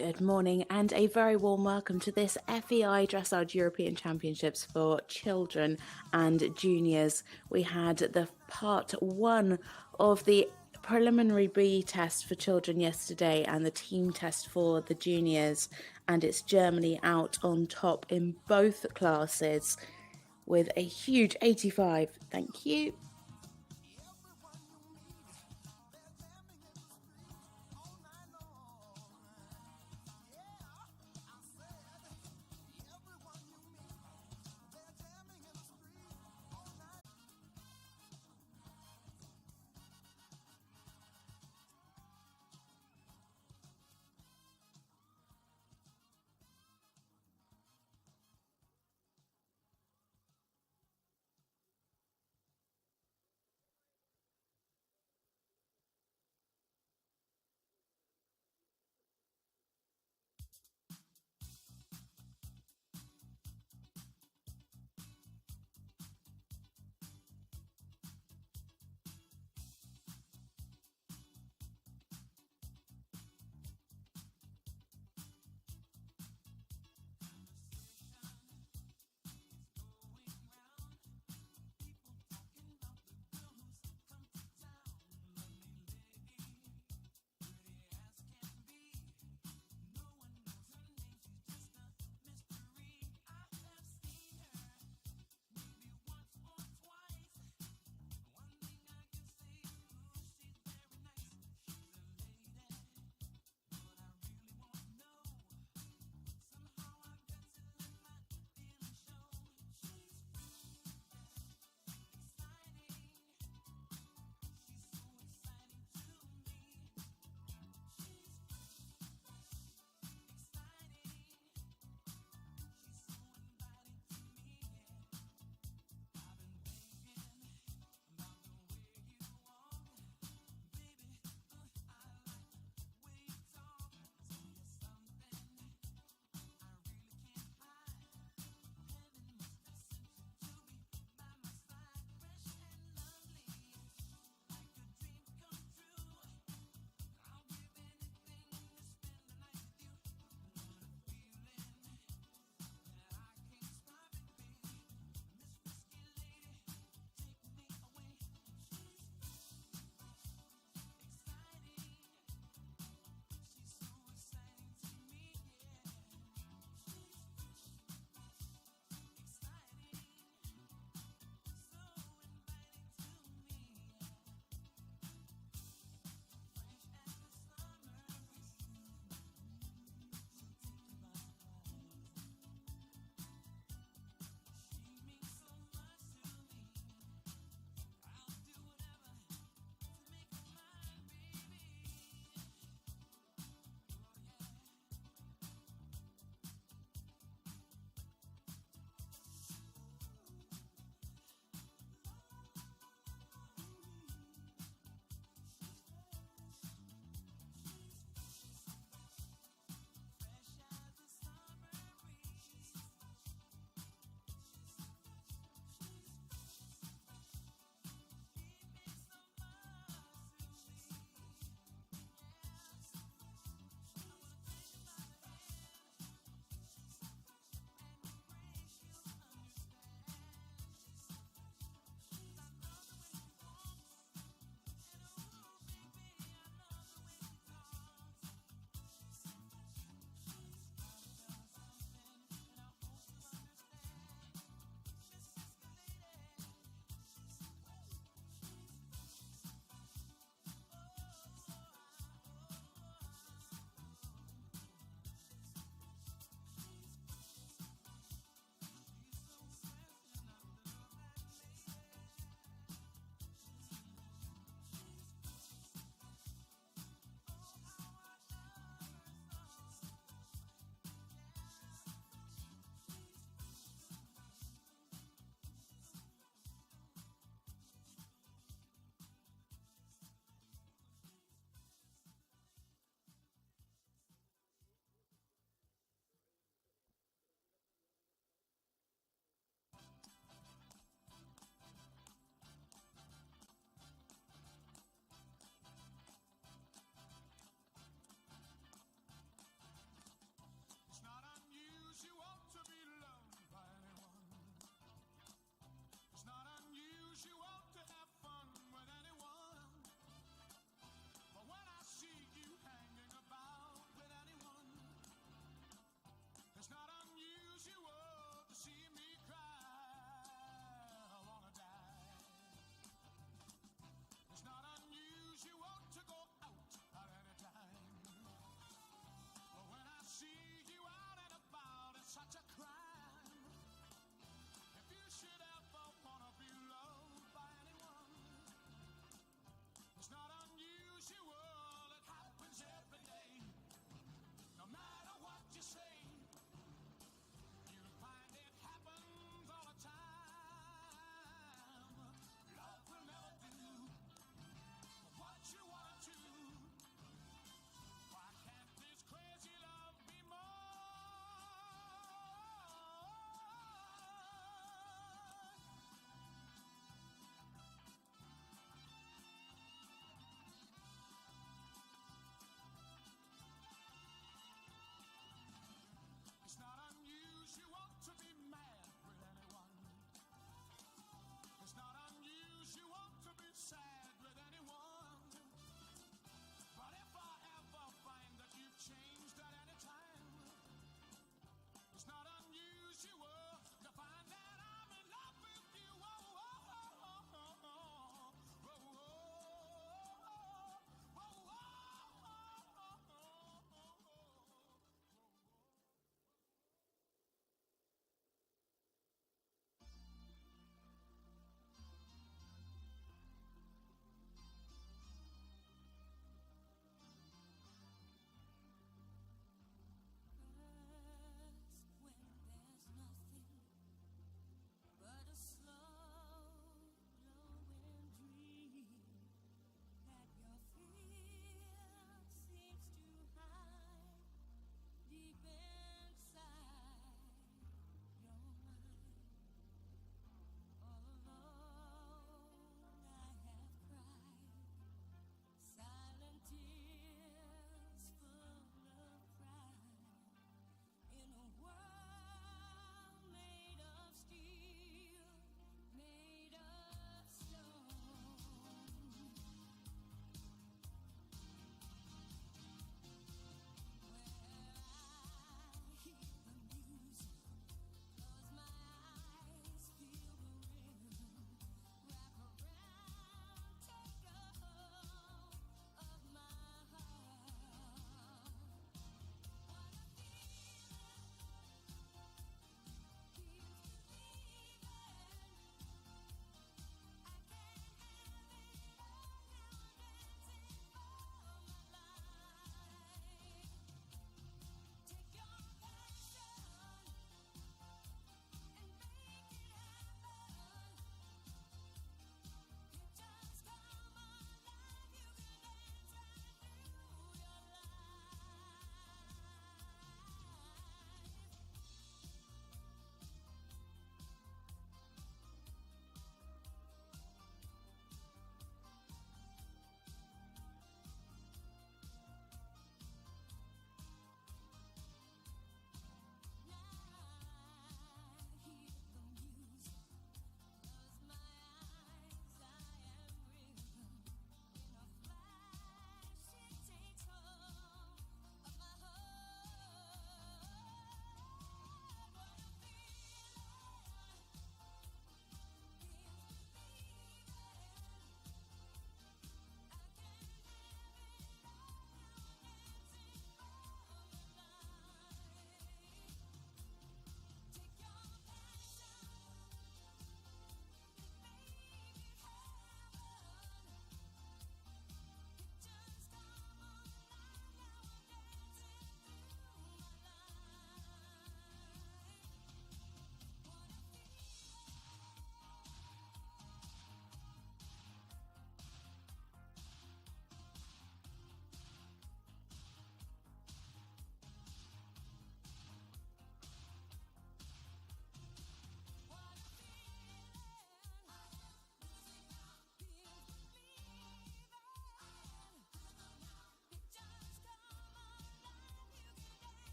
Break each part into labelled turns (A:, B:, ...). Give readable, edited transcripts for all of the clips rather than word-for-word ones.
A: Good morning and a very warm welcome to this FEI Dressage European Championships for children and juniors. We had the part one of the preliminary B test for children yesterday and the team test for the juniors, and it's Germany out on top in both classes with a huge 85. Thank you.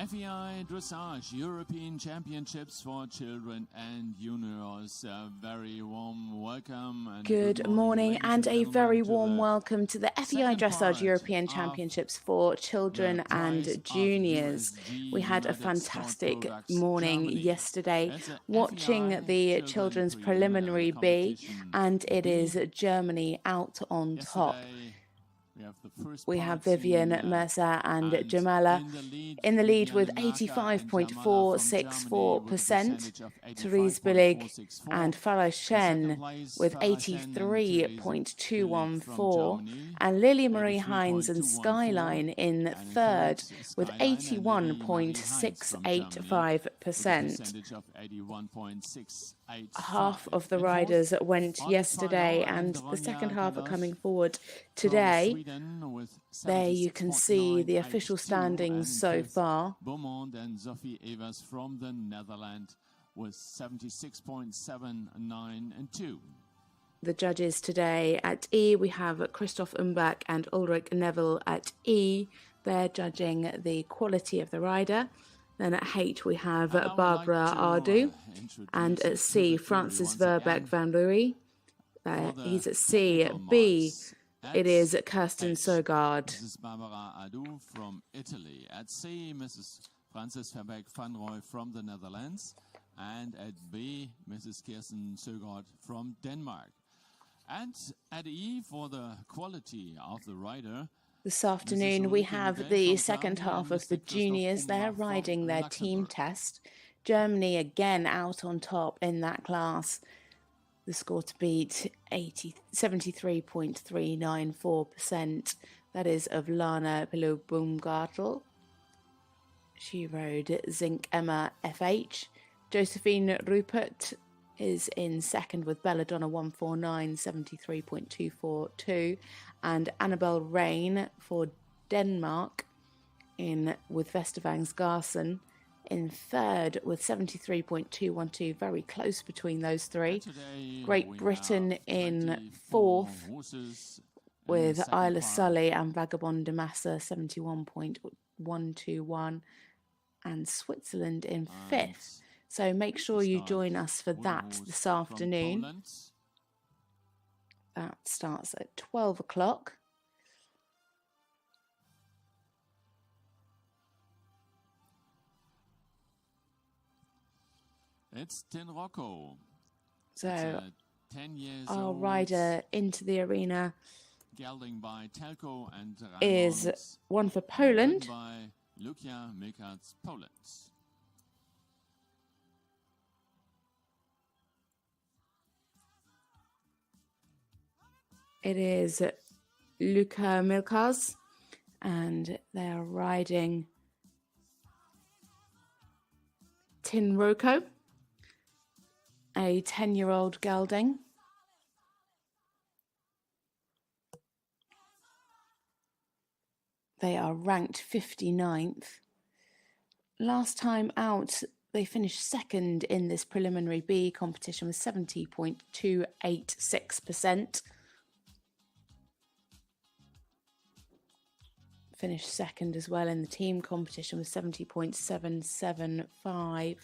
B: FEI Dressage European Championships for Children and Juniors. A very warm welcome. And
A: Good morning and a very warm welcome to the FEI Dressage
B: part
A: European
B: of
A: Championships for Children
B: the Prize
A: and
B: of
A: Juniors.
B: USG
A: We had a
B: United
A: fantastic
B: Sport
A: morning
B: Products
A: yesterday
B: Germany. It's a
A: watching
B: FEI
A: the
B: Children
A: Children's
B: Preliminary
A: Preliminary B,
B: Competition
A: and it
B: B.
A: is Germany out on top.
B: Yesterday, we have the first
A: We have
B: parts
A: Vivian,
B: in,
A: Mercer and
B: and
A: Jamala
B: in the lead
A: with
B: Vivian Marker and Jamala from Germany with a
A: 85.464%,
B: percentage of
A: Therese Billig
B: 85.464.
A: and Farah
B: In second
A: Shen
B: place,
A: with
B: Farah Shen and Therese Billig
A: 83.214,
B: from Germany,
A: and Lily Marie Hines and
B: 83.214.
A: Skyline in
B: And in
A: third with
B: Skyline and Lily Marie Hines from Germany with a
A: 81.685%.
B: percentage of 81.685.
A: Half of the
B: In
A: riders
B: fourth,
A: went
B: Audrey
A: yesterday,
B: Farnau
A: and the
B: Ronja
A: second half are
B: Kenos
A: coming forward
B: from
A: today.
B: Sweden with
A: There you can see the official
B: 76.982,
A: standings
B: and in
A: so
B: fifth,
A: far.
B: Beaumont and Sophie Evers from the Netherlands with 76.792.
A: The judges today at E, we have Christoph Umbach and Ulrich Neville at E. They're judging the quality of the rider. Then at H, we have
B: And I would
A: Barbara
B: like to,
A: Ardu.
B: introduce
A: And
B: you
A: at
B: to
A: C,
B: the jury
A: Francis
B: once
A: Verbeck
B: again
A: van Louis.
B: for the
A: He's at C.
B: technical
A: B,
B: marks.
A: it
B: At
A: is Kirsten
B: H,
A: Sogard.
B: Mrs. Barbara Adu from Italy. At C, Mrs. Francis Verbeek van Rooij from the Netherlands. And at B, Mrs. Kirsten Søgaard from Denmark. And at E, for the quality of the rider,
A: This afternoon, we have the second half of the
B: Mr.
A: juniors.
B: Christoph
A: They're
B: Umlauf from
A: riding their team
B: Luxembourg.
A: test. Germany again out on top in that class. The score to beat 73.394%. That is of Lana Pillow-Baumgartel. She rode Zinc Emma FH. Josephine Rupert is in second with Belladonna 149, 73.242. And Annabelle Rain for Denmark with Vestervangs Garson in third with 73.212, very close between those three.
B: Today
A: Great
B: we
A: Britain
B: have
A: in
B: 24
A: fourth
B: horses in
A: with
B: the second
A: Isla
B: part.
A: Sully and Vagabond de Massa 71.121, and Switzerland in fifth. So make sure you join us for that this afternoon. That starts at 12 o'clock.
B: It's Tin Rocco.
A: So
B: 10 years
A: our
B: old,
A: rider into the arena
B: gelding by Telko and
A: is
B: Raymond,
A: one for
B: ridden
A: Poland.
B: by Lukia Milkarts, Poland.
A: It is Luka Milkars, and they are riding Tin Roko, a 10-year-old gelding. They are ranked 59th. Last time out, they finished second in this preliminary B competition with 70.286%. Finished second as well in the team competition with 70.775.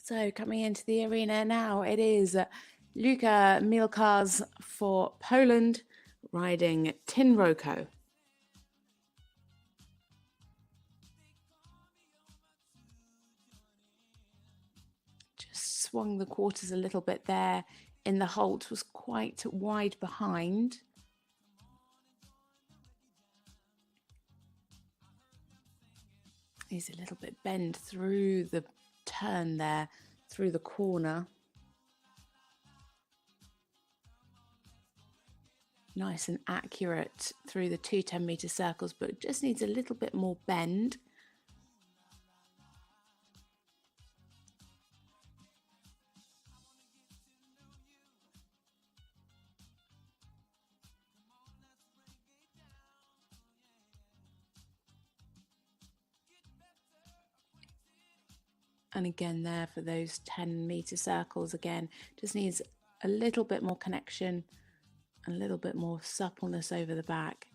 A: So coming into the arena now, it is Luka Milkars for Poland, riding Tin Roko. Just swung the quarters a little bit there in the halt, was quite wide behind. He's a little bit bent through the turn there, through the corner. Nice and accurate through the two 10-meter circles, but just needs a little bit more bend. And again there for those 10-meter circles, again, just needs a little bit more connection, a little bit more suppleness over the back.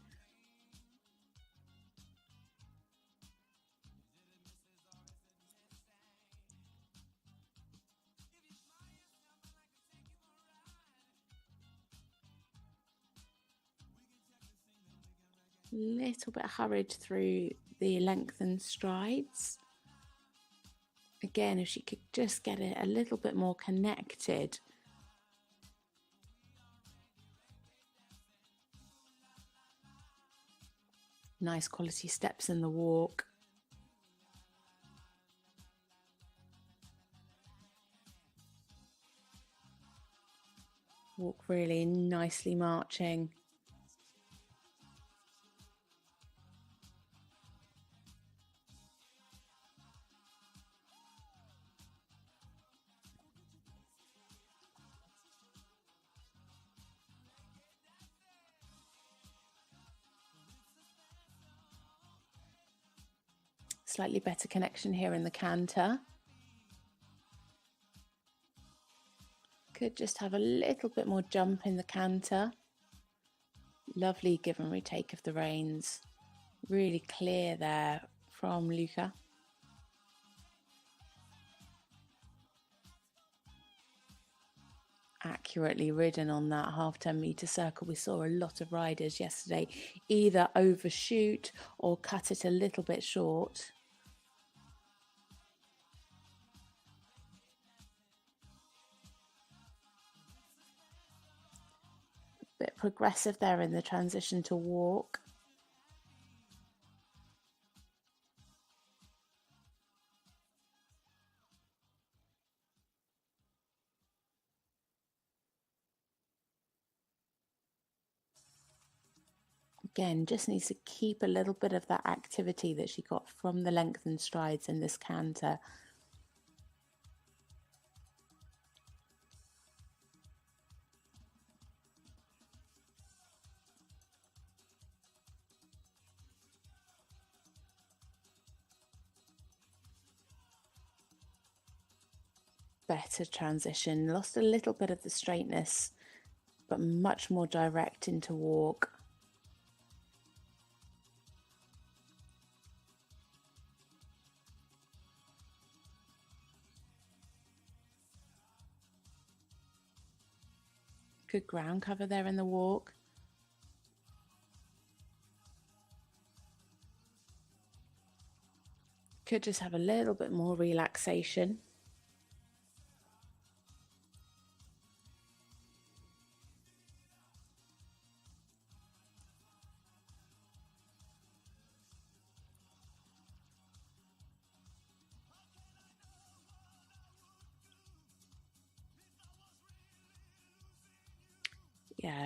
A: Little bit hurried through the lengthened strides. Again, if she could just get it a little bit more connected. Nice quality steps in the walk. Walk really nicely marching. Slightly better connection here in the canter. Could just have a little bit more jump in the canter. Lovely give and retake of the reins. Really clear there from Luka. Accurately ridden on that half 10-meter circle. We saw a lot of riders yesterday either overshoot or cut it a little bit short. Bit progressive there in the transition to walk. Again, just needs to keep a little bit of that activity that she got from the lengthened strides in this canter. Better transition, lost a little bit of the straightness, but much more direct into walk. Good ground cover there in the walk. Could just have a little bit more relaxation.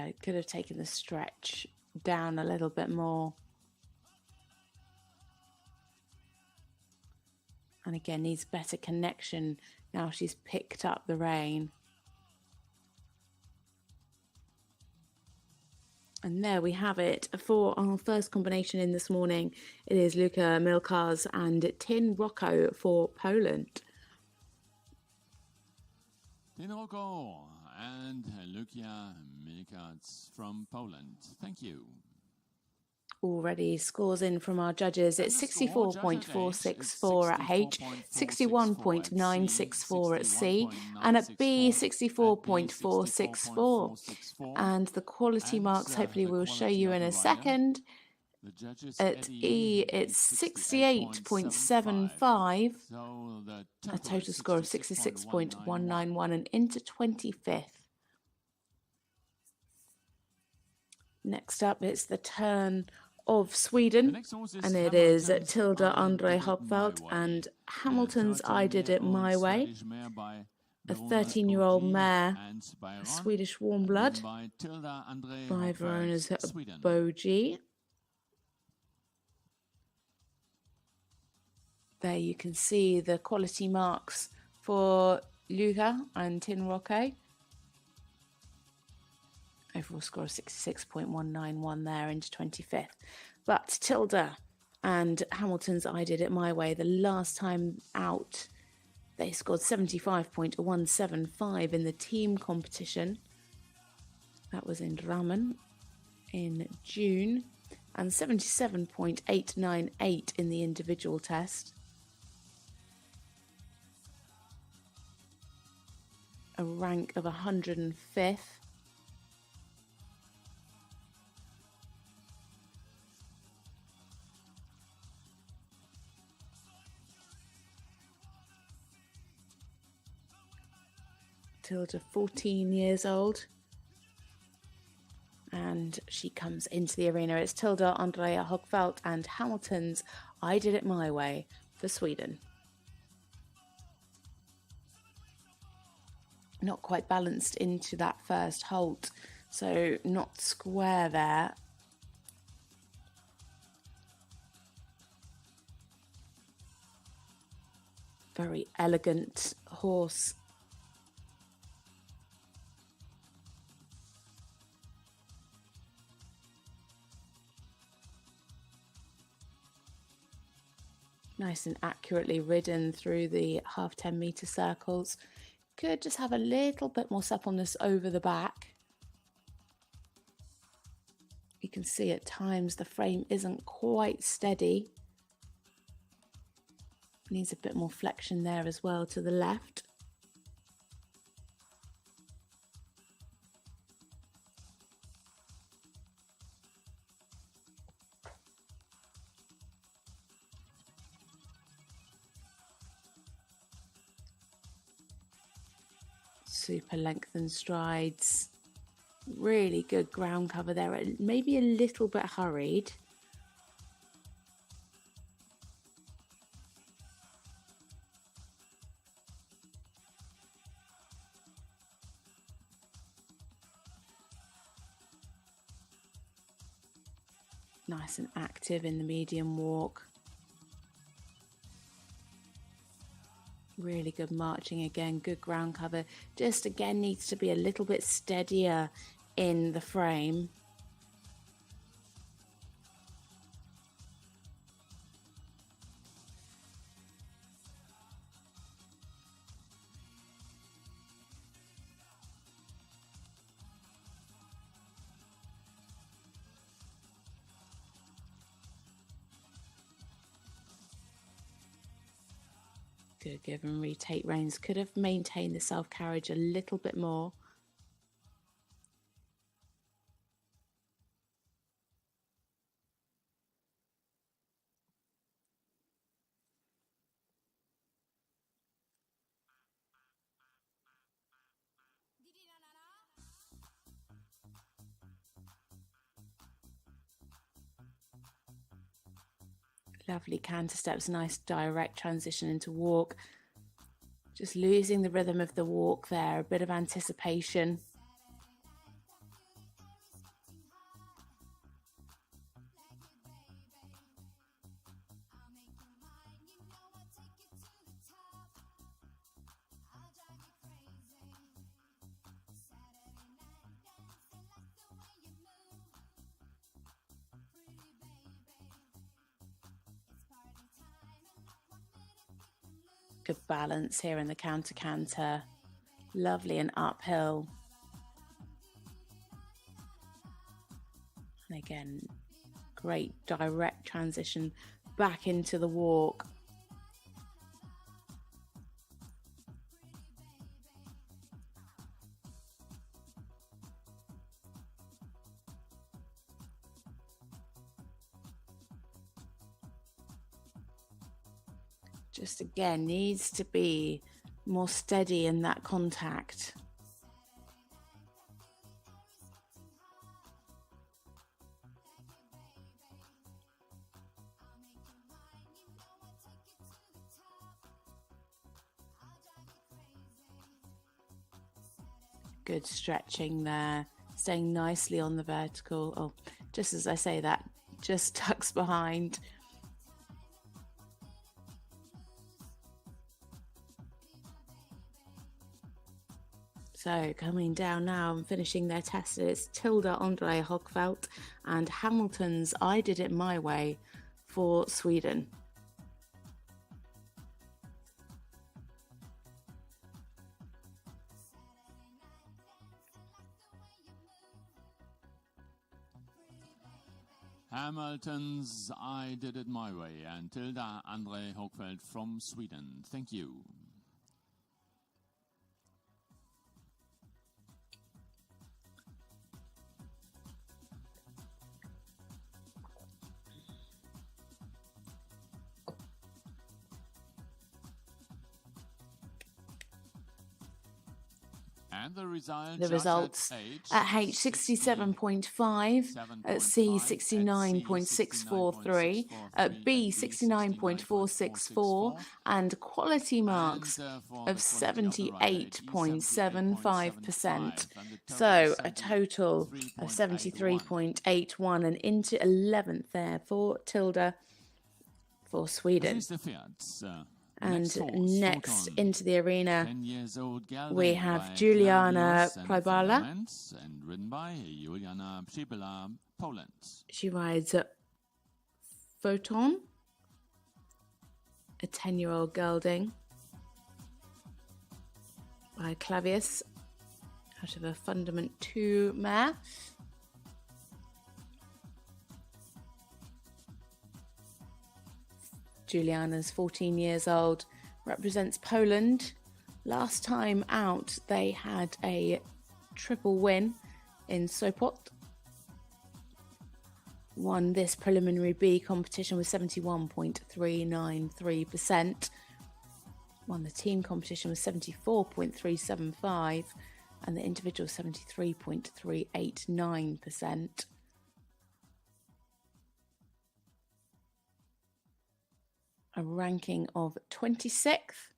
A: Yeah, could have taken the stretch down a little bit more. And again, needs better connection now she's picked up the rein. And there we have it for our first combination in this morning. It is Luka Milkars and Tin Rocco for Poland.
B: Tin Rocco and Luka Milkars from Poland. Thank you.
A: Already scores in from our judges. It's 64.464 at H, 61.964 at C, and at B, 64.464. And the quality marks, hopefully we'll show you in a second. At E, it's 68.75, a total score of 66.191, and into 25th. Next up, it's the turn of Sweden, and it is Tilda Andre Hopveld and Hamilton's I Did It My Way, a 13-year-old mare, a Swedish warm blood by Verona's Boji. There you can see the quality marks for Luka and Tin Rocco. Overall score of 66.191 there into 25th. But Tilda and Hamilton's I Did It My Way, the last time out, they scored 75.175 in the team competition. That was in Drammen in June. And 77.898 in the individual test. A rank of 105th. Tilda, 14 years old, and she comes into the arena. It's Tilda Andrea Hogvalt and Hamilton's I Did It My Way for Sweden. Not quite balanced into that first halt, so not square there. Very elegant horse. Nice and accurately ridden through the half 10 metre circles. Could just have a little bit more suppleness over the back. You can see at times the frame isn't quite steady. Needs a bit more flexion there as well to the left. Super lengthened strides, really good ground cover there, maybe a little bit hurried. Nice and active in the medium walk. Really good marching again, good ground cover. Just again needs to be a little bit steadier in the frame. Good give and retake reins. Could have maintained the self-carriage a little bit more. Lovely canter steps, nice direct transition into walk. Just losing the rhythm of the walk there, a bit of anticipation. Good balance here in the counter-canter. Lovely and uphill. And again, great direct transition back into the walk. Just again, needs to be more steady in that contact. Good stretching there, staying nicely on the vertical. Oh, just as I say that, just tucks behind. So coming down now and finishing their test is Tilda Andre Hogfeldt and Hamilton's I Did It My Way for Sweden.
B: Hamilton's I Did It My Way and Tilda Andre Hogfeldt from Sweden. Thank you. And the results
A: at H 67.5, at C 69.643, at B 69.464, and quality marks of 78.75%. So a total of 73.81 and into 11th there for Tilda for Sweden. And next into the arena, we have Juliana Plybala.
B: And ridden by Juliana Przybilla, Poland.
A: She rides a Photon, a 10-year-old gelding by Clavius out of a Fundament 2 mare. Juliana's 14 years old, represents Poland. Last time out, they had a triple win in Sopot. Won this preliminary B competition with 71.393%. Won the team competition with 74.375%, and the individual 73.389%. A ranking of 26th.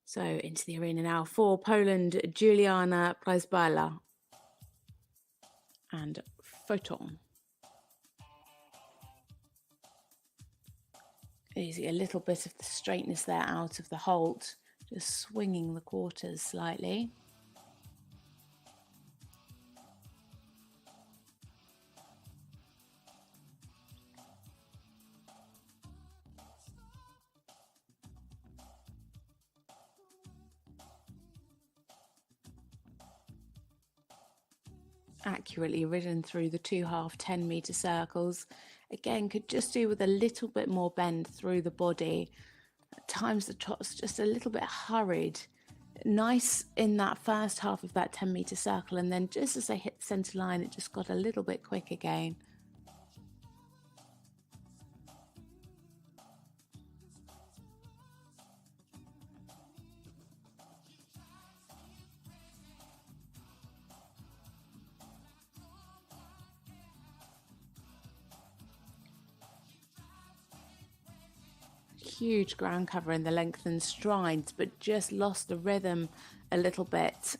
A: So into the arena now for Poland, Juliana Plybala and Photon. You see a little bit of the straightness there out of the halt, just swinging the quarters slightly. Accurately ridden through the 2 half 10-meter circles. Again, could just do with a little bit more bend through the body. At times the trot's just a little bit hurried. Nice in that first half of that 10-meter circle, and then just as they hit the centre line, it just got a little bit quick again. Huge ground cover in the lengthened strides, but just lost the rhythm a little bit.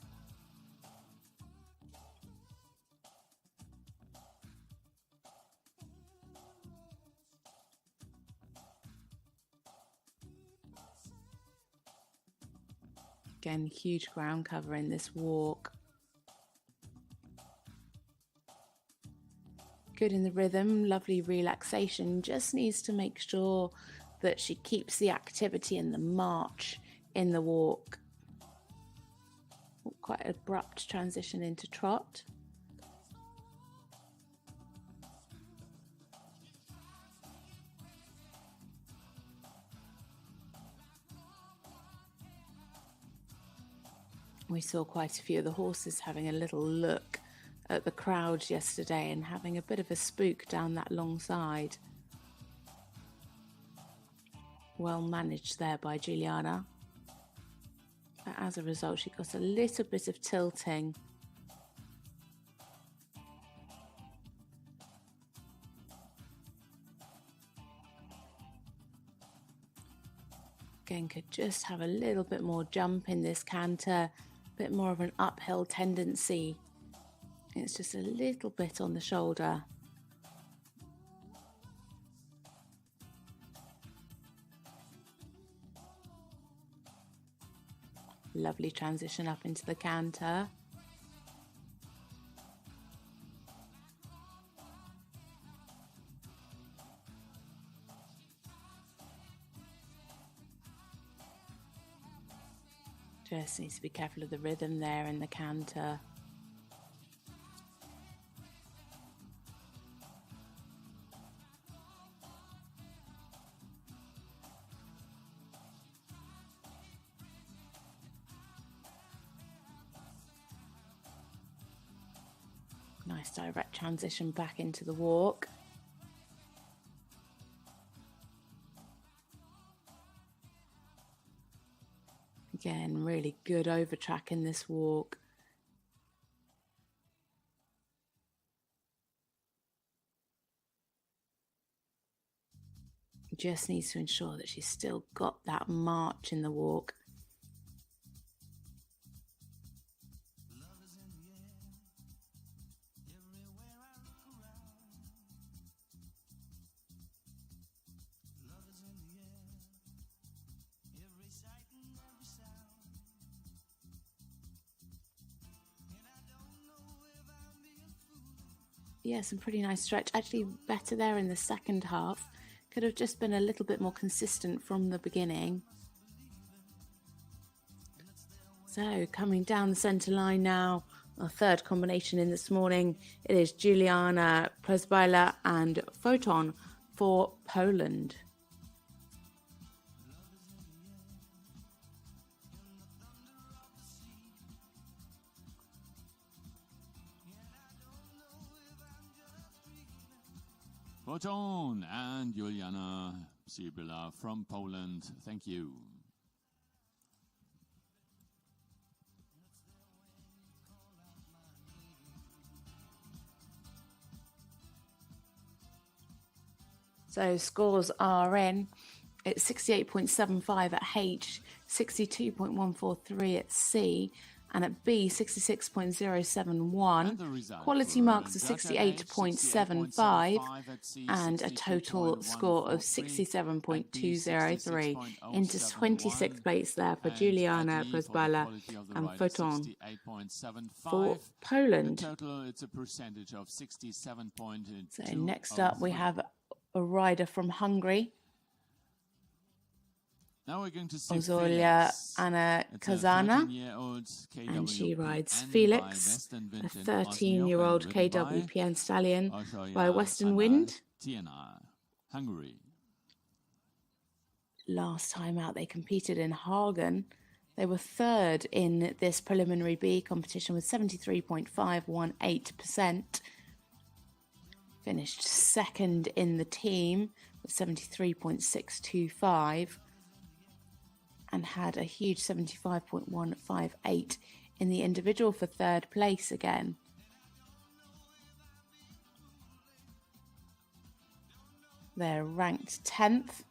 A: Again, huge ground cover in this walk. Good in the rhythm, lovely relaxation. Just needs to make sure that she keeps the activity and the march in the walk. Quite abrupt transition into trot. We saw quite a few of the horses having a little look at the crowds yesterday and having a bit of a spook down that long side. Well managed there by Juliana. But as a result, she got a little bit of tilting. Again, could just have a little bit more jump in this canter, a bit more of an uphill tendency. It's just a little bit on the shoulder. Lovely transition up into the canter. Just needs to be careful of the rhythm there in the canter. Nice direct transition back into the walk. Again, really good over track in this walk. Just needs to ensure that she's still got that march in the walk. Yeah, some pretty nice stretch. Actually better there in the second half. Could have just been a little bit more consistent from the beginning. So coming down the centre line now, our third combination in this morning. It is Juliana Przybilla and Photon for Poland.
B: Photon and Juliana Przybilla from Poland. Thank you.
A: So scores are in. It's 68.75 at H, 62.143 at C, and at B, 66.071. Quality marks are 68.75 and a total score of 67.203. Into 26th place there for Juliana Przybilla and Photon for Poland.
B: Total, it's a percentage of 67.2.
A: So next up we have a rider from Hungary.
B: Now we're going to see
A: Ozolia Anna Kazana,
B: and
A: she rides Felix, a 13-year-old KWPN stallion by Western Wind.
B: Hungary.
A: Last time out they competed in Hagen. They were third in this preliminary B competition with 73.518%. Finished second in the team with 73.625. And had a huge 75.158 in the individual for third place again. They're ranked 10th.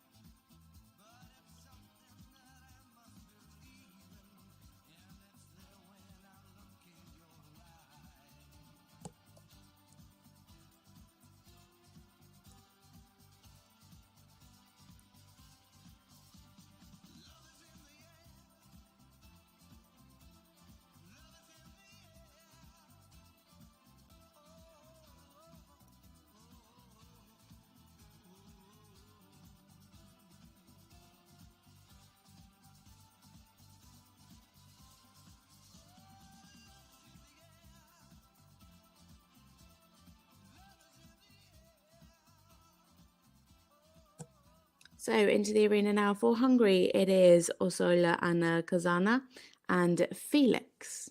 A: So into the arena now for Hungary, it is Orsola Anna Kazana and Felix.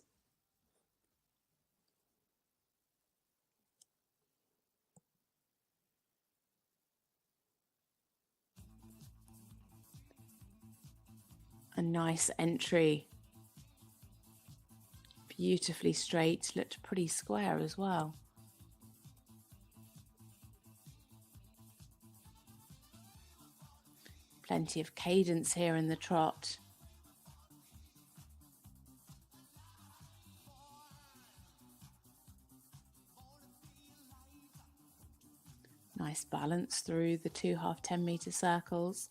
A: A nice entry. Beautifully straight, looked pretty square as well. Plenty of cadence here in the trot. Nice balance through the 2 half 10-meter circles.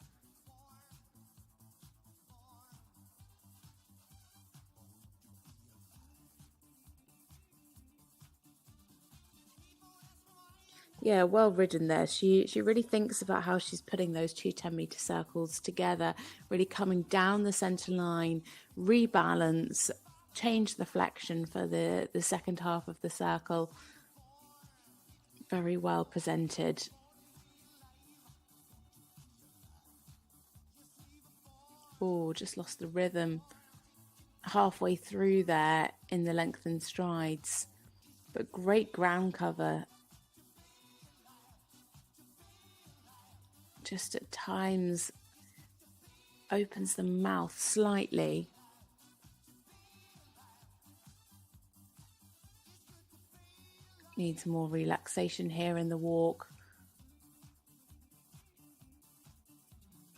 A: Yeah, well ridden there. She really thinks about how she's putting those 2 10-meter circles together, really coming down the center line, rebalance, change the flexion for the second half of the circle. Very well presented. Oh, just lost the rhythm halfway through there in the lengthened strides, but great ground cover. Just at times opens the mouth slightly. Needs more relaxation here in the walk.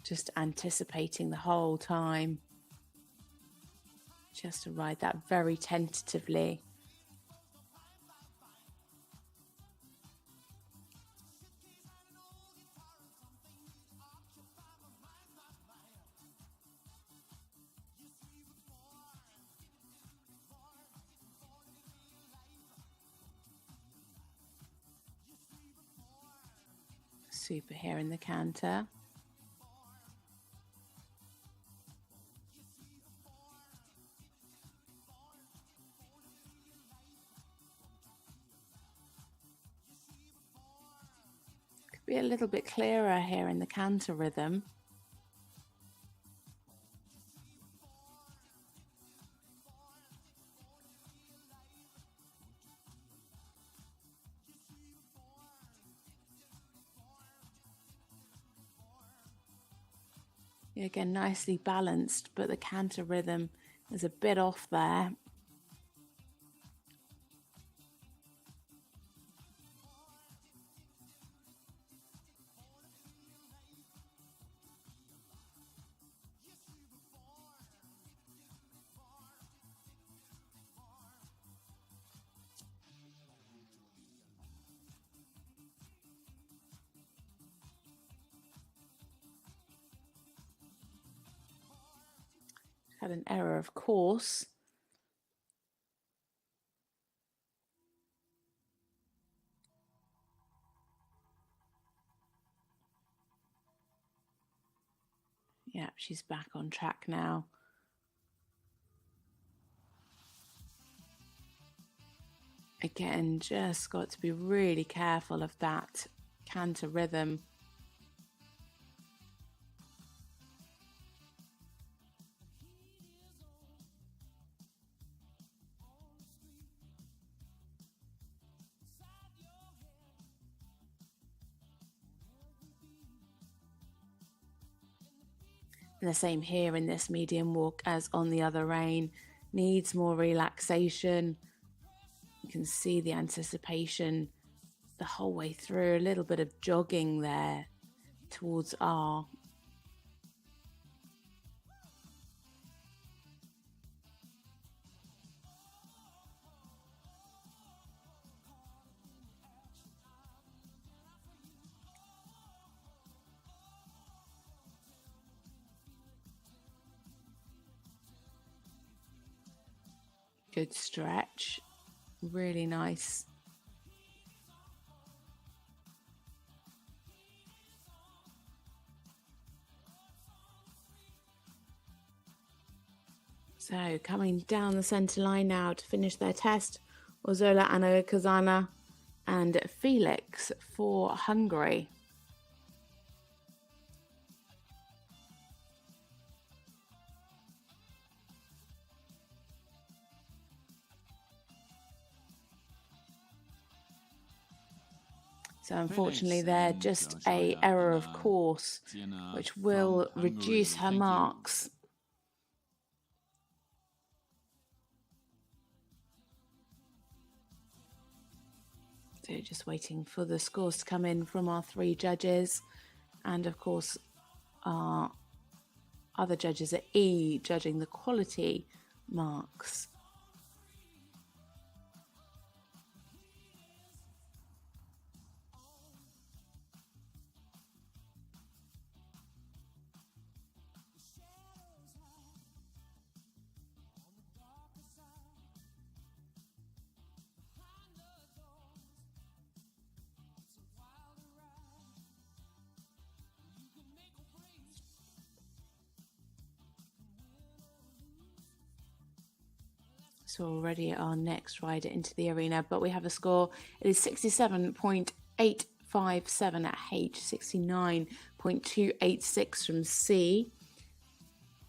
A: Just anticipating the whole time. Just to ride that very tentatively. Super here in the canter. Could be a little bit clearer here in the canter rhythm. Again, nicely balanced, but the canter rhythm is a bit off there. Had an error, of course. Yeah, she's back on track now. Again, just got to be really careful of that canter rhythm. And the same here in this medium walk as on the other rein. Needs more relaxation. You can see the anticipation the whole way through. A little bit of jogging there towards R. Good stretch, really nice. So coming down the centre line now to finish their test, Orsola Anna Kazana and Felix for Hungary. So unfortunately there, just a error of course, which will reduce her marks. So just waiting for the scores to come in from our 3 judges. And of course, our other judges at E judging the quality marks. So already our next rider into the arena, but we have a score. It is 67.857 at H, 69.286 from C.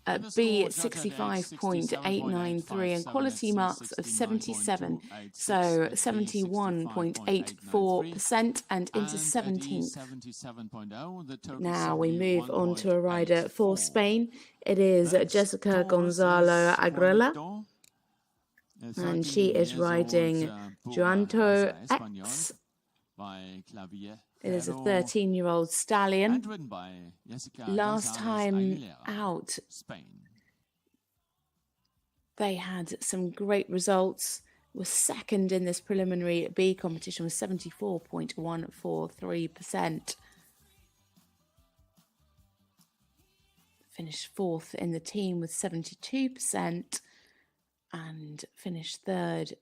A: At B, it's 65.893 and quality marks of 77, so 71.84% and into 17th. Now we move on to a rider for Spain. It is Jessica Gonzalo Agrela, and she is riding Juanto X. It is a 13-year-old stallion. Last time out, they had some great results. Was second in this preliminary B competition with 74.143%. Finished 4th in the team with 72%. And finished 3rd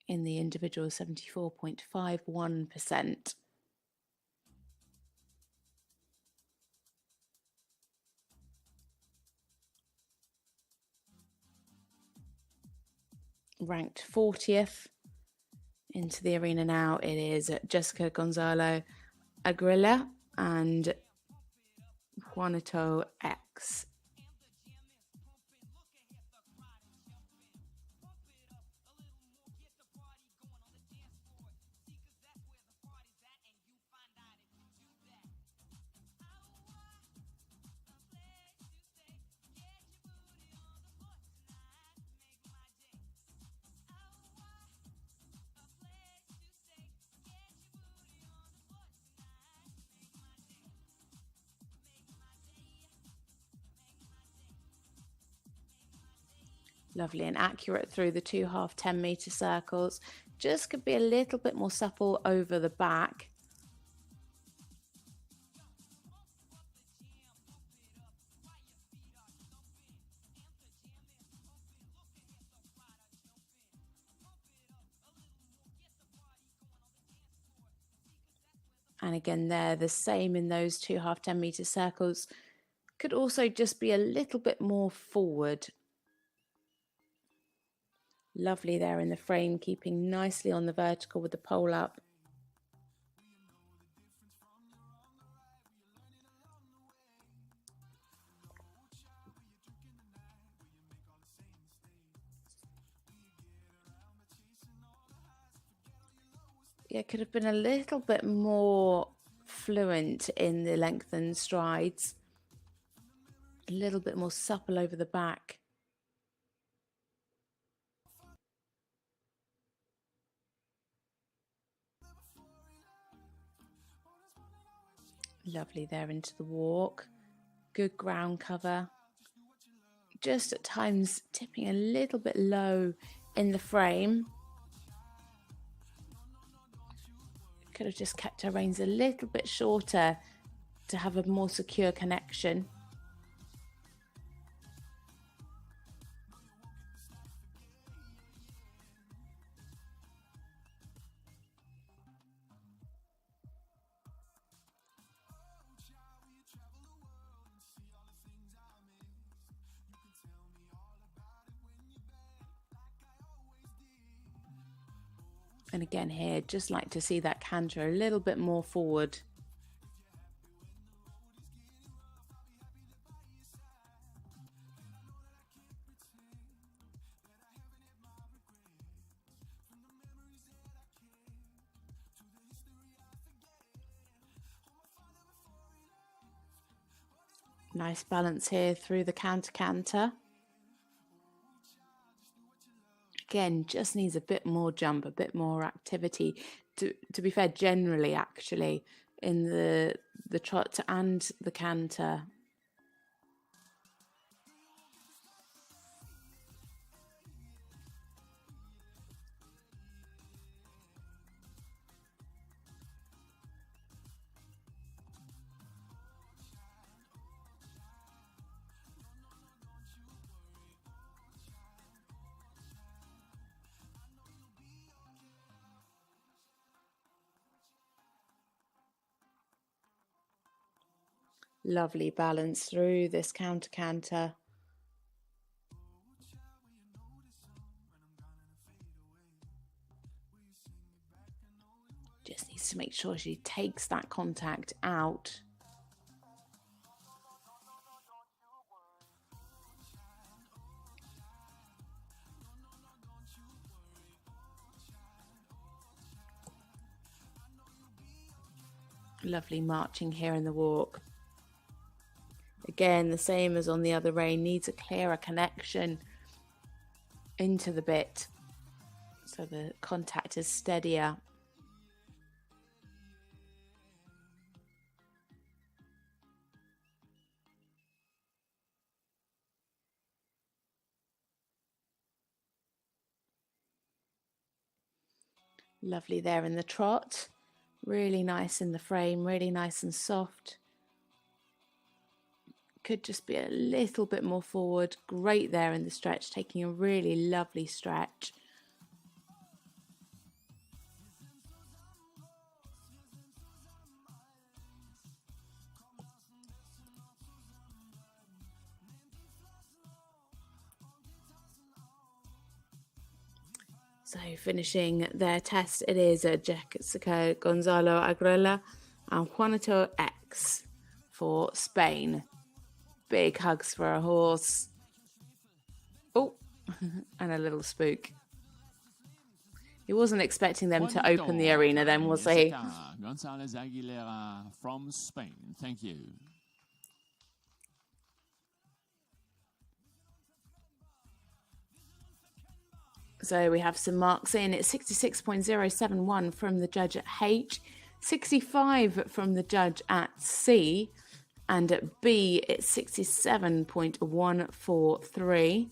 A: in the individual, 74.51%. Ranked 40th into the arena now. It is Jessica Gonzalo Agrila and Juanito X. Lovely and accurate through the 2 half 10-meter circles. Just could be a little bit more supple over the back. And again, they're the same in those 2 half 10-meter circles. Could also just be a little bit more forward. Lovely there in the frame, keeping nicely on the vertical with the pole up. Yeah, could have been a little bit more fluent in the lengthened strides. A little bit more supple over the back. Lovely there into the walk. Good ground cover. Just at times tipping a little bit low in the frame. Could have just kept her reins a little bit shorter to have a more secure connection. And again here, just like to see that canter a little bit more forward. Nice balance here through the counter-canter. Again, just needs a bit more jump, a bit more activity. To be fair, generally, actually, in the trot and the canter. Lovely balance through this counter-canter. Just needs to make sure she takes that contact out. Lovely marching here in the walk. Again, the same as on the other rein, needs a clearer connection into the bit so the contact is steadier. Lovely there in the trot. Really nice in the frame, really nice and soft. Could just be a little bit more forward. Great there in the stretch, taking a really lovely stretch. So finishing their test, it is Jessica Gonzalo Agrela and Juanito X for Spain. Big hugs for a horse. Oh, and a little spook. He wasn't expecting them to open the arena then, was he?
B: Gonzalez Aguilera from Spain. Thank you.
A: So we have some marks in. It's 66.071 from the judge at H, 65 from the judge at C, and at B it's 67.143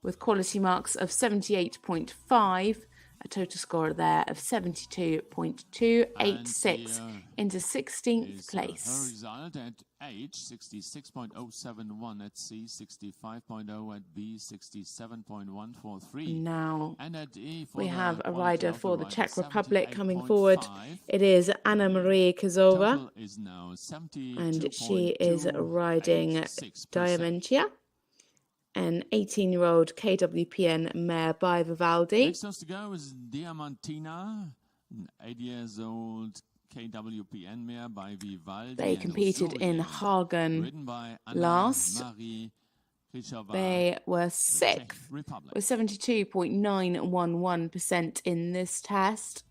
A: with quality marks of 78.5, a total score there of 72.286 into 16th place.
B: Her result at H, 66.071 at C, 65.0 at B, 67.143.
A: Now
B: and at E
A: we have a rider for the Czech Republic coming forward. It is Anna Marie Kozova, and she is riding Diamantia, an 18-year-old KWPN mare by Vivaldi.
B: Next us to go is Diamantina, an 8 years old KWPN mare by Vivaldi.
A: They competed in Hagen last. They were sixth with 72.911% in this test.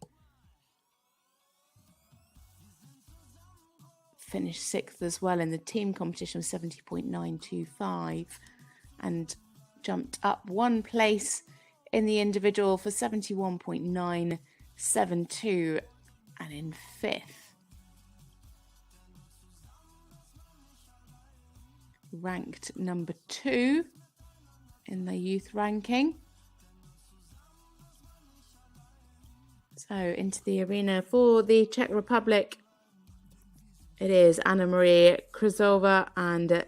A: Finished sixth as well in the team competition with 70.925 and jumped up one place in the individual for 71.972 and in fifth. Ranked number 2 in the youth ranking. So into the arena for the Czech Republic, it is Anna Marie Krzyzova and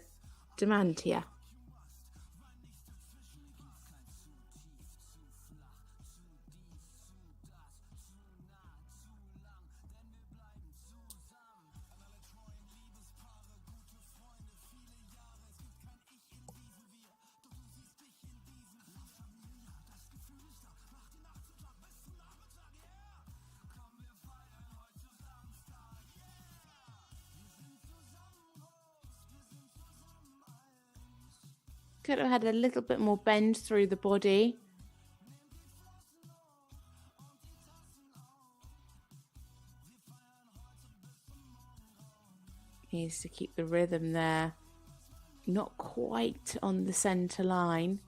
A: Diamantia. Could have had a little bit more bend through the body. Needs to keep the rhythm there. Not quite on the centre line.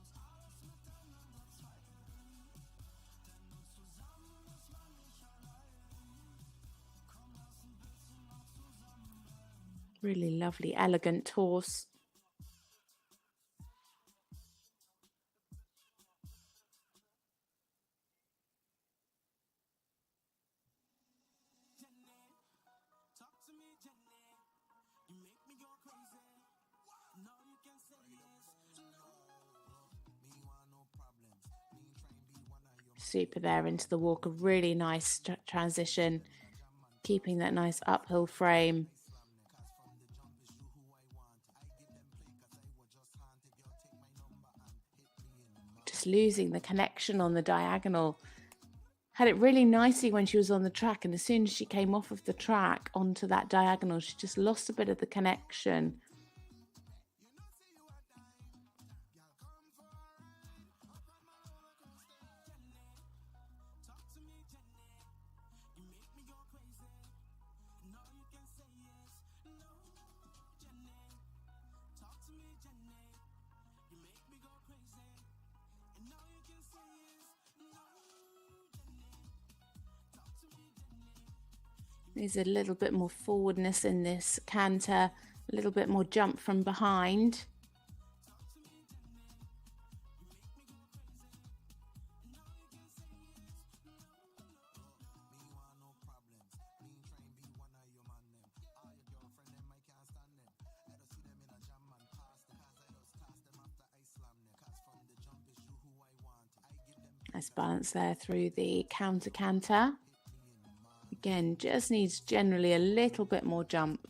A: Really lovely, elegant horse. Super there into the walk, a really nice transition, keeping that nice uphill frame. Just losing the connection on the diagonal. Had it really nicely when she was on the track, and as soon as she came off of the track onto that diagonal, she just lost a bit of the connection. There's a little bit more forwardness in this canter, a little bit more jump from behind. Nice balance there through the counter canter. Again, just needs generally a little bit more jump.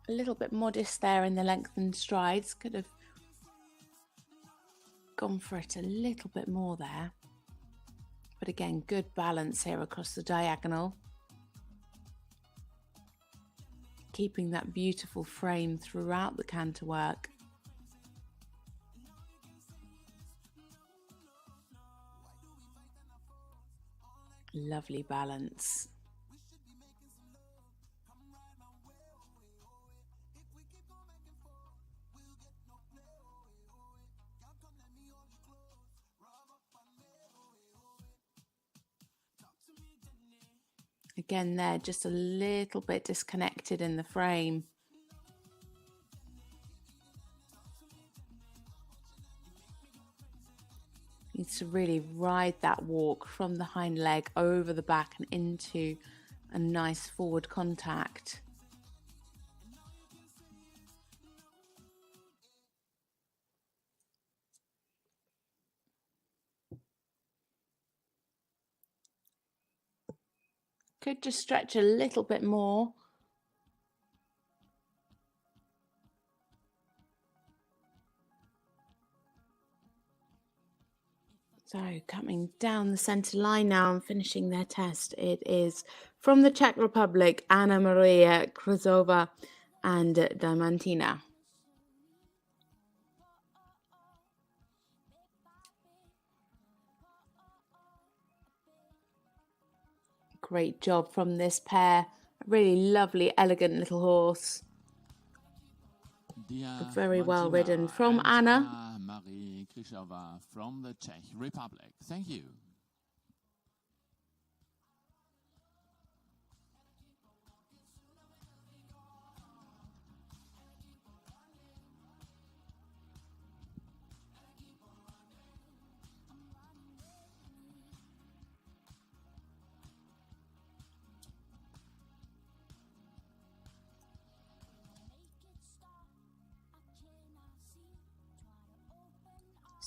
A: A little bit modest there in the lengthened strides. Could have gone for it a little bit more there. But again, good balance here across the diagonal. Keeping that beautiful frame throughout the canter work. Lovely balance. Again there, just a little bit disconnected in the frame. Needs to really ride that walk from the hind leg over the back and into a nice forward contact. Could just stretch a little bit more. So coming down the centre line now and finishing their test, it is from the Czech Republic, Anna Maria Kruzova and Diamantina. Great job from this pair. A really lovely, elegant little horse. Very well ridden from Anna.
B: Marie Krishova from the Czech Republic. Thank you.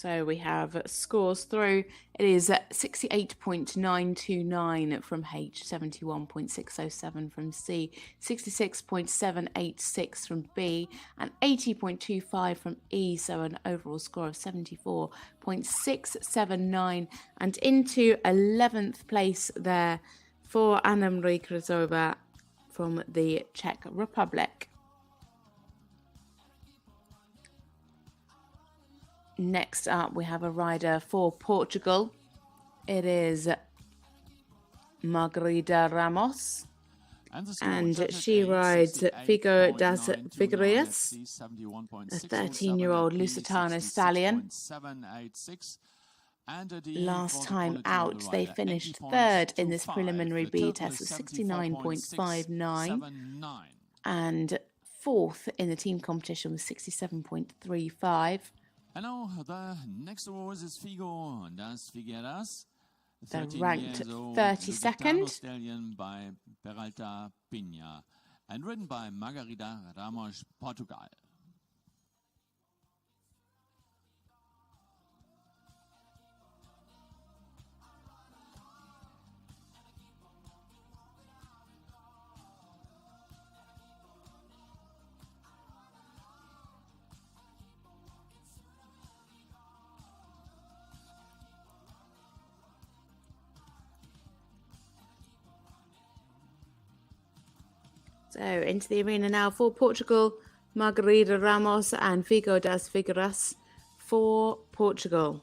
A: So we have scores through. It is 68.929 from H, 71.607 from C, 66.786 from B, and 80.25 from E. So an overall score of 74.679. And into 11th place there for Anna Marie Krasova from the Czech Republic. Next up, we have a rider for Portugal. It is Margarida Ramos, and she rides Figo das Figueiras, a 13-year-old Lusitano stallion. Last time out, they finished third in this preliminary B test with 69.59, and fourth in the team competition with 67.35.
B: And now the next horse is Figo das Figueiras.
A: They're ranked 32nd.
B: Stallion by Peralta Pina and ridden by Margarida Ramos, Portugal.
A: So into the arena now for Portugal, Margarida Ramos and Figo das Figueiras for Portugal.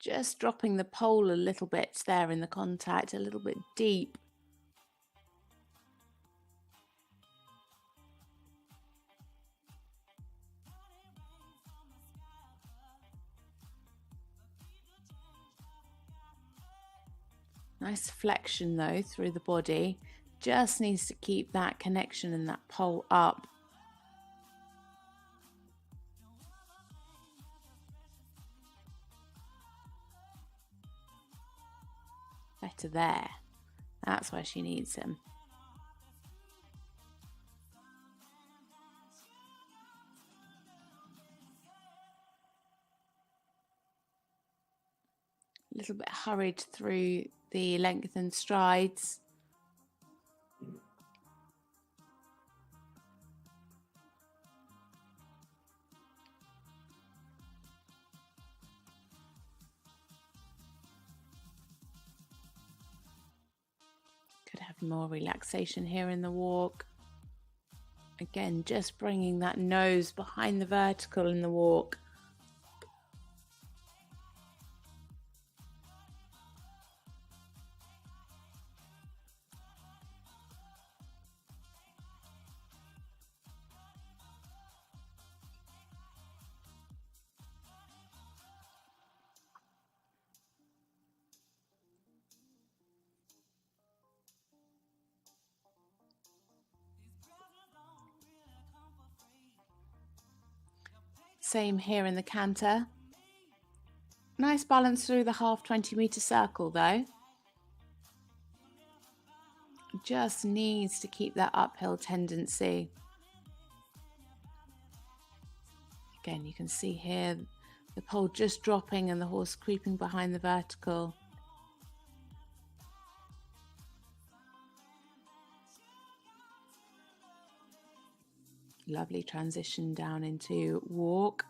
A: Just dropping the pole a little bit there in the contact, a little bit deep. Nice flexion though through the body. Just needs to keep that connection and that pole up. Better there. That's where she needs him. A little bit hurried through the lengthened strides. Could have more relaxation here in the walk. Again, just bringing that nose behind the vertical in the walk. Same here in the canter. Nice balance through the half 20-meter circle though. Just needs to keep that uphill tendency. Again, you can see here the pole just dropping and the horse creeping behind the vertical. Lovely transition down into walk.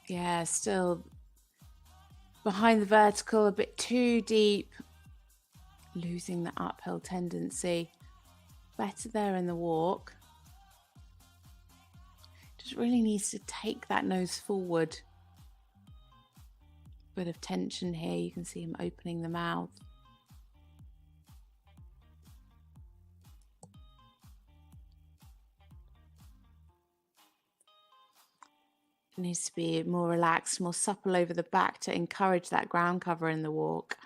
A: Yeah, still behind the vertical, a bit too deep. losing the uphill tendency. Better there in the walk. Just really needs to take that nose forward. Bit of tension here. You can see him opening the mouth. It needs to be more relaxed, more supple over the back to encourage that ground cover in the walk.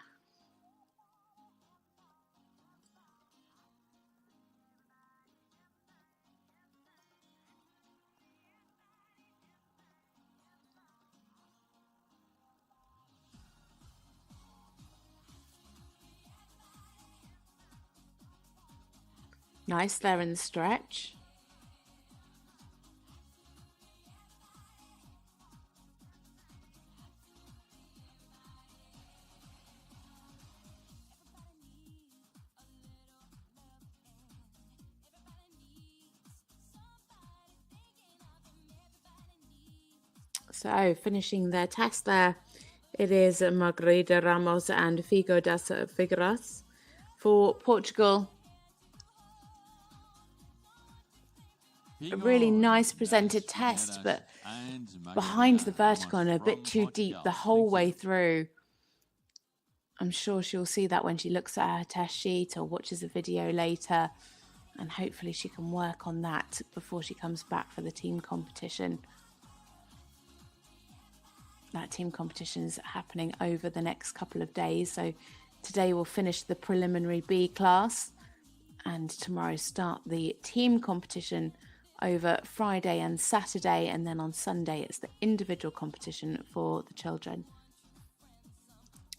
A: Nice there in the stretch. So finishing their test there, it is Margarida Ramos and Figo das Figueiras for Portugal. A really nice presented test, but behind the vertical and a bit too deep the whole way through. I'm sure she'll see that when she looks at her test sheet or watches a video later, and hopefully she can work on that before she comes back for the team competition. That team competition is happening over the next couple of days. So today we'll finish the preliminary B class and tomorrow start the team competition over Friday and Saturday. And then on Sunday, it's the individual competition for the children.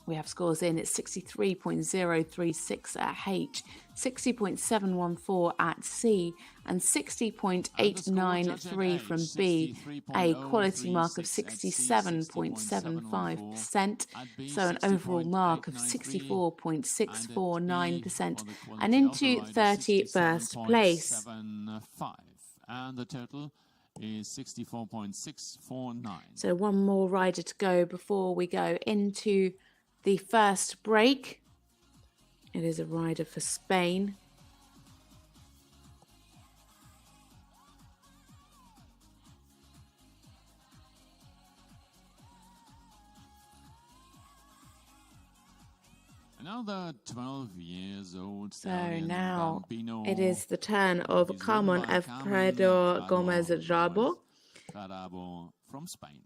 A: We have scores in. It's 63.036 at H, 60.714 at C, and 60.893 from B, a quality mark of 67.75%, so an overall mark of 64.649%, and into 31st place.
B: And the total is 64.649.
A: So one more rider to go before we go into the first break. It is a rider for Spain.
B: Another 12 years old.
A: So now it is the turn of Carmen Alfredo Gomez Rabo
B: from Spain.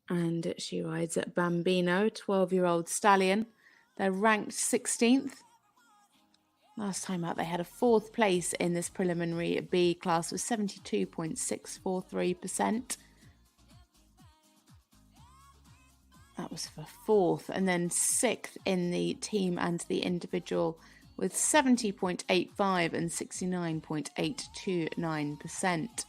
A: And she rides at Bambino, 12-year-old stallion. They're ranked 16th. Last time out, they had a 4th place in this preliminary B class with 72.643%. That was for 4th. And then 6th in the team and the individual with 70.85 and 69.829%.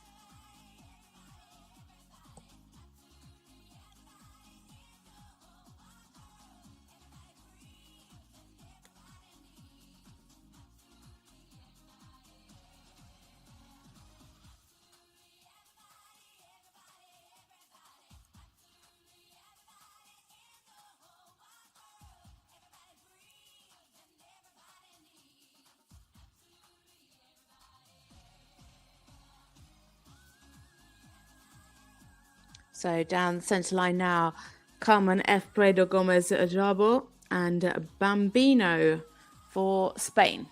A: So down the centre line now, Carmen Alfredo Gomez Rabo and Bambino for Spain.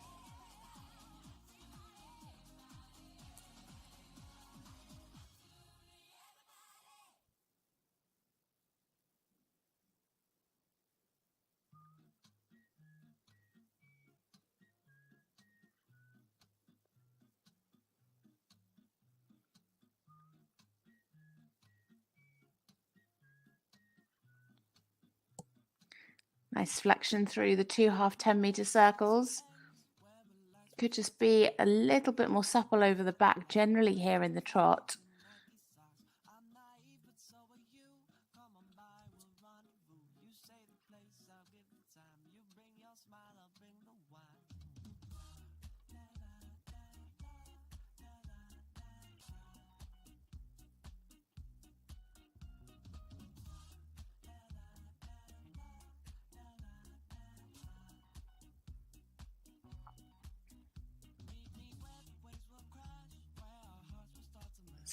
A: Nice flexion through the 2 half 10-metre circles. Could just be a little bit more supple over the back generally here in the trot.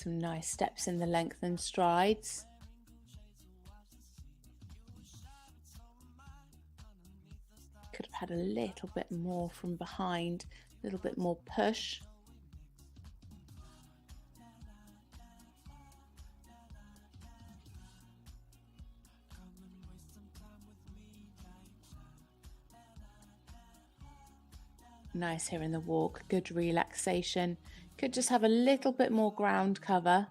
A: Some nice steps in the lengthened strides. Could have had a little bit more from behind, a little bit more push. Nice here in the walk, good relaxation. Could just have a little bit more ground cover.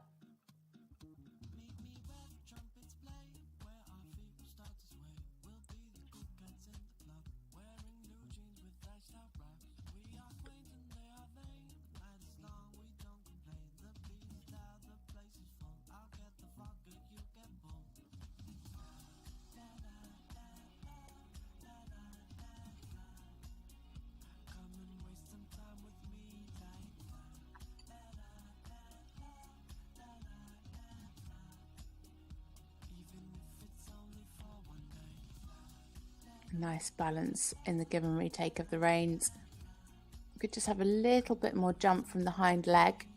A: Nice balance in the give and retake of the reins. Could just have a little bit more jump from the hind leg.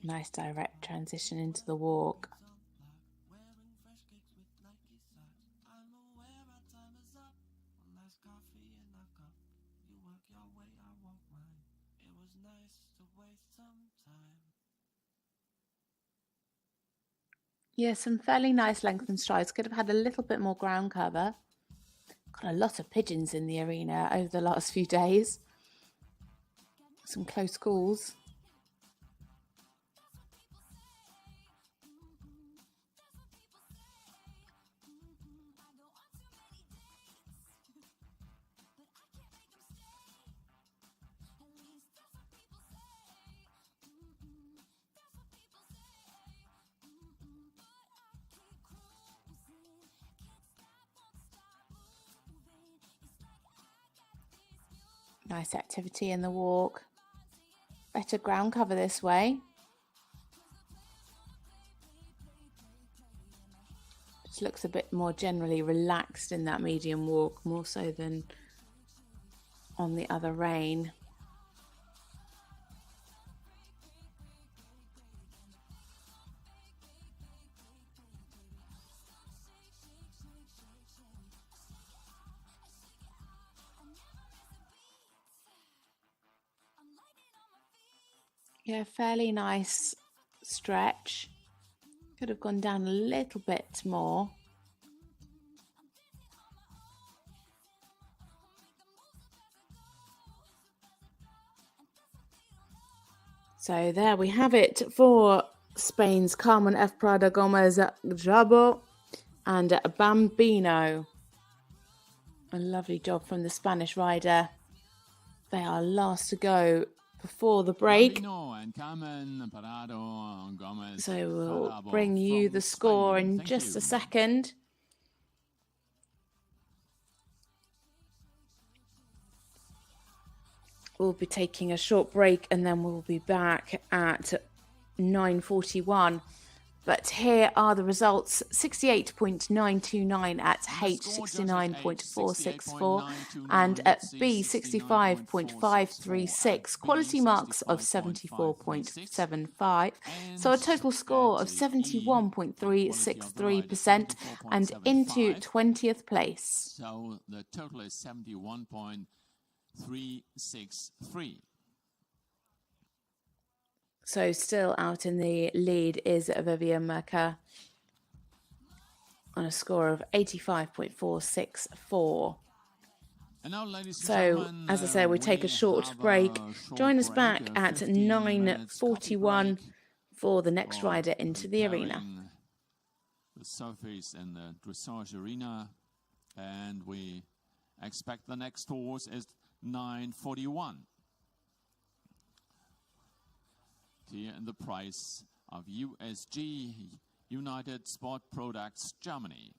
A: Nice direct transition into the walk. Yeah, some fairly nice lengthened strides. Could have had a little bit more ground cover. Got a lot of pigeons in the arena over the last few days. Some close calls. Nice activity in the walk. Better ground cover this way. Just looks a bit more generally relaxed in that medium walk, more so than on the other rein. Yeah, fairly nice stretch. Could have gone down a little bit more. So there we have it for Spain's Carmen F. Prada Gomez Jabo and Bambino. A lovely job from the Spanish rider. They are last to go before the break. So we'll bring you the score in just a second. We'll be taking a short break and then we'll be back at 9:41. But here are the results: 68.929 at H, 69.464, and at B, 65.536. Quality marks of 74.75. So a total score of 71.363% and into 20th place.
B: So the total is 71.363.
A: So still out in the lead is Vivian Merker on a score of 85.464. So, as I say, we take a short break. Join us back at 9:41 for the next rider into the arena.
B: The surface in the dressage arena, and we expect the next horse is 9:41. Here in the price of USG, United Sport Products, Germany.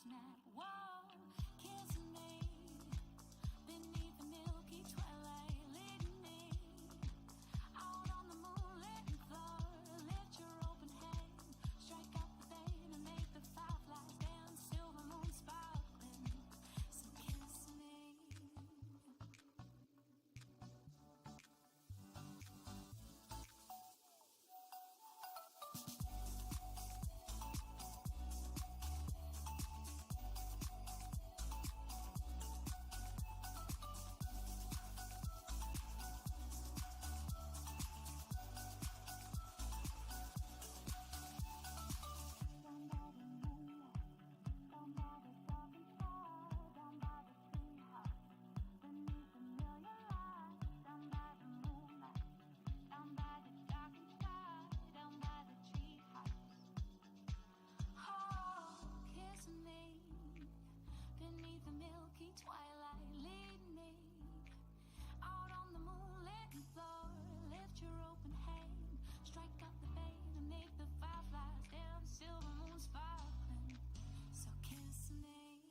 A: kiss me, whoa, kiss me. Beneath the milky twilight, leading me out on the moonlit floor. Lift your open hand, strike up the vein and make the fireflies dance. Silver moon sparkling, so kiss me. Twilight, lead me out on the moonlit floor. Lift your open hand, strike up the vein and make the fireflies dance. Silver moon sparkling, so kiss me.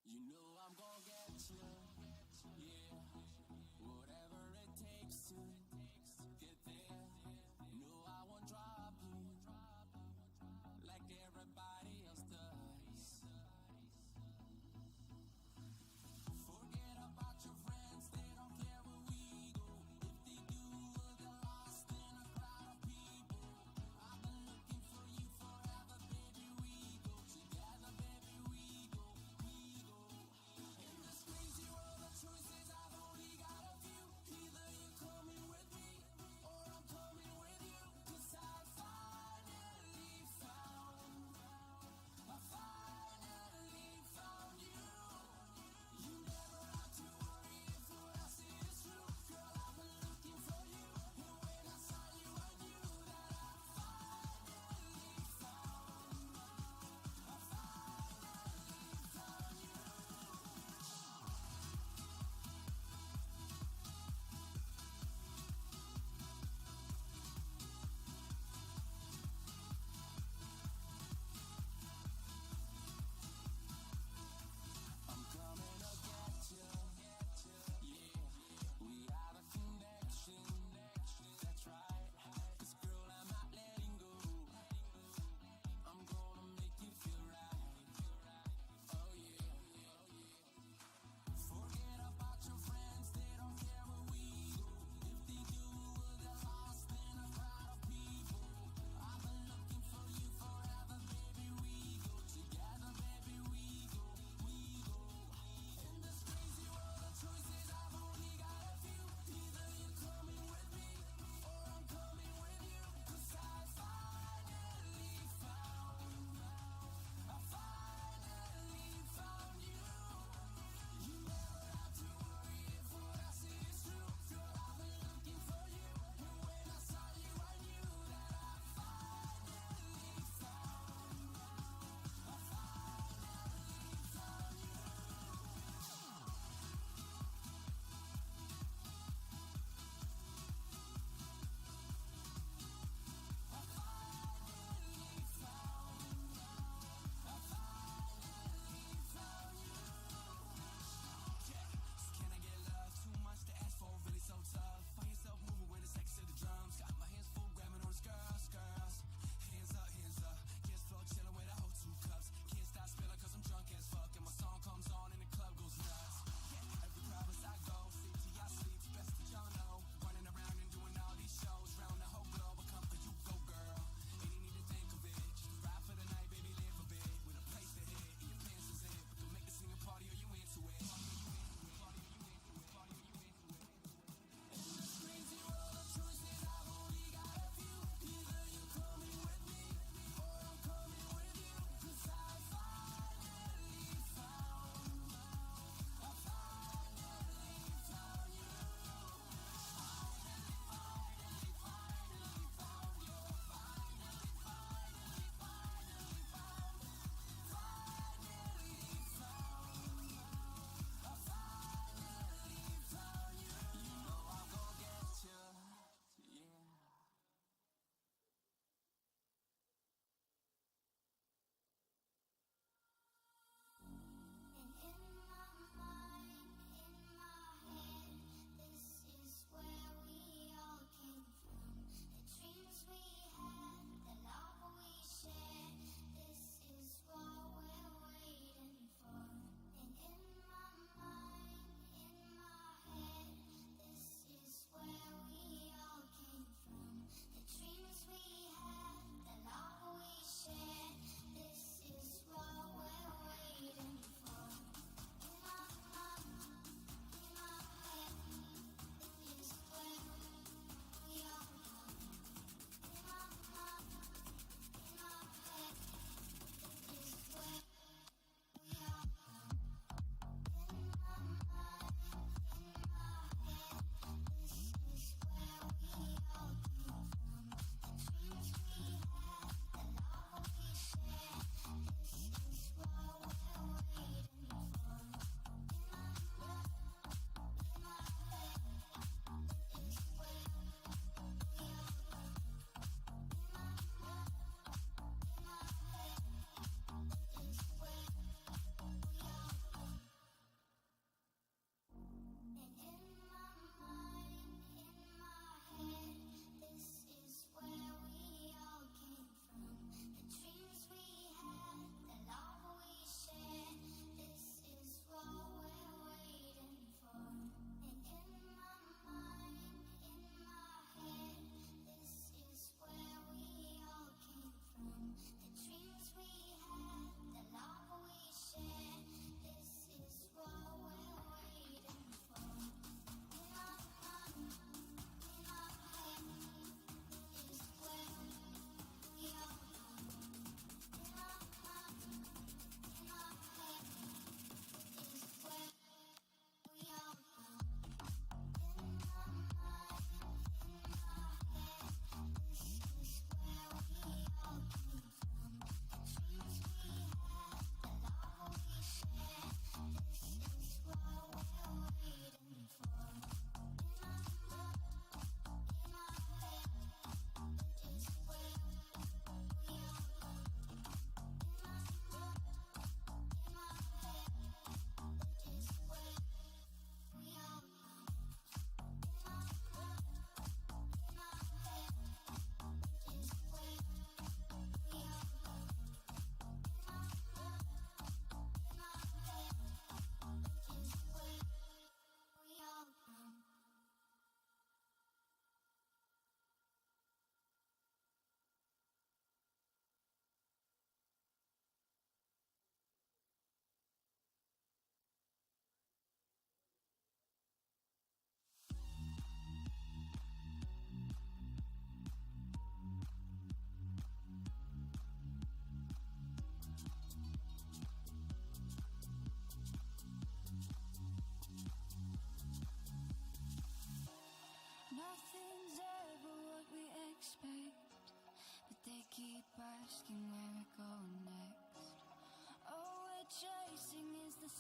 C: You know I'm gonna get you, yeah. Whatever it takes to get there. No, I won't drop you like everybody else does. Forget about your friends, they don't care where we go. If they do, we'll get lost in a crowd of people. I've been looking for you forever, baby, we go together, baby, we go. In this crazy world of choices, I've only got a few. Either you come in with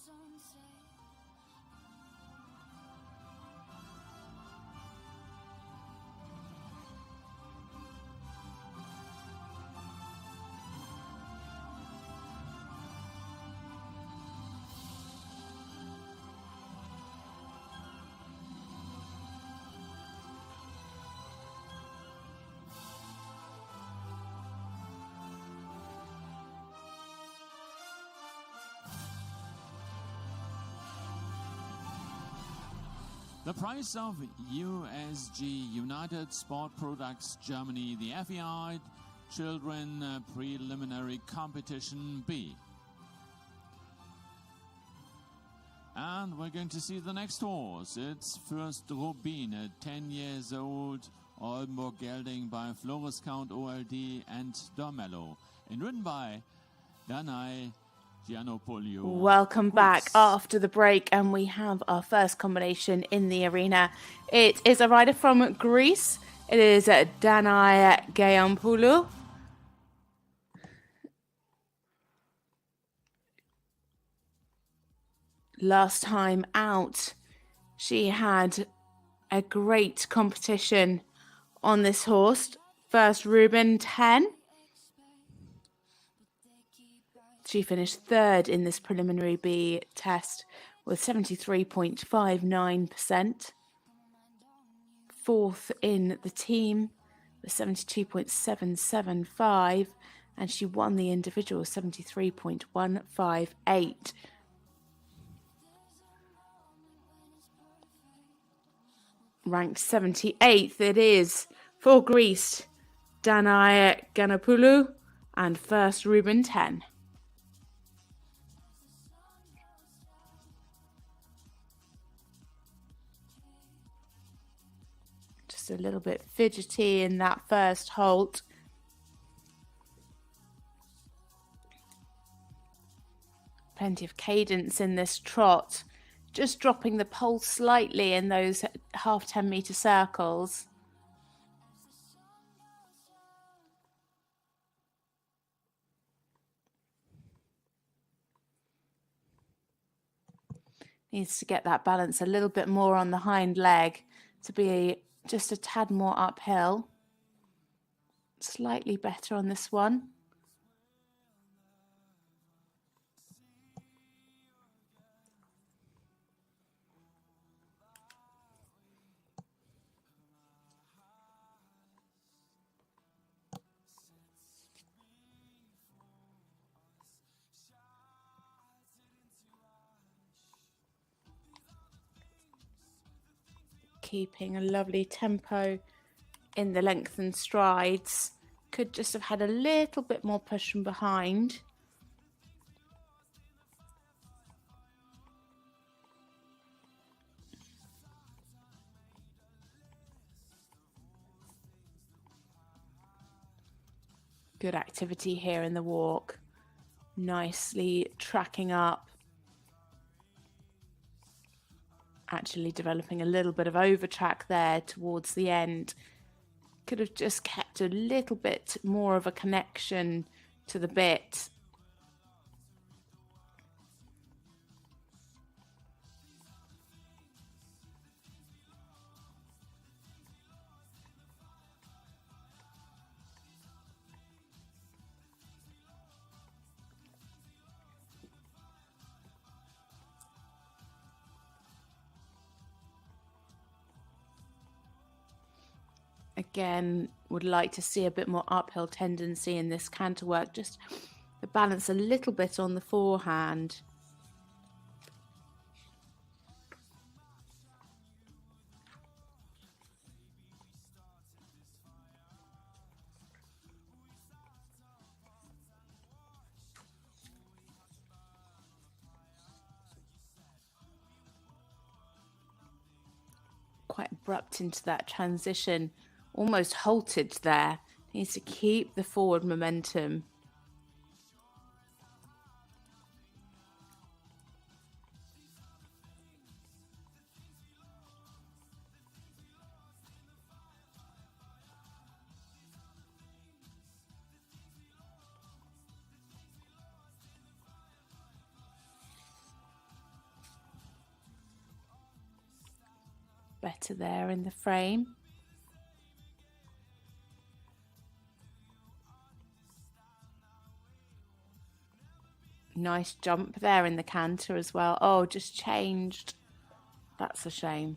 C: sunset.
B: The price of USG United Sport Products Germany, the FEI Children Preliminary Competition B. And we're going to see the next horse. It's first Rubin, 10 years old, Oldenburg gelding by Flores Count OLD and Dormello, and ridden by Danai Giannopoulou.
A: Welcome back after the break, and we have our first combination in the arena. It is a rider from Greece. It is Danai Giannopoulou. Last time out, she had a great competition on this horse. First, Ruben 10. She finished third in this preliminary B test with 73.59%. Fourth in the team with 72.775, and she won the individual 73.158. Ranked 78th, it is for Greece, Danai Giannopoulou, and first Ruben 10. Just a little bit fidgety in that first halt. Plenty of cadence in this trot. Just dropping the pulse slightly in those half 10-meter circles. Needs to get that balance a little bit more on the hind leg to be just a tad more uphill. Slightly better on this one. Keeping a lovely tempo in the lengthened strides. Could just have had a little bit more push from behind. Good activity here in the walk. Nicely tracking up. Actually developing a little bit of overtrack there towards the end. Could have just kept a little bit more of a connection to the bit. Again, would like to see a bit more uphill tendency in this canter work. Just the balance a little bit on the forehand. Quite abrupt into that transition. Almost halted there. Needs to keep the forward momentum. better there in the frame. Nice jump there in the canter as well. Oh, just changed. That's a shame.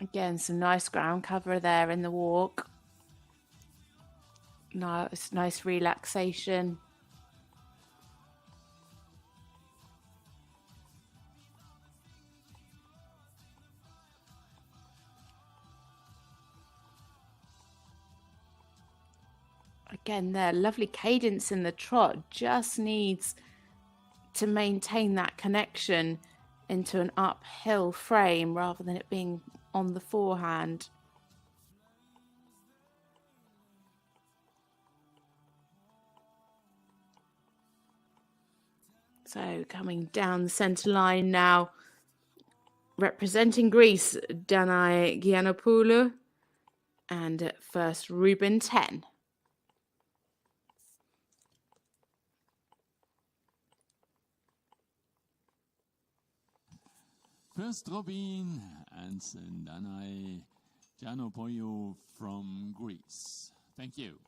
A: Again, some nice ground cover there in the walk. Nice relaxation. Again there, lovely cadence in the trot. Just needs to maintain that connection into an uphill frame rather than it being on the forehand. So coming down the centre line now, representing Greece, Danai Giannopoulou, and first Ruben 10.
B: First Robin and Danai Giannopoulou from Greece. Thank you.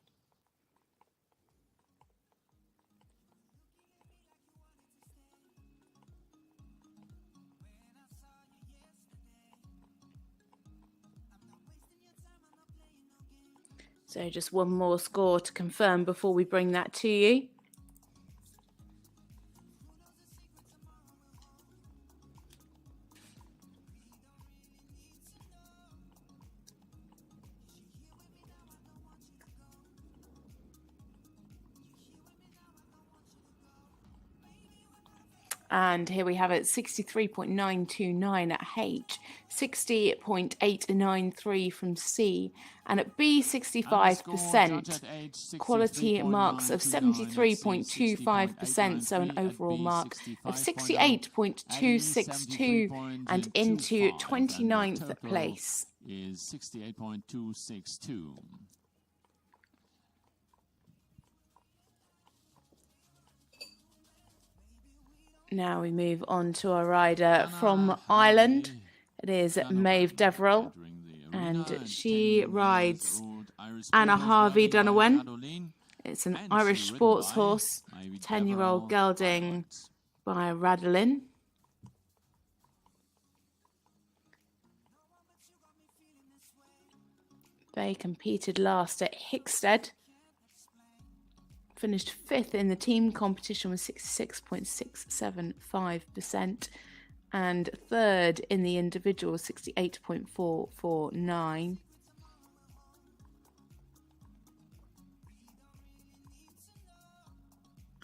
A: So just one more score to confirm before we bring that to you. And here we have it, 63.929 at H, 60.893 from C, and at B, 65%. Quality marks of 73.25%, so an overall mark of 68.262, and into 29th place.
B: Is 68.262.
A: Now we move on to our rider from Ireland. It is Maeve Deverell, and she rides Anna Harvey Donovan. It's an Irish sports horse, 10-year-old gelding by Radlin. They competed last at Hickstead. Finished 5th in the team competition with 66.675%, and 3rd in the individual, 68.449.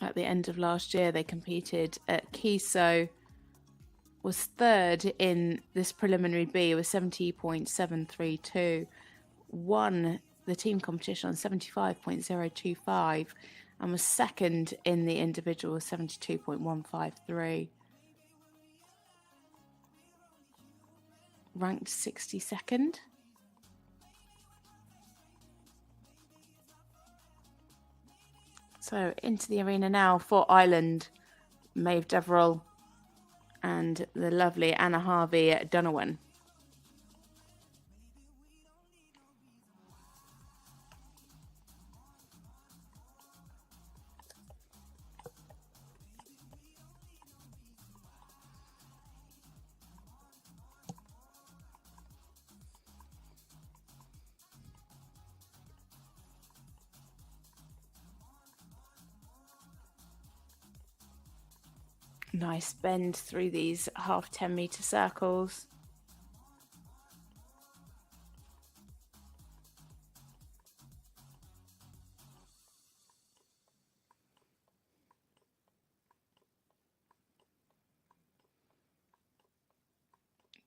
A: At the end of last year, they competed at Kiso, was 3rd in this preliminary B with 70.732, won the team competition on 75.025, and was 2nd in the individual with 72.153. Ranked 62nd. So into the arena now for Ireland, Maeve Deverell and the lovely Anna Harvey Donovan. Nice bend through these half 10-meter circles.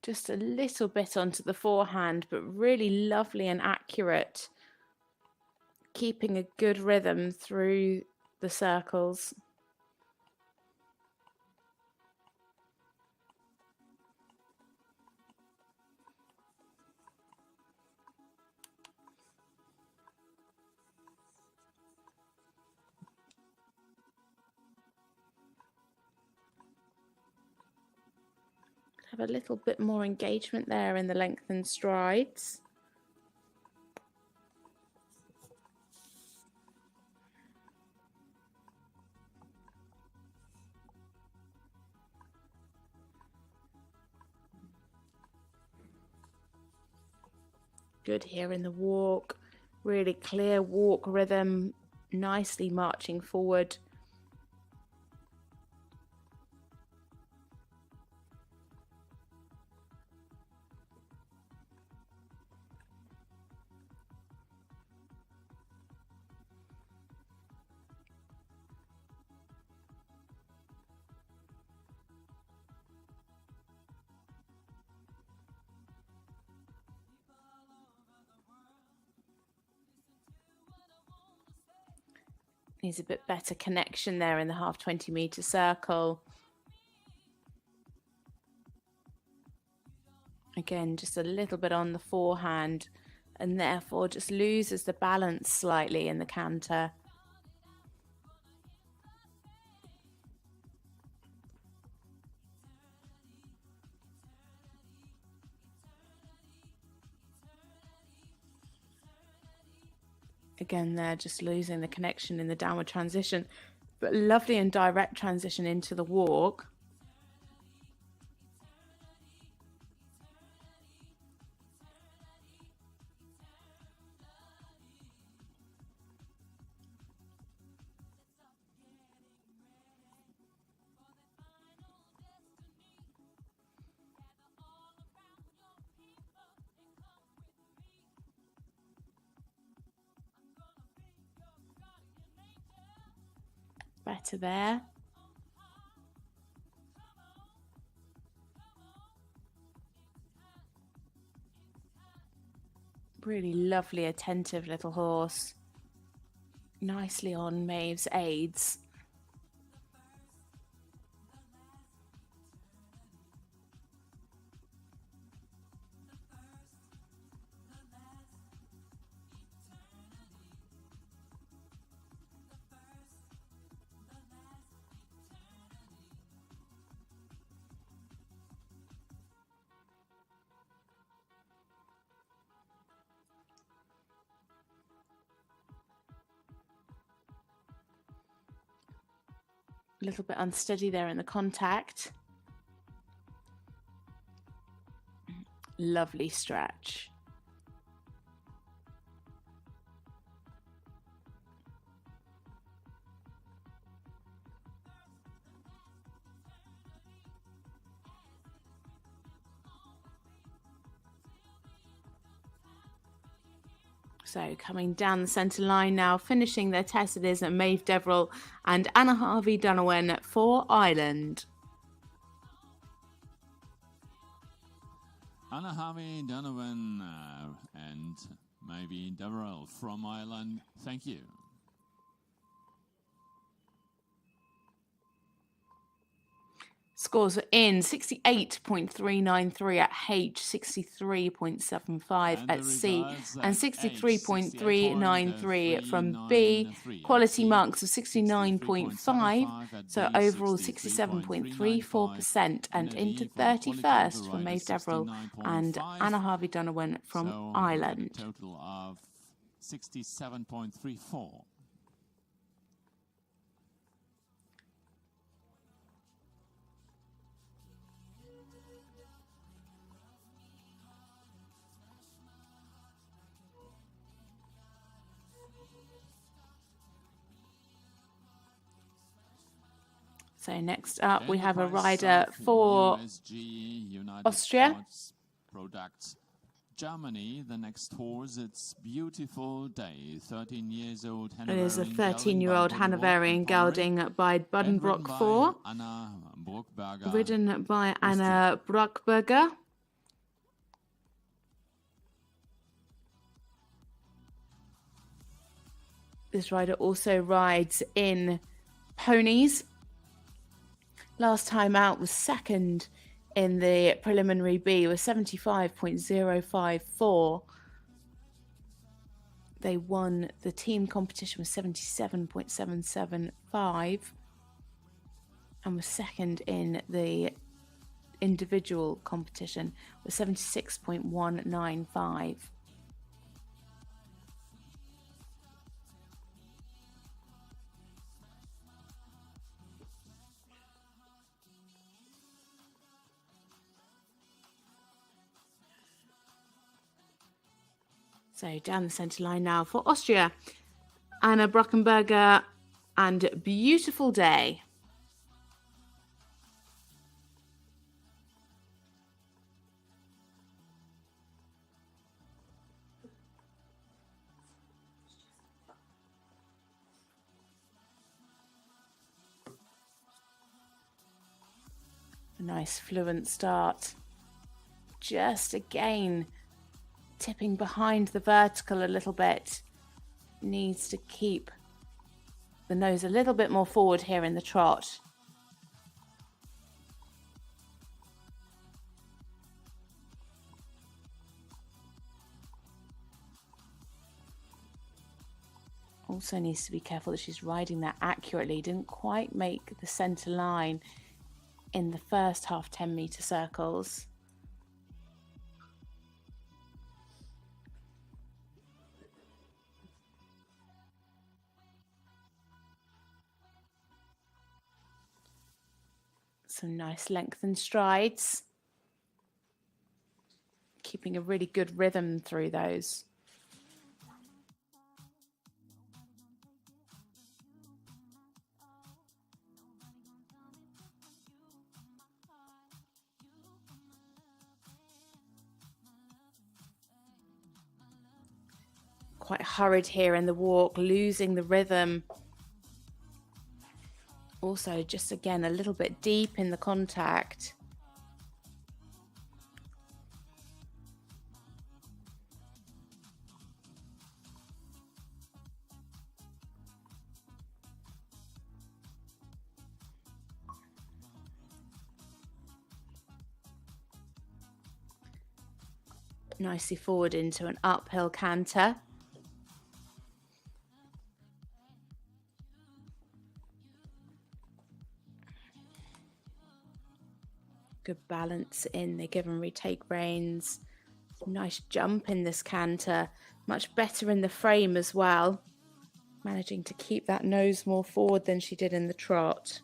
A: Just a little bit onto the forehand, but really lovely and accurate. Keeping a good rhythm through the circles. a little bit more engagement there in the lengthened strides. Good here in the walk, really clear walk rhythm, nicely marching forward. Needs a bit better connection there in the half 20-meter circle. Again, just a little bit on the forehand and therefore just loses the balance slightly in the canter. Again, they're just losing the connection in the downward transition, but lovely and direct transition into the walk. Better there. Really lovely, attentive little horse. Nicely on Maeve's aids. A little bit unsteady there in the contact. Lovely stretch. So coming down the centre line now, finishing their test, it is Maeve Deverell and Anna Harvey Donovan for Ireland.
B: Anna Harvey Donovan and Maeve Deverell from Ireland. Thank you.
A: Scores are in 68.393 at H, 63.75 at C, and 63.393 from B. Quality marks of 69.5, so overall 67.34%, and into 31st from Maeve Deverell and Anna Harvey Donovan from Ireland.
B: A total of 67.34.
A: So next up, we have a rider for Austria.
B: Products. Germany, the next horse, it's Beautiful Day, 13 years old.
A: It is a 13-year-old Hanoverian gelding by Buddenbrook 4, ridden by Anna Brockberger. This rider also rides in ponies. Last time out was second in the preliminary B with 75.054. They won the team competition with 77.775 and was second in the individual competition was 76.195. So down the centre line now for Austria. Anna Brackenberger and Beautiful Day. A nice fluent start. Just again tipping behind the vertical a little bit. Needs to keep the nose a little bit more forward here in the trot. Also needs to be careful that she's riding that accurately. Didn't quite make the centre line in the first half 10-metre circles. Some nice lengthened strides. Keeping a really good rhythm through those. Quite hurried here in the walk, losing the rhythm. Also, just again, a little bit deep in the contact. Nicely forward into an uphill canter. Good balance in the give and retake reins. Nice jump in this canter. Much better in the frame as well. Managing to keep that nose more forward than she did in the trot.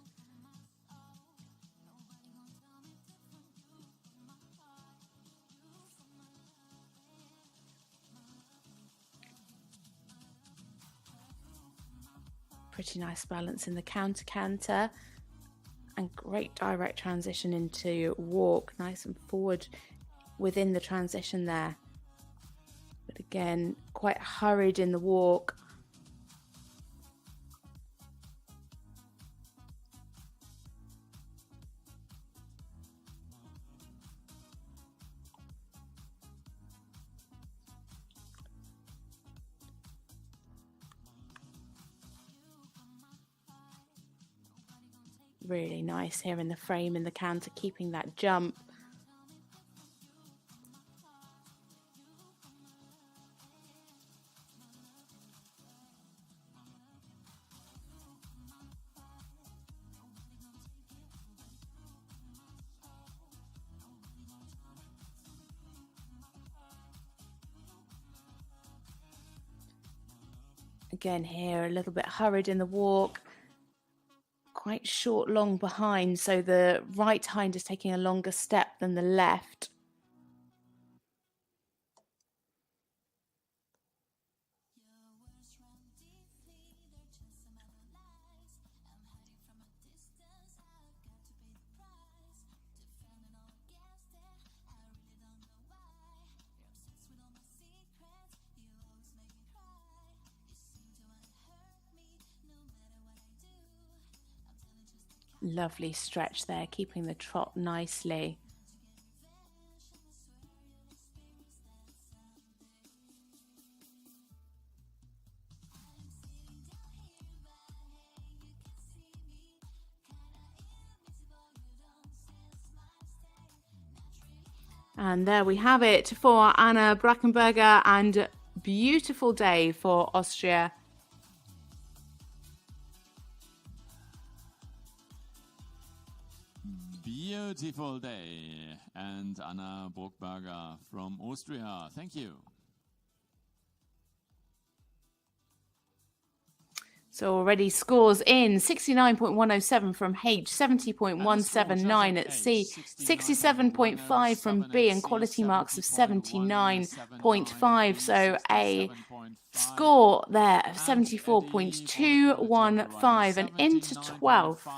A: Pretty nice balance in the counter canter. And great direct transition into walk, nice and forward within the transition there. But again, quite hurried in the walk. Really nice here in the frame, in the canter, keeping that jump. Again here, a little bit hurried in the walk. Quite short, long behind, so the right hind is taking a longer step than the left. Lovely stretch there, keeping the trot nicely. And there we have it for Anna Brackenberger and Beautiful Day for Austria.
B: Beautiful day. And Anna Bruckberger from Austria. Thank you.
A: So already scores in 69.107 from H, 70.179 at C, 67.5 from B, and quality marks of 79.5. So a score there of 74.215 and into 12.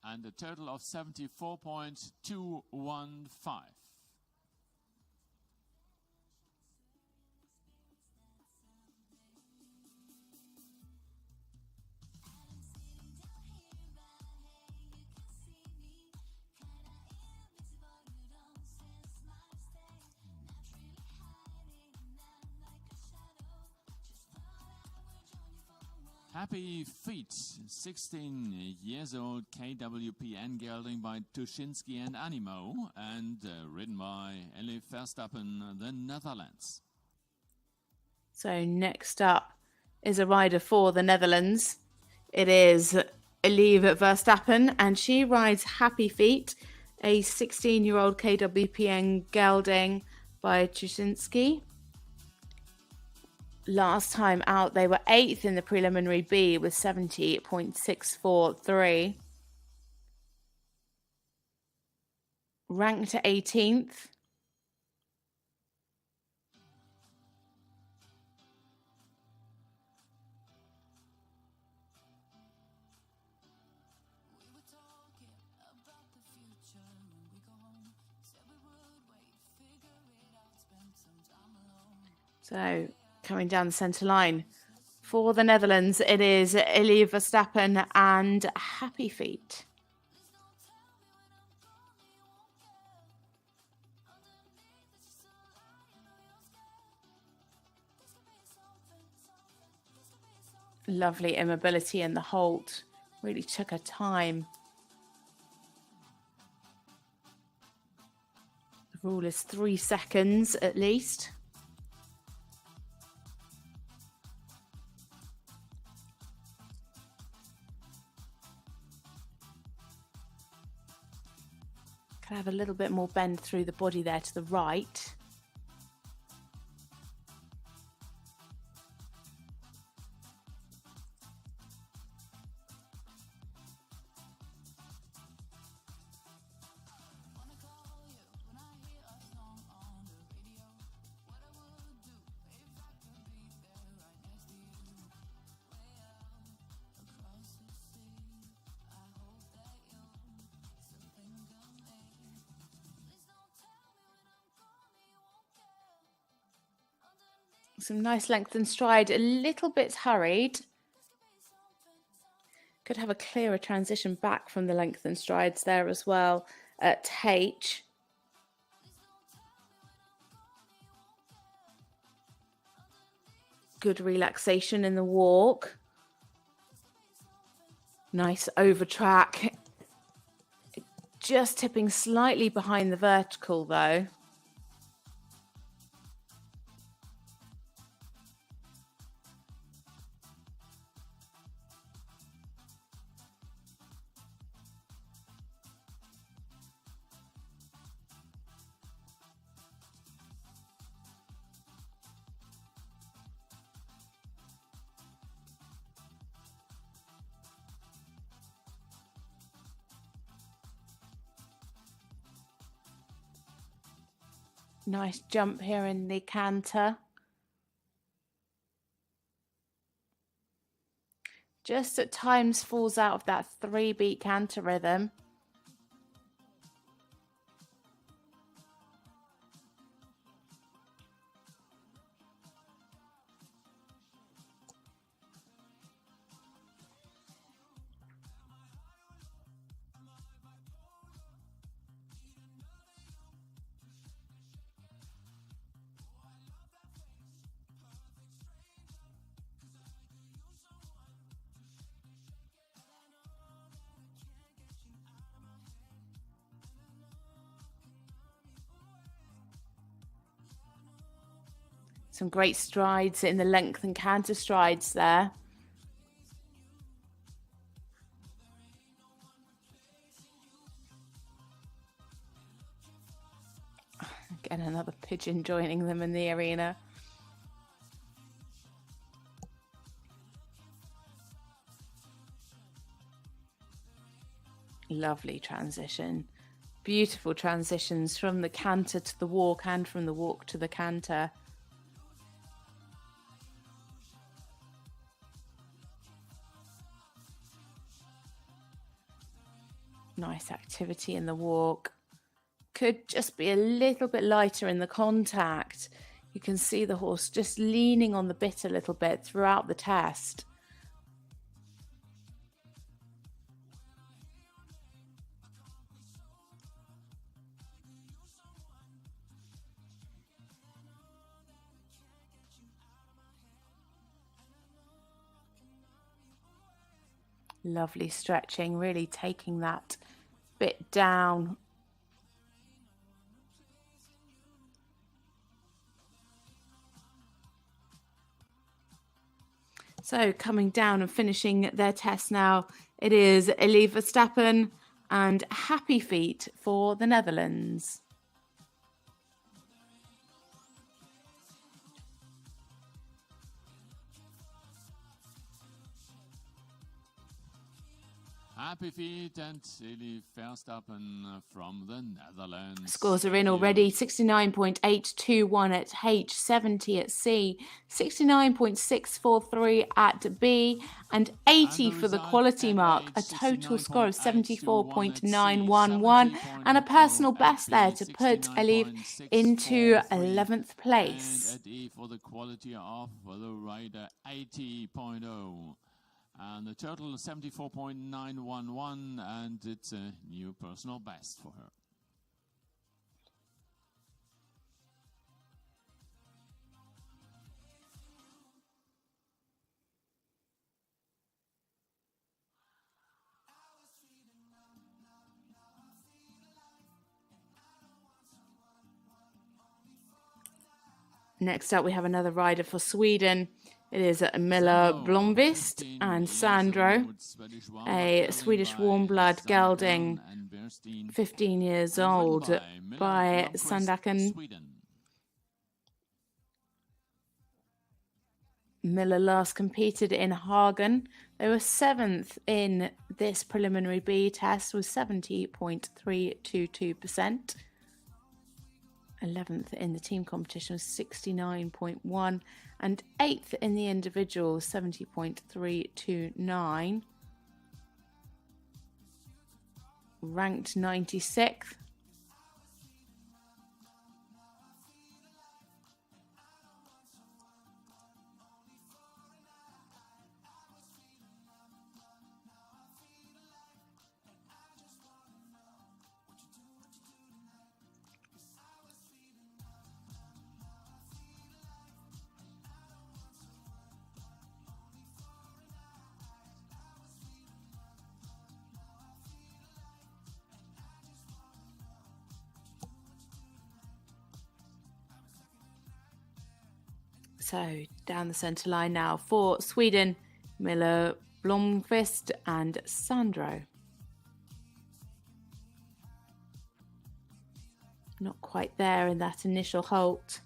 B: And a total of 74.215. Happy Feet, 16 years old KWPN gelding by Tuschinski and Animo, and ridden by Elif Verstappen, the Netherlands.
A: So next up is a rider for the Netherlands. It is Elif Verstappen, and she rides Happy Feet, a 16-year-old KWPN gelding by Tuschinski. Last time out, they were 8th in the preliminary B with 70.643. Ranked 18th. So coming down the centre line for the Netherlands, it is Elif Verstappen and Happy Feet. Lovely immobility in the halt. Really took her time. The rule is 3 seconds at least. Could have a little bit more bend through the body there to the right. Some nice length and stride, a little bit hurried. Could have a clearer transition back from the length and strides there as well at H. Good relaxation in the walk. Nice over track. Just tipping slightly behind the vertical though. Nice jump here in the canter. Just at times falls out of that 3-beat canter rhythm. Some great strides in the length and canter strides there. Again, another pigeon joining them in the arena. Lovely transition. Beautiful transitions from the canter to the walk and from the walk to the canter. Nice activity in the walk. Could just be a little bit lighter in the contact. You can see the horse just leaning on the bit a little bit throughout the test. Lovely stretching, really taking that bit down. So coming down and finishing their test now, it is Elie Verstappen and Happy Feet for the Netherlands.
B: Happy Feet and Elie Verstappen from the Netherlands.
A: Scores are in already. 69.821 at H, 70 at C, 69.643 at B, and 80 for the quality mark. A total score of 74.911 and a personal best there to put Elie into 11th place.
B: And at E for the quality of the rider 80.0. And the total is 74.911, and it's a new personal best for her.
A: Next up, we have another rider for Sweden. It is Miller Blomqvist and Sandro, a Swedish warm blood gelding, 15 years old, by Sandaken. Miller last competed in Hagen. They were 7th in this preliminary B test with 70.322%. 11th in the team competition was 69.1 and 8th in the individual 70.329. Ranked 96th. So down the centre line now for Sweden, Miller Blomqvist and Sandro. Not quite there in that initial halt.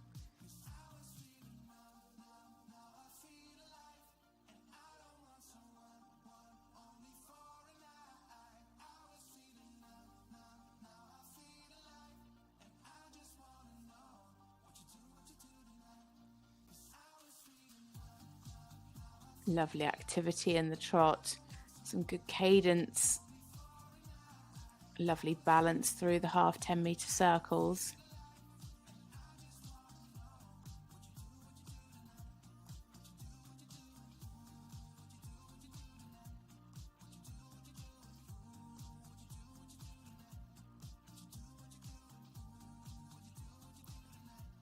A: Lovely activity in the trot, some good cadence, lovely balance through the half 10-metre circles.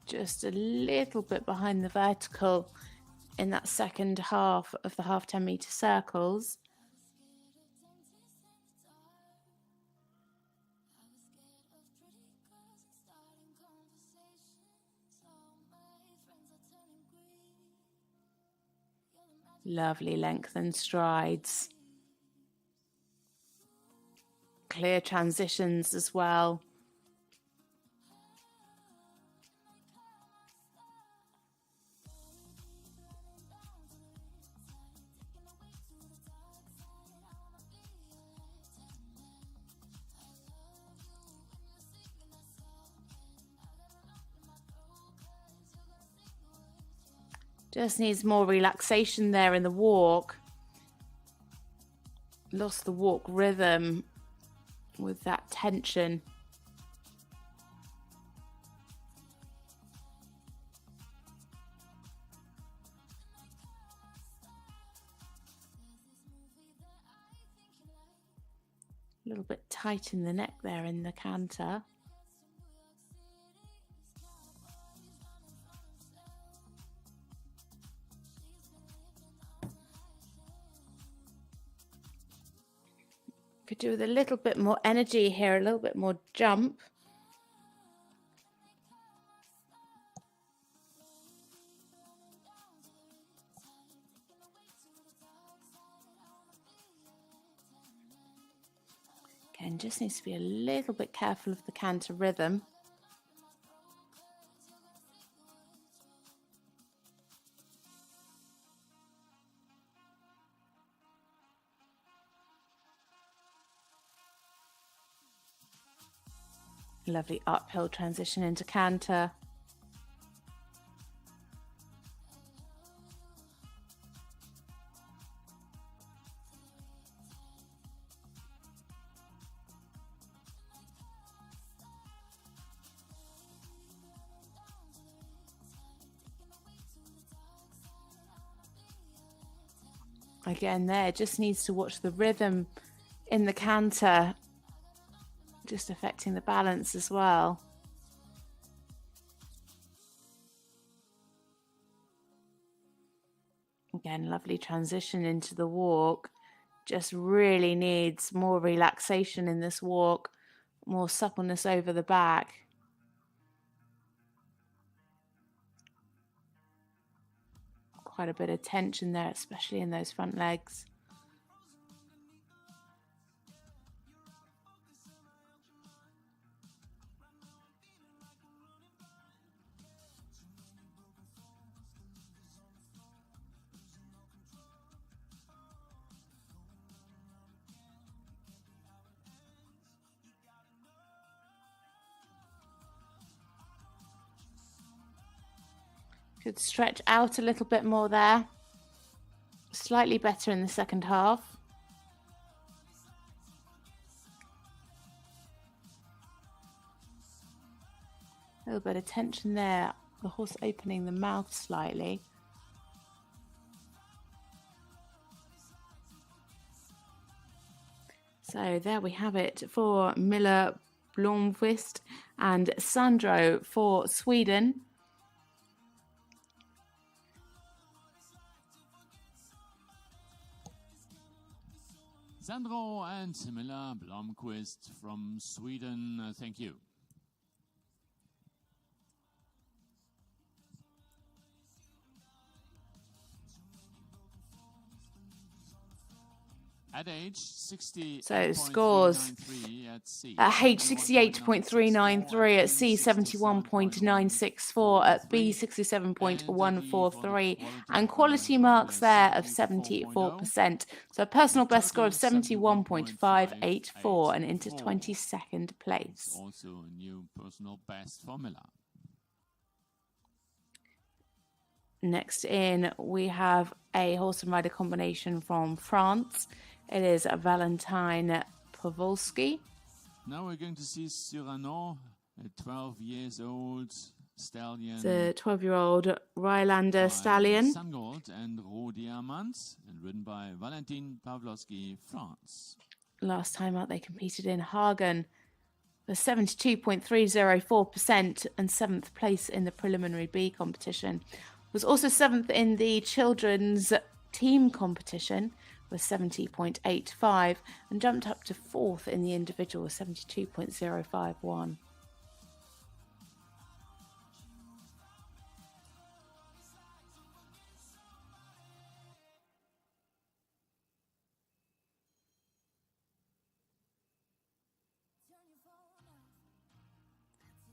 A: Just a little bit behind the vertical in that second half of the half 10-metre circles. Lovely lengthened strides. Clear transitions as well. Just needs more relaxation there in the walk. Lost the walk rhythm with that tension. A little bit tight in the neck there in the canter. Could do with a little bit more energy here, a little bit more jump. Again, just needs to be a little bit careful of the canter rhythm. Lovely uphill transition into canter. Again there, just needs to watch the rhythm in the canter, just affecting the balance as well. Again, lovely transition into the walk. Just really needs more relaxation in this walk, more suppleness over the back. Quite a bit of tension there, especially in those front legs. Could stretch out a little bit more there. Slightly better in the second half. A little bit of tension there. The horse opening the mouth slightly. So there we have it for Miller Blomqvist and Sandro for Sweden.
B: Sandro and Miller Blomqvist from Sweden, thank you. At age 60,
A: so scores at H 68.393, at C 71.964, at B 67.143, and quality marks there of 74%. So a personal best score of 71.584 and into 22nd place.
B: Also a new personal best for Miller.
A: Next in, we have a horse and rider combination from France. It is Valentin Powolski.
B: Now we're going to see Cyrano, a 12-year-old stallion.
A: The 12-year-old Rylander stallion.
B: Sungold and Roh Diamant, and ridden by Valentin Pawlowski, France.
A: Last time out, they competed in Hagen for 72.304% and 7th place in the preliminary B competition. Was also 7th in the children's team competition with 70.85 and jumped up to 4th in the individual with 72.051.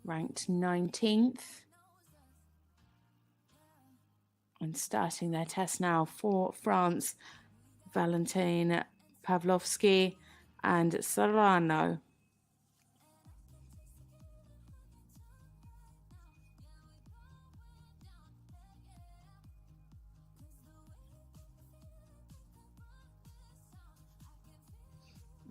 A: Ranked 19th. And starting their test now for France, Valentin Pawlowski and Serrano.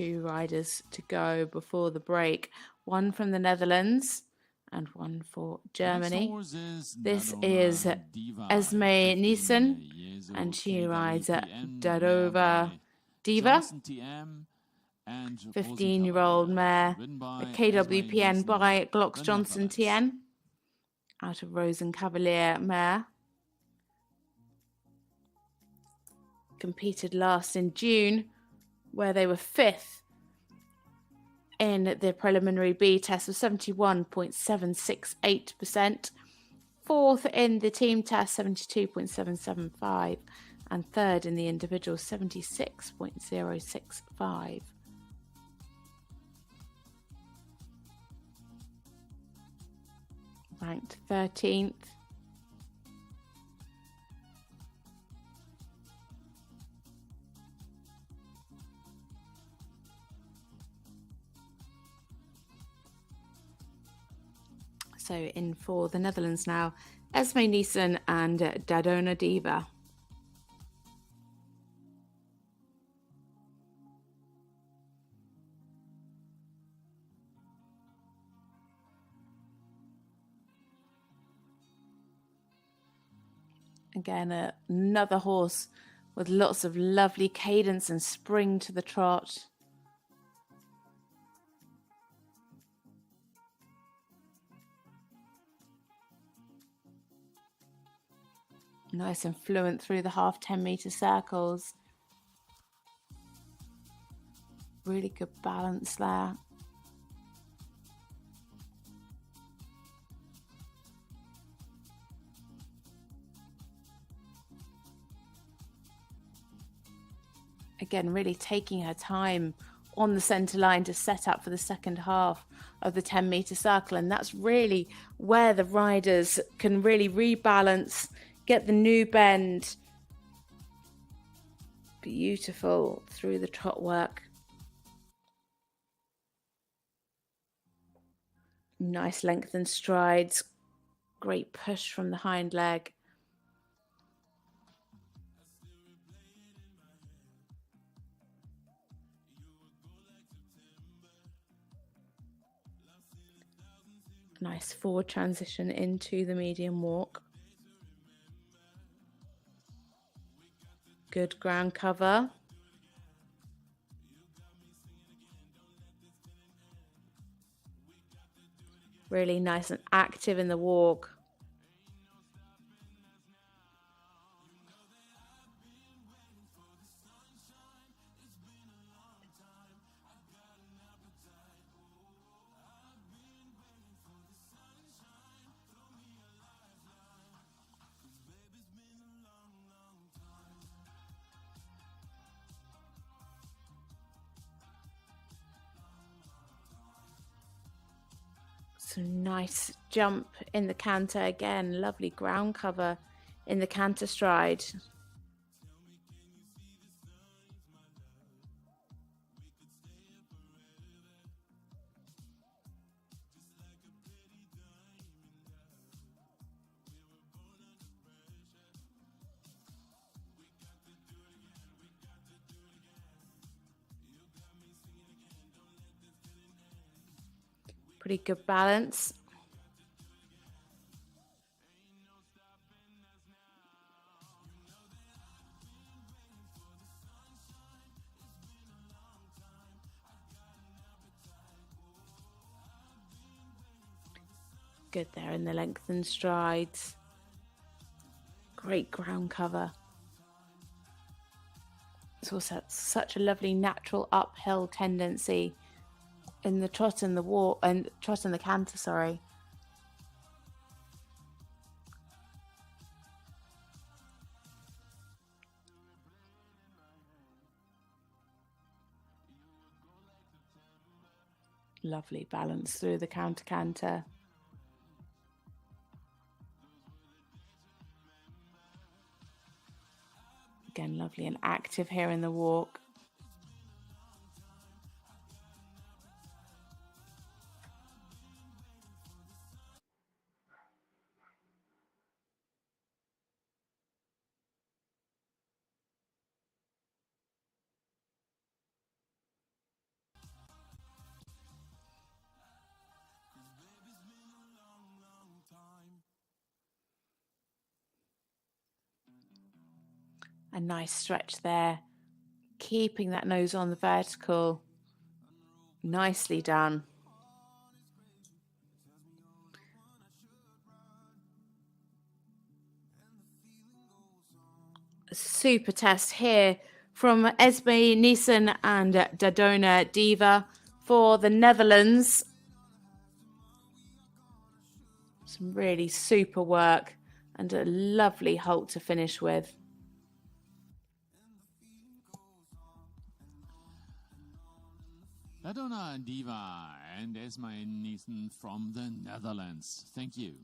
A: 2 riders to go before the break. One from the Netherlands and one for Germany. This is Esme Nielsen, and she rides at Dadova Diva. 15-year-old mare, a KWPN by Glocks Johnson TN, out of Rosen Cavalier mare. Competed last in June, where they were 5th in the preliminary B test with 71.768%, 4th in the team test 72.775, and 3rd in the individual 76.065. Ranked 13th. So in for the Netherlands now, Esme Nielsen and Dadona Diva. Again, another horse with lots of lovely cadence and spring to the trot. Nice and fluent through the half 10-meter circles. Really good balance there. Again, really taking her time on the centre line to set up for the second half of the 10-meter circle. And that's really where the riders can really rebalance, get the new bend. Beautiful through the trot work. Nice lengthened strides. Great push from the hind leg. Nice forward transition into the medium walk. Good ground cover. Really nice and active in the walk. So nice jump in the canter again. Lovely ground cover in the canter stride. Pretty good balance. Good there in the lengthened strides. Great ground cover. It's also such a lovely natural uphill tendency in the trot and the walk and trot and the canter, sorry. Lovely balance through the counter canter. Again, lovely and active here in the walk. A nice stretch there, keeping that nose on the vertical. Nicely done. Super test here from Esme Neeson and Dadona Diva for the Netherlands. Some really super work and a lovely halt to finish with.
B: Dadona Diva and Esma Neeson from the Netherlands. Thank you.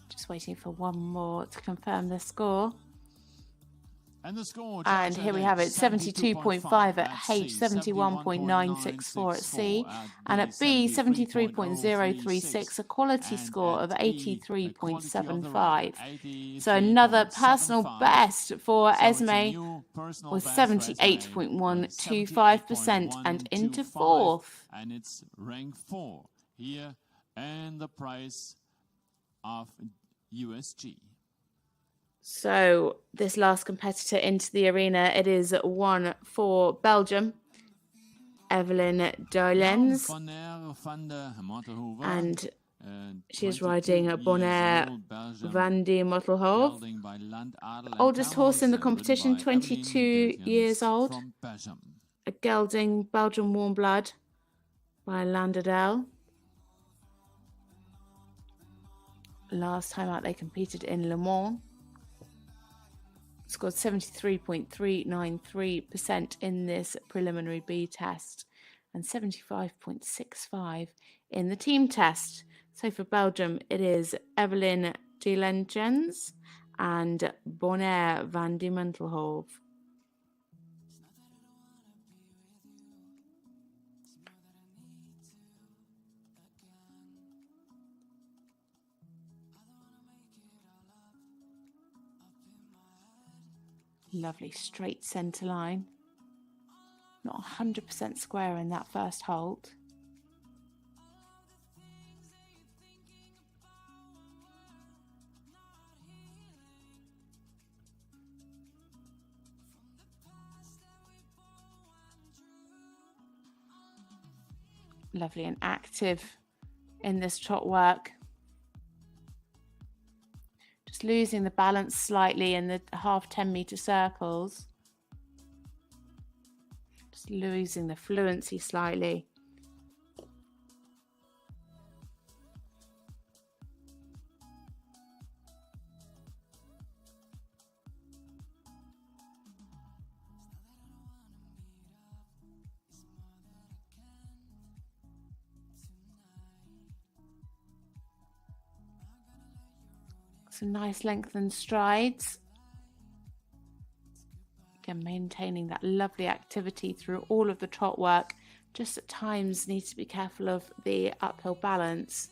A: Just waiting for one more to confirm the score.
B: And the score.
A: And here we have it, 72.5 at H, 71.964 at C, and at B, 73.036, a quality score of 83.75. So another personal best for Esme was 78.125% and into fourth.
B: And it's rank 4 here, and the price of USG.
A: So this last competitor into the arena, it is one for Belgium, Evelyn Dolens, and she is riding a Bonaire van die Mottelhof. Oldest horse in the competition, 22 years old. A gelding Belgian warm blood by Landadel. Last time out they competed in Le Mans. Scored 73.393% in this preliminary B test and 75.65 in the team test. So for Belgium, it is Evelyn Delengens and Bonaire van die Mottelhof. Lovely straight centre line. Not 100% square in that first halt. Lovely and active in this trot work. Just losing the balance slightly in the half 10-meter circles. Just losing the fluency slightly. Some nice lengthened strides. Again, maintaining that lovely activity through all of the trot work. Just at times need to be careful of the uphill balance.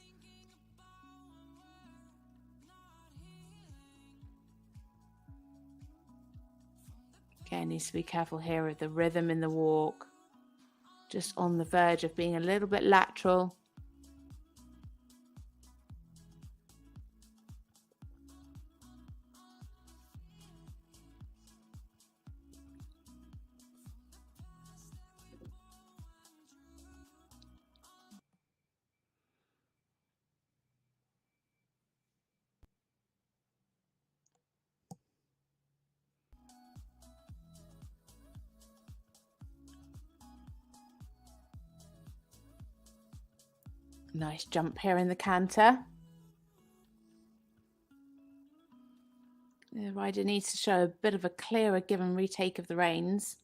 A: Again, needs to be careful here of the rhythm in the walk. Just on the verge of being a little bit lateral. Nice jump here in the canter. The rider needs to show a bit of a clearer give and retake of the reins.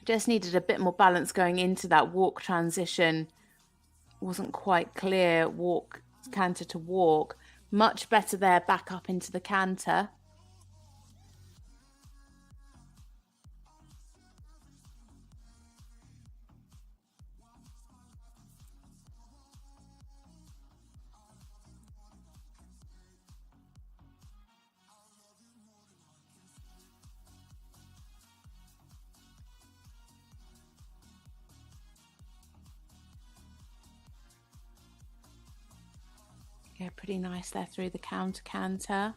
A: Just needed a bit more balance going into that walk transition. Wasn't quite clear, walk, canter to walk. Much better there, back up into the canter. Yeah, pretty nice there through the counter canter.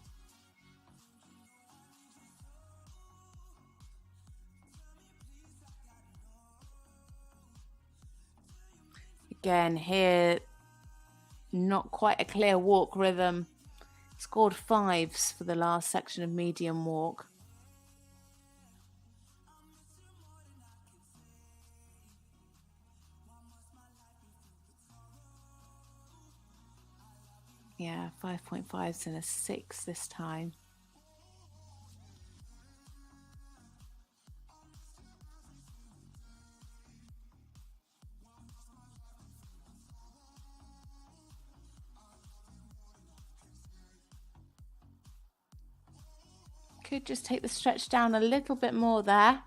A: Again, here, not quite a clear walk rhythm. Scored 5s for the last section of medium walk. Yeah, 5.5s and a 6 this time. Could just take the stretch down a little bit more there.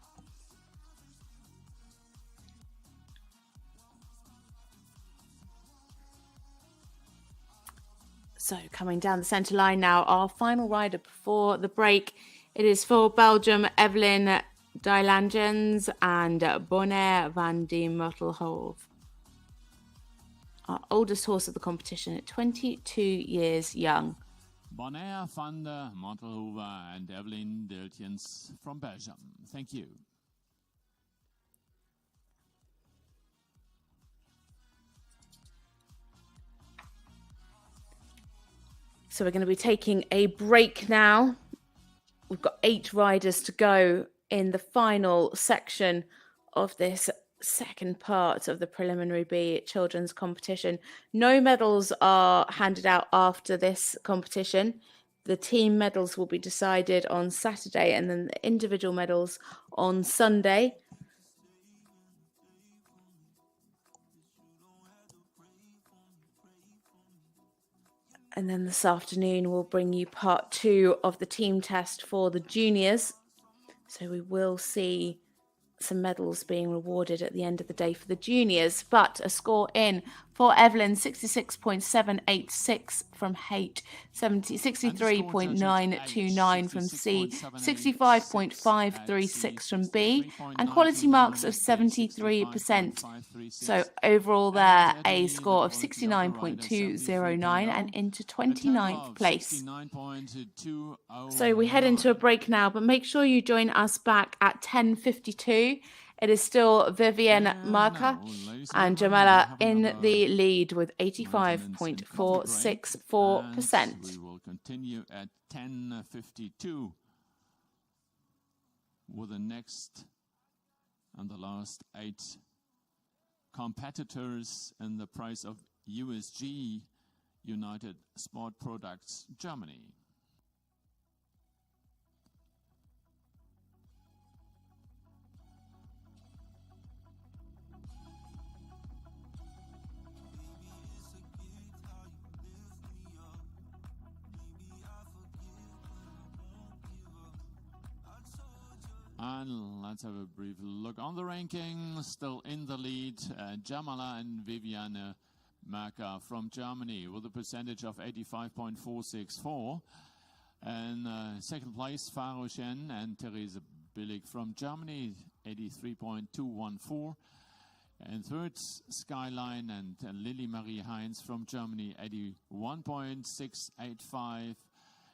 A: So coming down the centre line now, our final rider before the break. It is for Belgium, Evelyn Dijlangens and Bonaire van de Mottelhove. Our oldest horse of the competition at 22 years young.
B: Bonaire van de Mottelhove and Evelyn Dijlangens from Belgium. Thank you.
A: So we're going to be taking a break now. We've got 8 riders to go in the final section of this second part of the preliminary B children's competition. No medals are handed out after this competition. The team medals will be decided on Saturday and then the individual medals on Sunday. And then this afternoon, we'll bring you part 2 of the team test for the juniors. So we will see some medals being rewarded at the end of the day for the juniors. But a score in for Evelyn, 66.786 from H, 63.929 from C, 65.536 from B, and quality marks of 73%. So overall there, a score of 69.209 and into 29th place. So we head into a break now, but make sure you join us back at 10:52. It is still Vivienne Marca and Jamela in the lead with 85.464%.
B: We will continue at 10:52 with the next and the last 8 competitors in the prize of USG, United Sport Products, Germany. And let's have a brief look on the ranking. Still in the lead, Jamala and Viviane Marca from Germany with a percentage of 85.464. And second place, Faro Shen and Therese Billig from Germany, 83.214. And third, Skyline and Lily Marie Heinz from Germany, 81.685.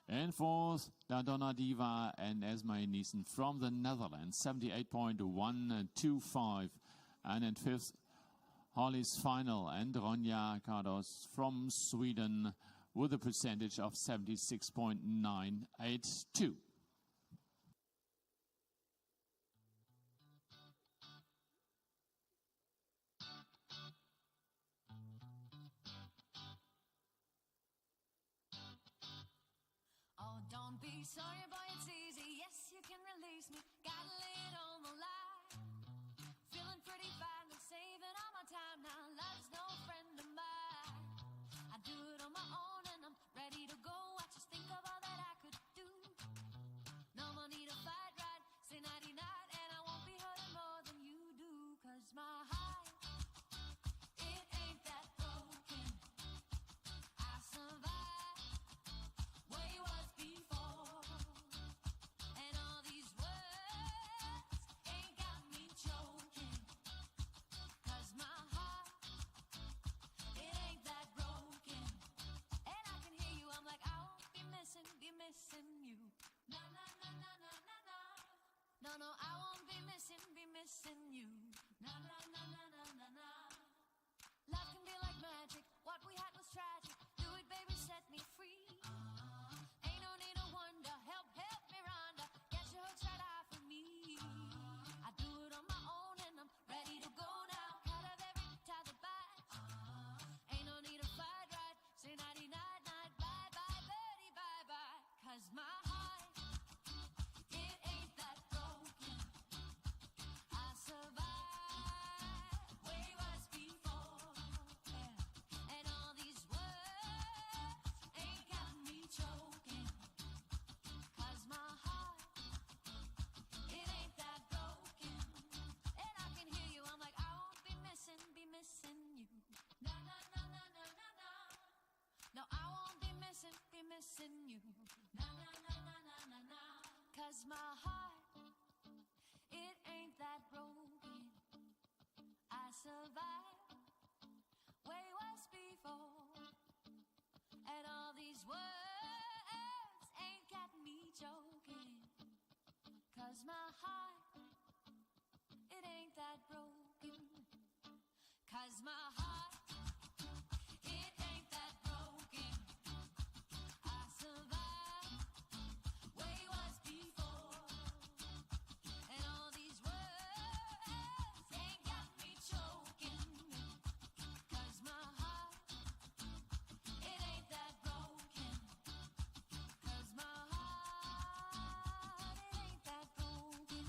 B: And fourth, La Donna Diva and Esme Niesen from the Netherlands, 78.125. And in fifth, Holly's Final and Ronja Cardos from Sweden with a percentage of 76.982.
C: Don't be sorry, boy, it's easy. Yes, you can release me. Gotta lay it on the line. my heart, it ain't that broken. I survived way worse before. And all these words ain't got me choking. 'Cause my heart, it ain't that broken. And I can hear you, I'm like, I won't be missing you. No, no, no, no, no, no, no. No, no, I won't be missing you. No, no, no, no, no, no, no. Love can be like magic, what we had was tragic. Do it, baby, set me free. Ain't no need to wonder, help me, Rhonda. Get your hooks right out for me. I do it on my own and I'm ready to go now. Cut of every tie that bites. Ain't no need to fight, right? Say nighty night, night, bye, bye, birdie, bye, bye. 'Cause my heart, it ain't that broken. I survived way worse before. Yeah. And all these words ain't got me choking. 'Cause my heart, it ain't that broken. And I can hear you, I'm like, I won't be missing you. No, no, no, no, no, no, no. No, I won't be missing you. No, no, no, no, no, no, no. 'Cause my heart, it ain't that broken. I survived way worse before. And all these words ain't got me joking. 'Cause my heart, it ain't that broken. 'Cause my heart, it ain't that broken. I survived way worse before. And all these words ain't got me choking. 'Cause my heart, it ain't that broken. 'Cause my heart, it ain't that broken.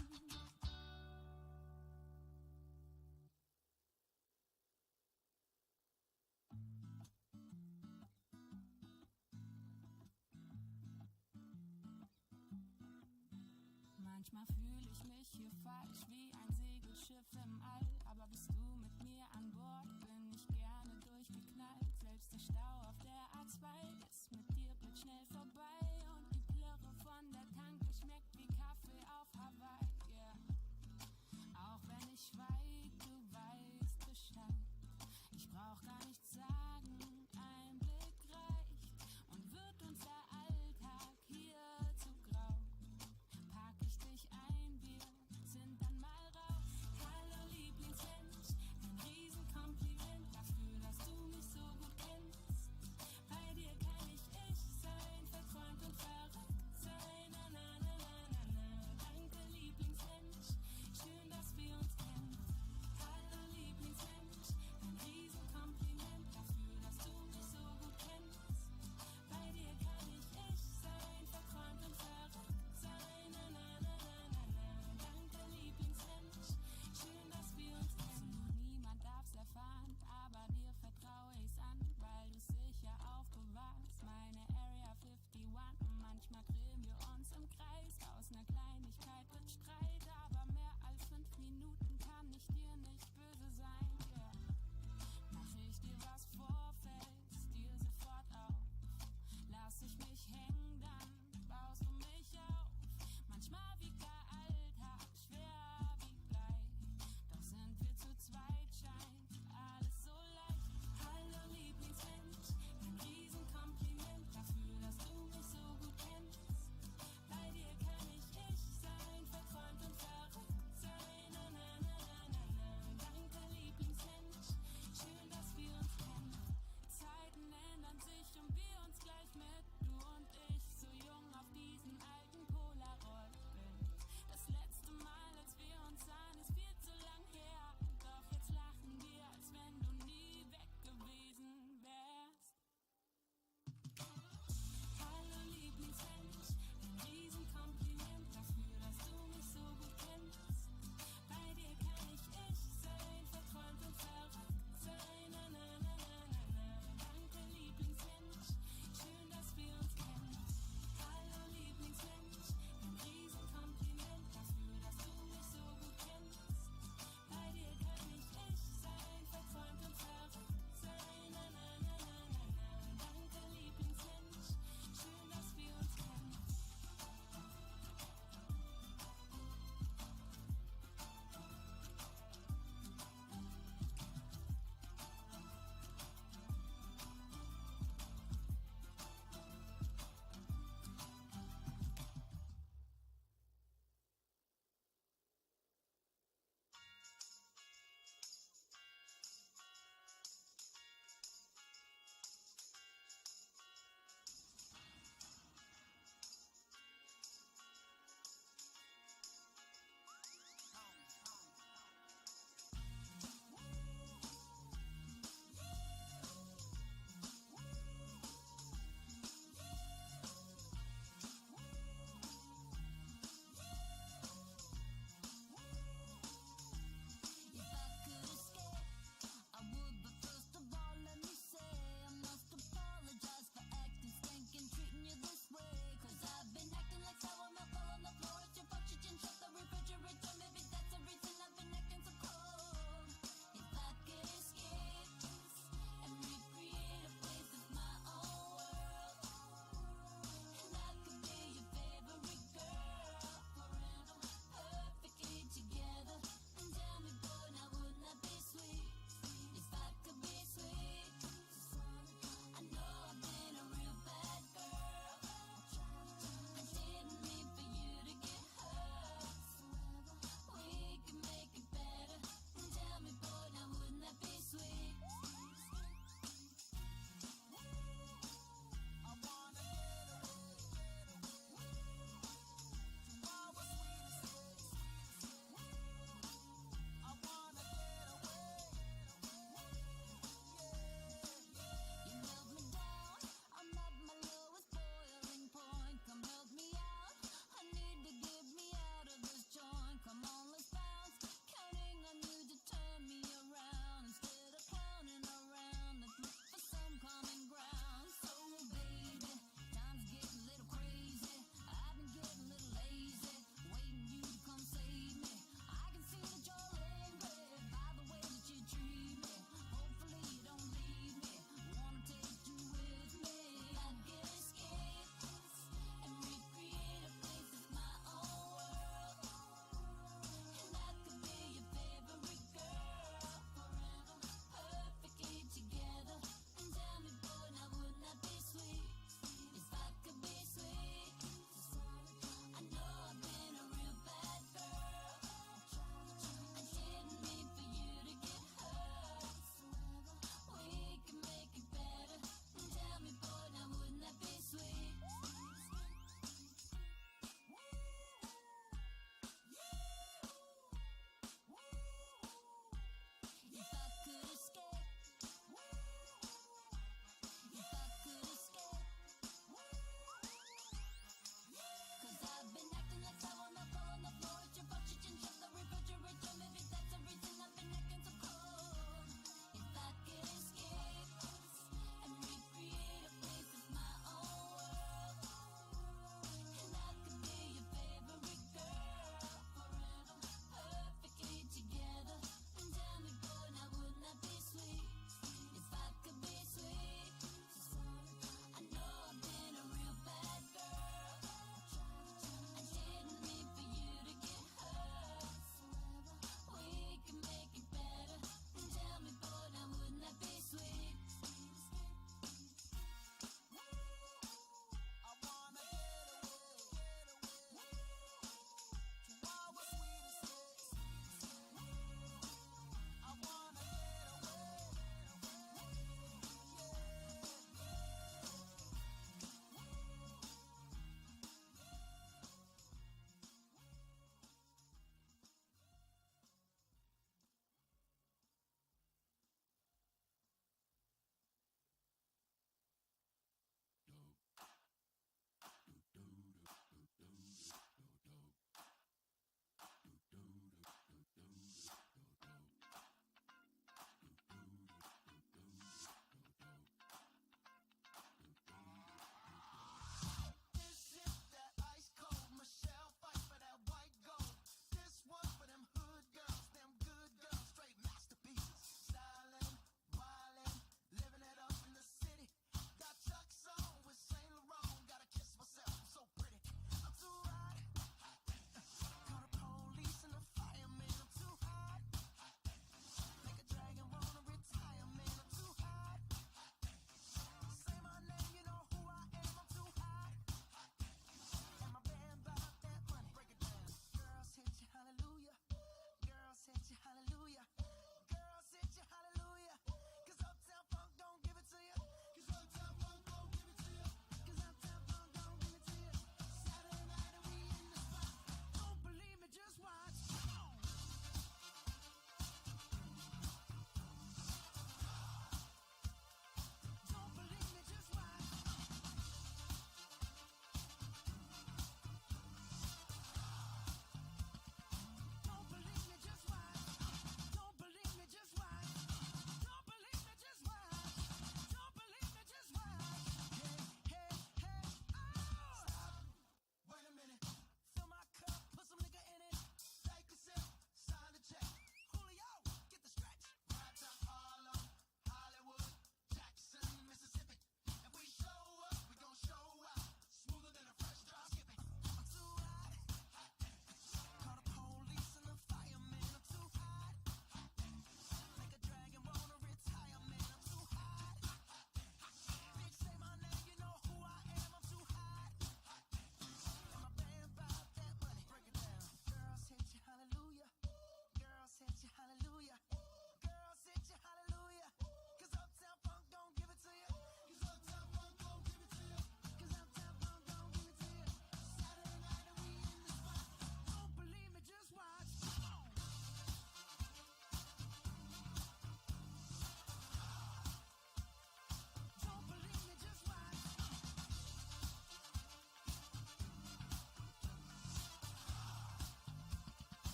D: Manchmal fühle ich mich hier falsch wie ein Segelschiff im All. Aber bist du mit mir an Bord, bin ich gerne durchgeknallt. Selbst der Stau auf der A2 ist mit dir blitzschnell vorbei. Und die Plörre von der Tanke schmeckt wie Kaffee auf Hawaii, yeah. Auch wenn ich schweig, du weißt Bescheid. Ich brauch gar nichts sagen, ein Blick reicht. Und wird uns der Alltag hier zu grau, pack ich dich ein, wir sind dann mal raus. Hallo Lieblings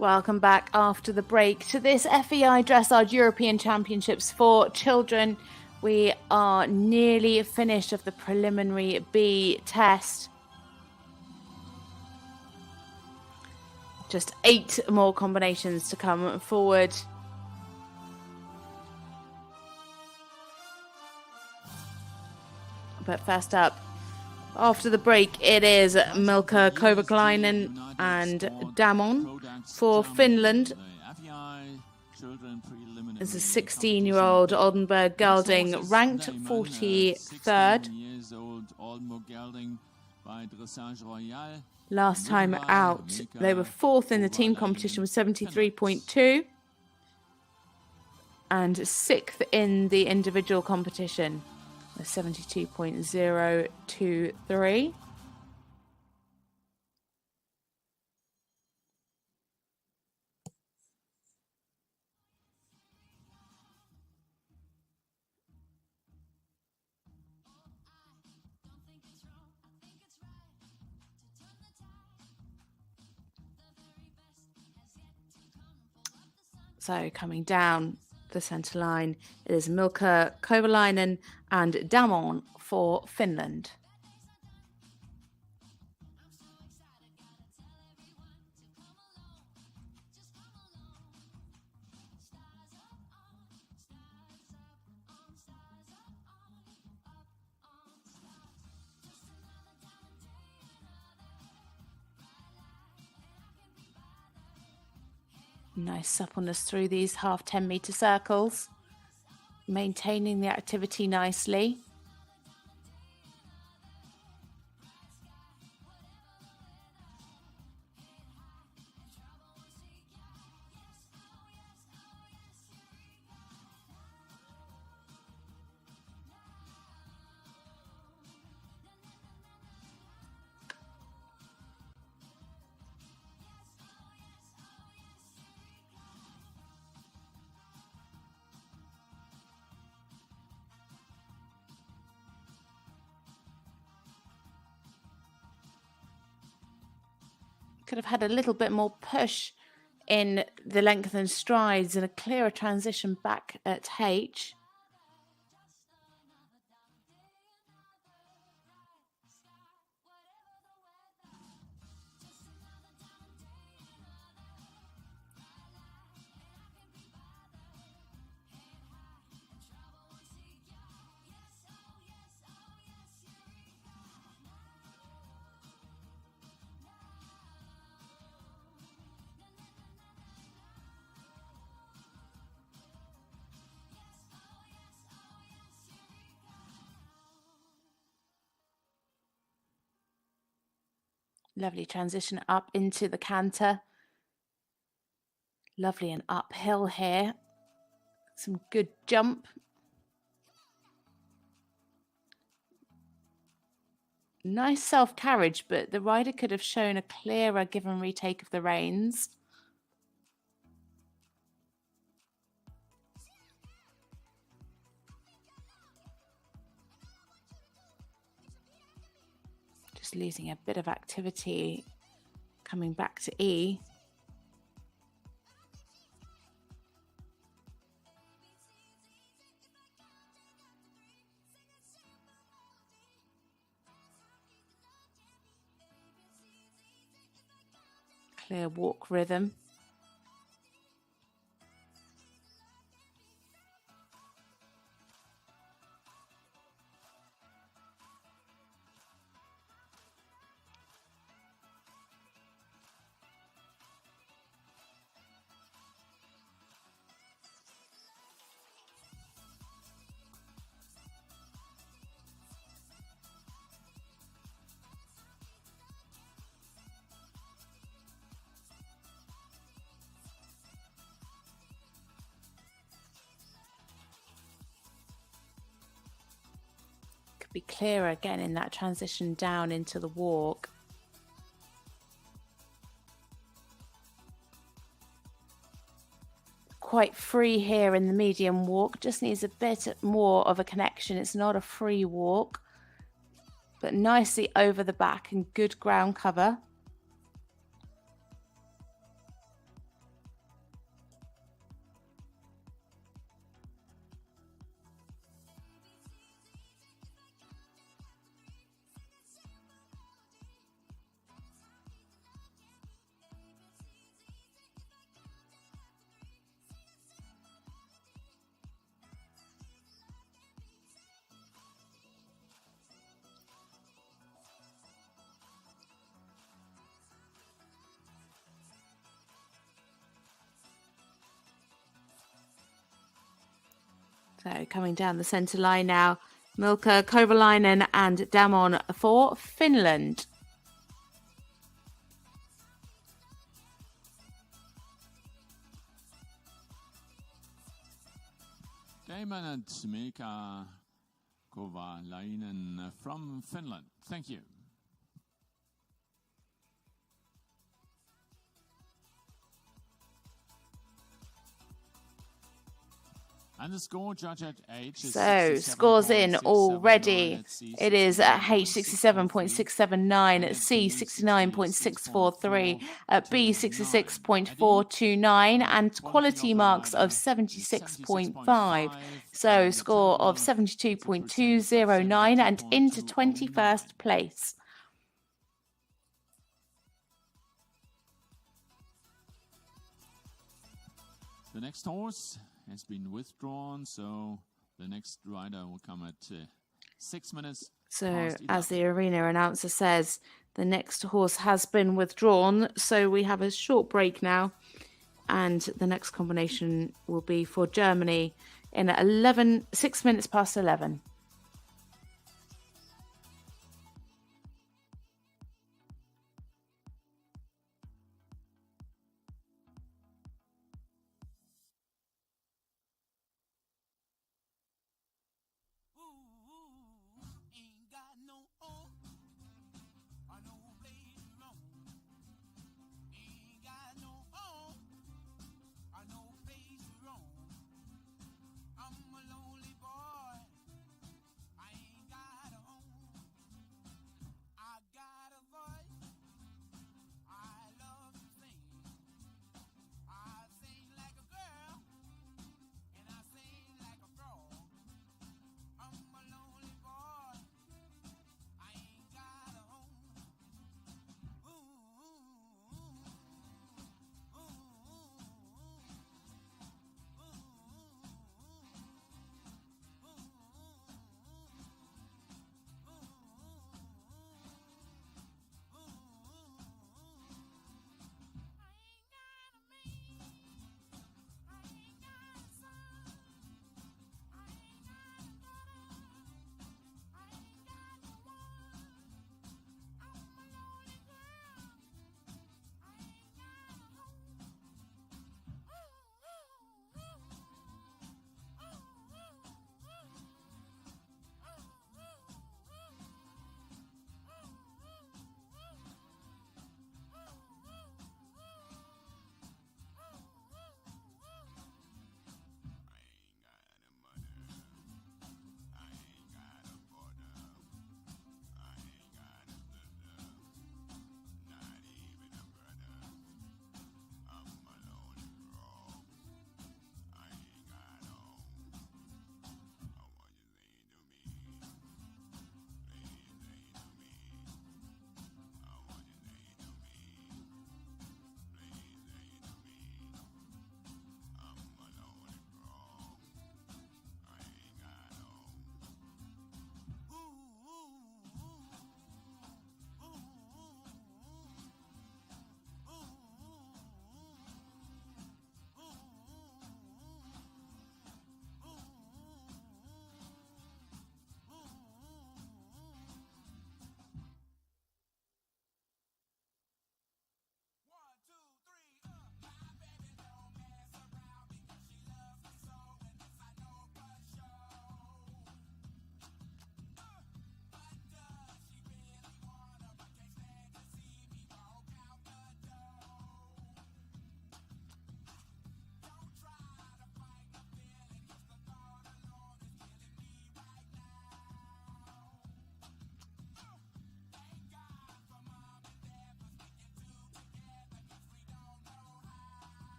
A: Welcome back after the break to this FEI Dressage European Championships for children. We are nearly finished of the preliminary B test. Just 8 more combinations to come forward. But first up, after the break, it is Milka Kovalainen and Damon for Finland. It's a 16-year-old Oldenburg gelding, ranked 43rd. Last time out, they were 4th in the team competition with 73.2 and 6th in the individual competition with 72.023. So coming down the centre line, it is Milka Kovalainen and Damon for Finland. Nice suppleness through these half 10-metre circles, maintaining the activity nicely. Could have had a little bit more push in the lengthened strides and a clearer transition back at H. Lovely transition up into the canter. Lovely and uphill here. Some good jump. Nice self-carriage, but the rider could have shown a clearer give and retake of the reins. Just losing a bit of activity coming back to E. Clear walk rhythm. Be clearer again in that transition down into the walk. Quite free here in the medium walk, just needs a bit more of a connection. It's not a free walk, but nicely over the back and good ground cover. So coming down the centre line now, Milka Kovalainen and Damon for Finland.
B: Damon and Milka Kovalainen from Finland. Thank you. And the score, judge at H.
A: So scores in already. It is at H 67.679, at C 69.643, at B 66.429, and quality marks of 76.5. So score of 72.209 and into 21st place.
B: The next horse has been withdrawn, so the next rider will come at 6 minutes.
A: So, as the arena announcer says, the next horse has been withdrawn. So we have a short break now, and the next combination will be for Germany in 6 minutes past 11.
C: Ain't got no on. I know who played you wrong. Ain't got no on. I know who plays you wrong. I'm a lonely boy.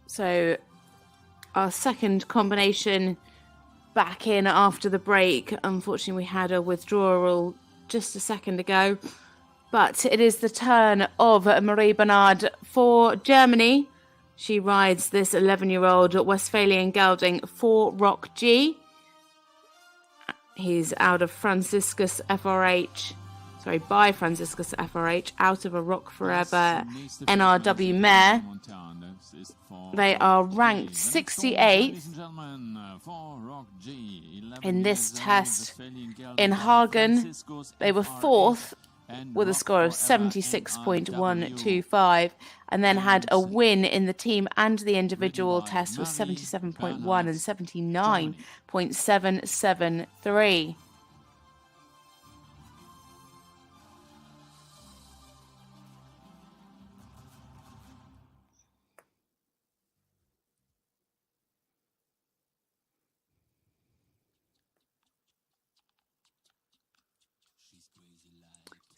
A: So our second combination back in after the break. Unfortunately, we had a withdrawal just a second ago. But it is the turn of Marie Bernard for Germany. She rides this 11-year-old Westphalian gelding for Rock G. He's out of Franciscus FRH. Sorry, by Franciscus FRH, out of a Rock Forever NRW mare. They are ranked 68th in this test in Hagen. They were 4th with a score of 76.125 and then had a win in the team and the individual test with 77.1 and 79.773.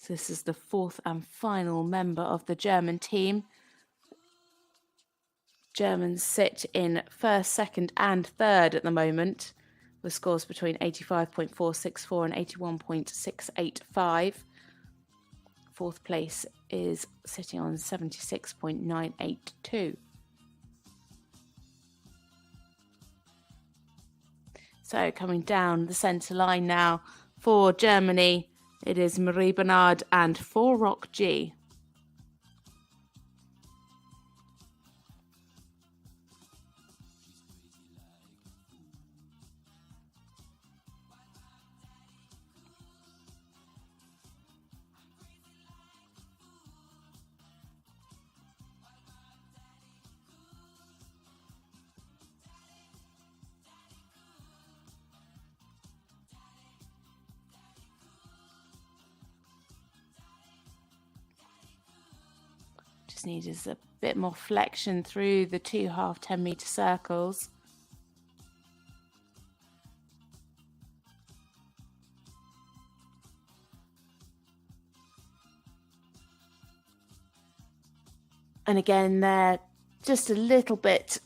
A: So this is the 4th and final member of the German team. Germans sit in 1st, 2nd and 3rd at the moment, with scores between 85.464 and 81.685. 4th place is sitting on 76.982. So coming down the centre line now for Germany, it is Marie Bernard and for Rock G. Just needs a bit more flexion through the 2 half 10-metre circles. And again, they're just a little bit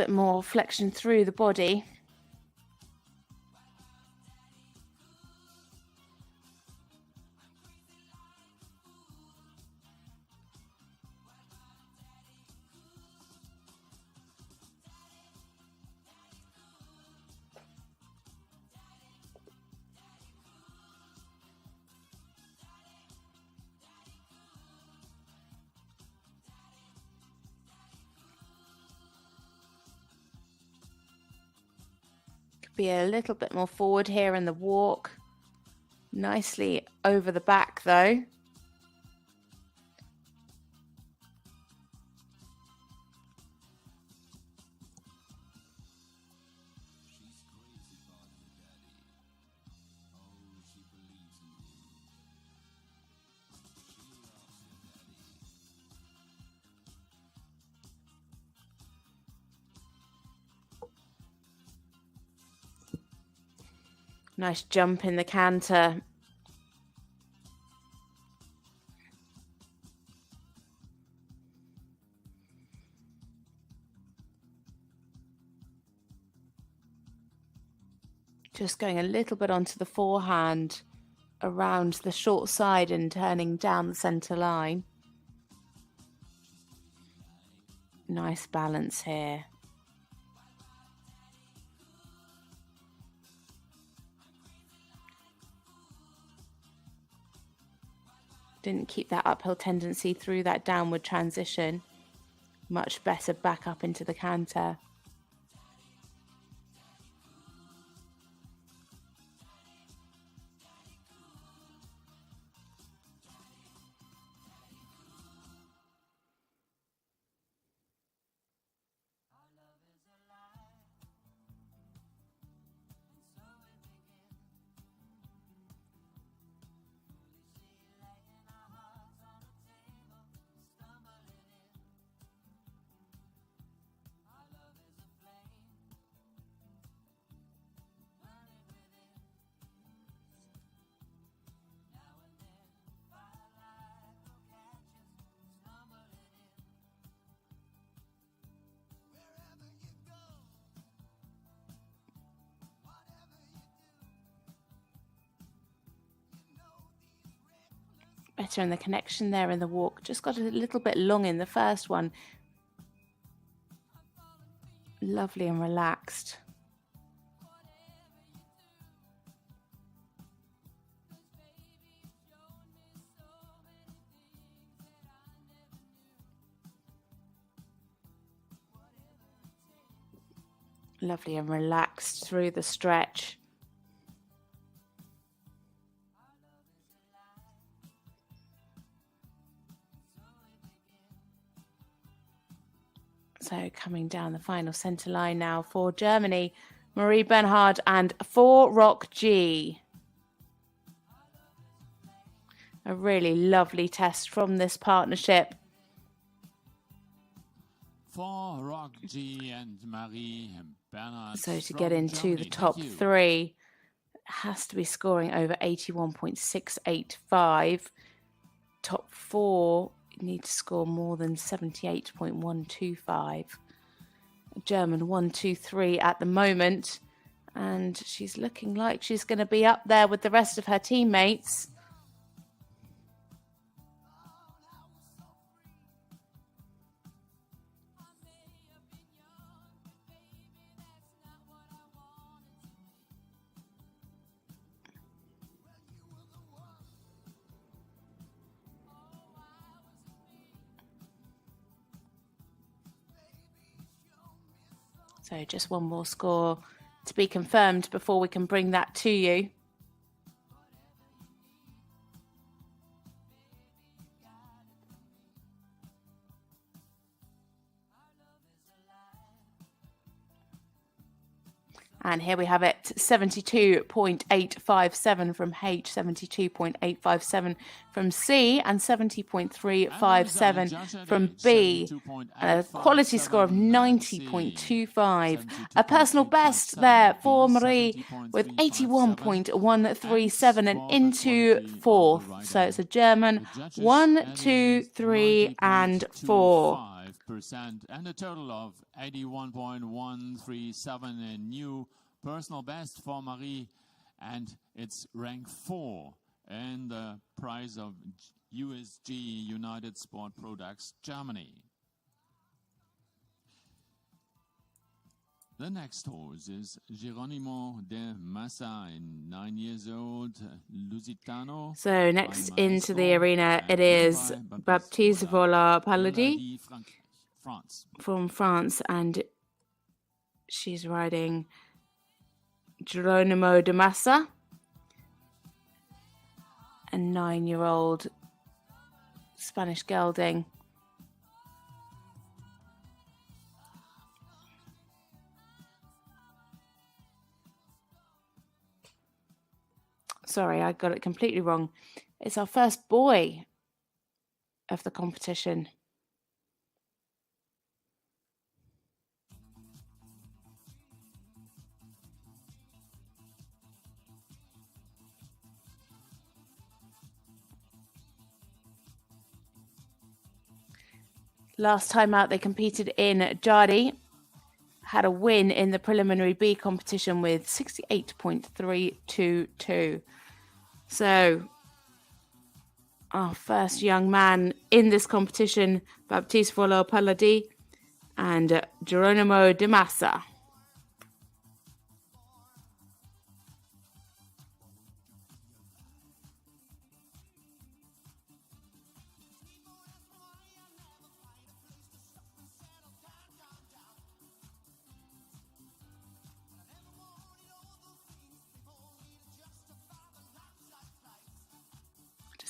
A: more flexion through the body. Be a little bit more forward here in the walk. Nicely over the back though. Nice jump in the canter. Just going a little bit onto the forehand around the short side and turning down the centre line. Nice balance here. Didn't keep that uphill tendency through that downward transition. Much better back up into the canter. better in the connection there in the walk. Just got a little bit long in the first one. Lovely and relaxed. Lovely and relaxed through the stretch. So coming down the final centre line now for Germany, Marie Bernhard and 4-Rock G. A really lovely test from this partnership.
B: 4-Rock G and Marie Bernhard.
A: So to
B: from
A: get into
B: Germany.
A: the top
B: Thank you.
A: three, has to be scoring over 81.685. Top four need to score more than 78.125. German 1, 2, 3 at the moment, and she's looking like she's going to be up there with the rest of her teammates. So just one more score to be confirmed before we can bring that to you. And here we have it, 72.857 from H, 72.857 from C, and 70.357 from B. A quality score of 90.25. A personal best there for Marie with 81.137 and into fourth. So it's a German 1, 2, 3 and 4.
B: And a total of 81.137, a new personal best for Marie, and it's rank 4 in the prize of USG United Sport Products Germany. The next horse is Geronimo de Massa, 9 years old, Lusitano.
A: So next into the arena it is Baptiste Vola-Paradis from France, and she's riding Geronimo de Massa, a 9-year-old Spanish gelding. Sorry, I got it completely wrong. It's our first boy of the competition. Last time out, they competed in Jardy, had a win in the preliminary B competition with 68.322. So, our first young man in this competition, Baptiste Vola-Paradis and Geronimo de Massa.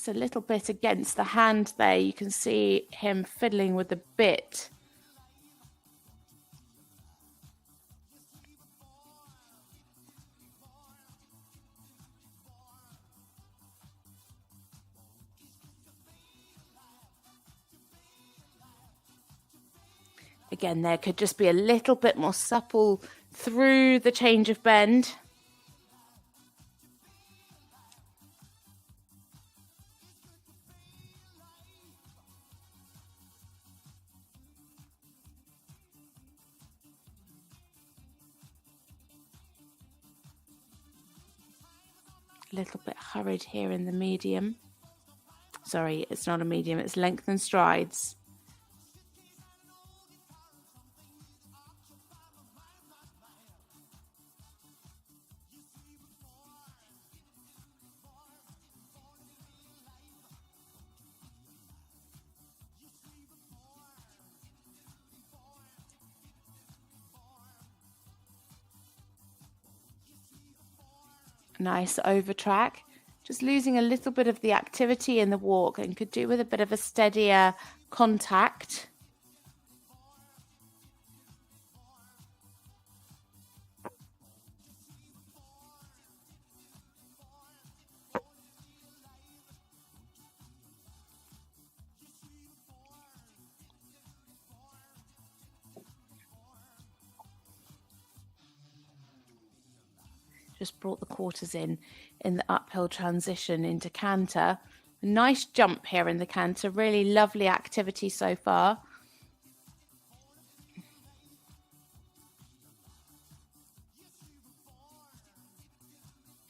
A: A little bit against the hand there. You can see him fiddling with the bit. Again, there could just be a little bit more supple through the change of bend. A little bit hurried here in the medium. Sorry, it's not a medium, it's length and strides. Nice over track. Just losing a little bit of the activity in the walk and could do with a bit of a steadier contact. Just brought the quarters in the uphill transition into canter. A nice jump here in the canter. Really lovely activity so far.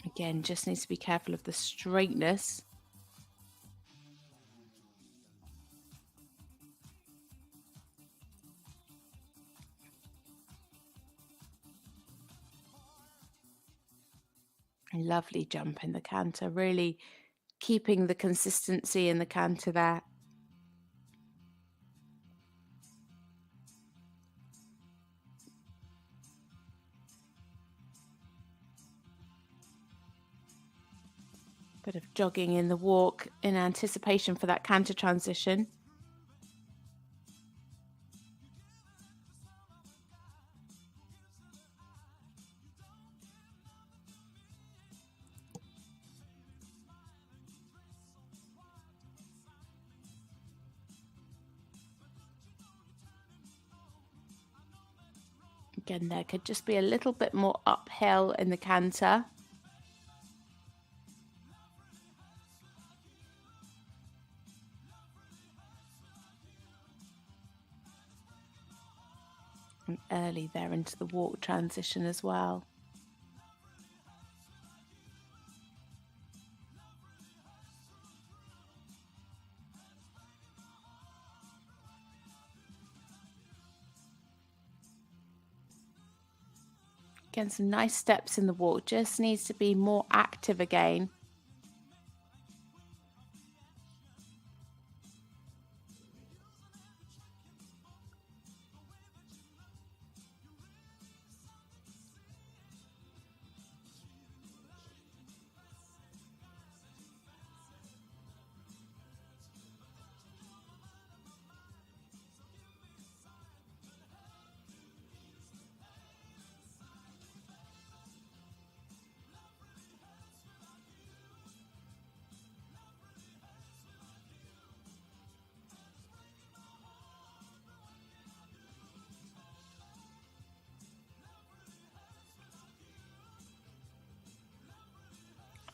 A: Again, just needs to be careful of the straightness. Lovely jump in the canter, really keeping the consistency in the canter there. Bit of jogging in the walk in anticipation for that canter transition. Again, there could just be a little bit more uphill in the canter. And early there into the walk transition as well. Again, some nice steps in the walk, just needs to be more active again.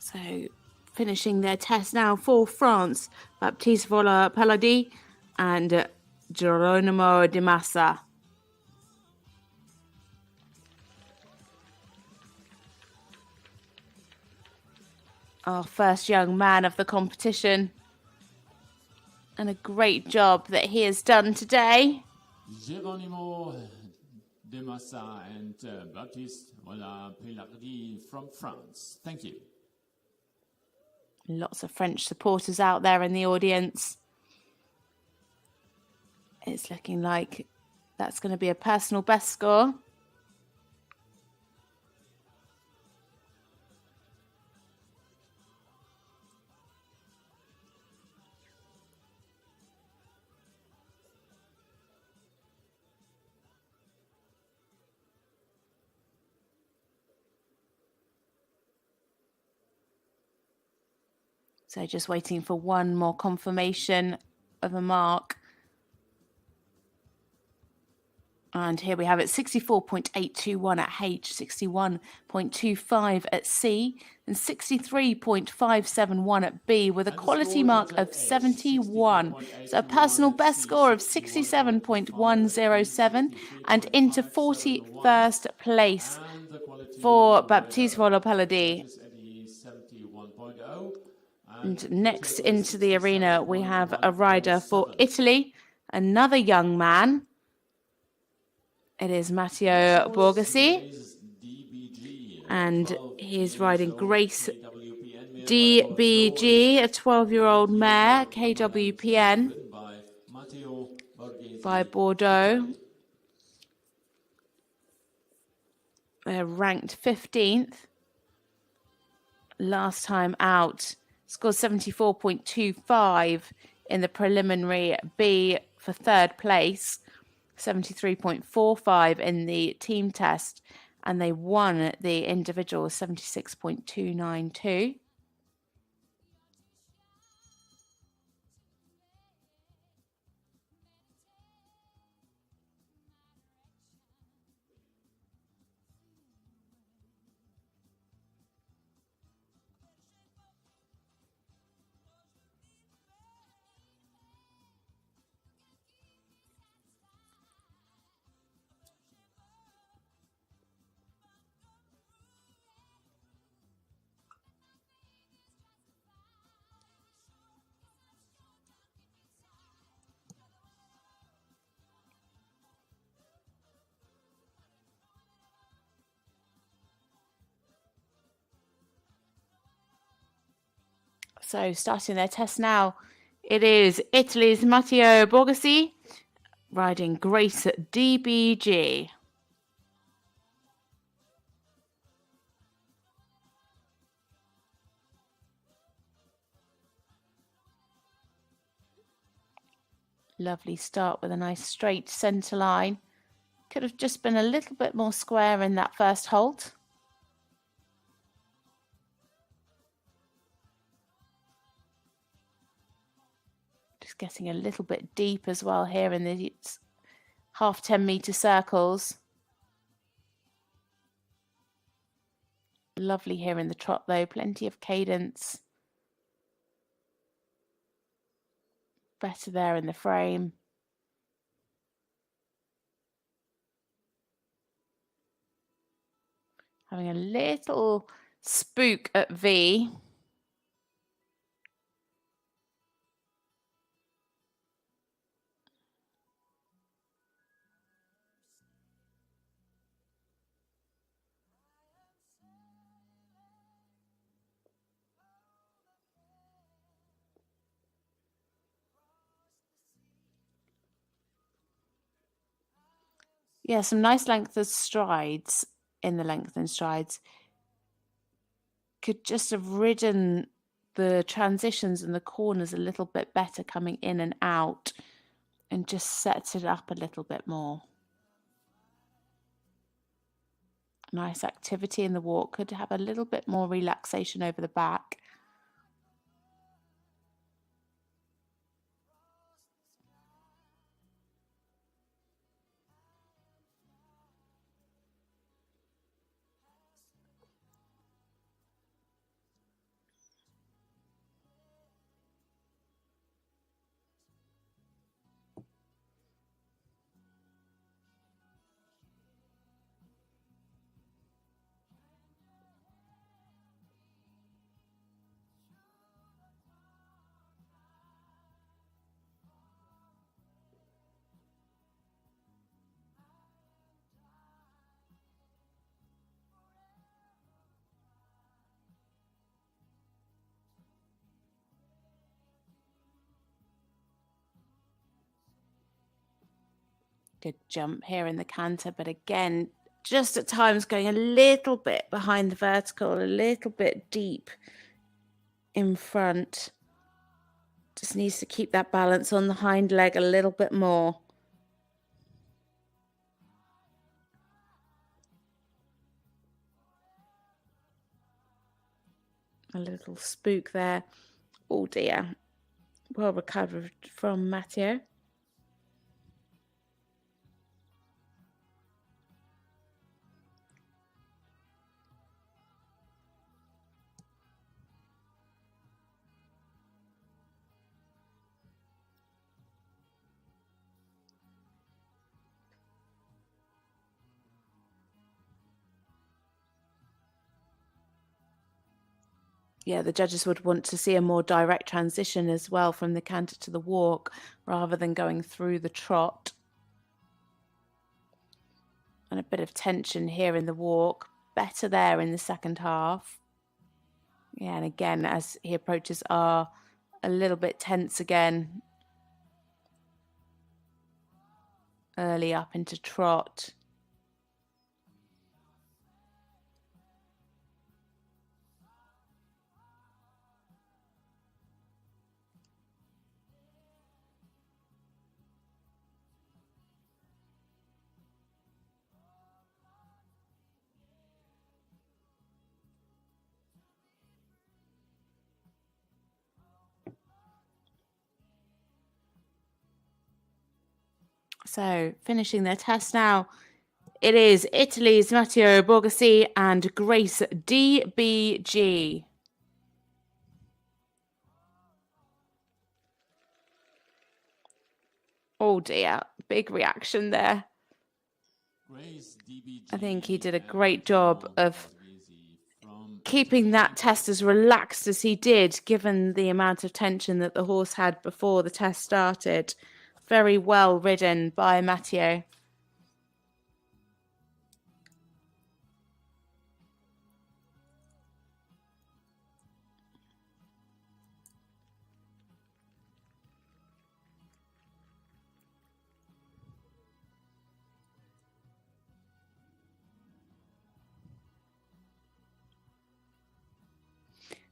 A: So finishing their test now for France, Baptiste Vola-Paradis and Geronimo Di Massa. Our first young man of the competition. And a great job that he has done today.
B: Geronimo Di Massa and Baptiste Vola-Paradis from France. Thank you.
A: Lots of French supporters out there in the audience. It's looking like that's going to be a personal best score. So just waiting for one more confirmation of a mark. And here we have it, 64.821 at H, 61.25 at C, and 63.571 at B, with a quality mark of 71. So a personal best score of 67.107 and into 41st place for Baptiste Vola-Paradis. And next into the arena, we have a rider for Italy, another young man. It is Matteo Borghesi, and he's riding Grace DBG, a 12-year-old mare, KWPN, by Bordeaux. They're ranked 15th. Last time out, scored 74.25 in the preliminary B for third place, 73.45 in the team test, and they won the individual 76.292. So starting their test now, it is Italy's Matteo Borghesi riding Grace DBG. Lovely start with a nice straight centre line. Could have just been a little bit more square in that first halt. Just getting a little bit deep as well here in the half 10-metre circles. Lovely here in the trot though, plenty of cadence. Better there in the frame. Having a little spook at V. Yeah, some nice length of strides in the lengthened strides. Could just have ridden the transitions and the corners a little bit better coming in and out and just sets it up a little bit more. Nice activity in the walk. Could have a little bit more relaxation over the back. Good jump here in the canter, but again, just at times going a little bit behind the vertical, a little bit deep in front. Just needs to keep that balance on the hind leg a little bit more. A little spook there. Oh dear. Well recovered from Matteo. Yeah, the judges would want to see a more direct transition as well from the canter to the walk rather than going through the trot. And a bit of tension here in the walk. Better there in the second half. Yeah, and again, as he approaches R, a little bit tense again. Early up into trot. So finishing their test now. It is Italy's Matteo Borghesi and Grace DBG. Oh dear, big reaction there. I think he did a great job of keeping that test as relaxed as he did, given the amount of tension that the horse had before the test started. Very well ridden by Matteo.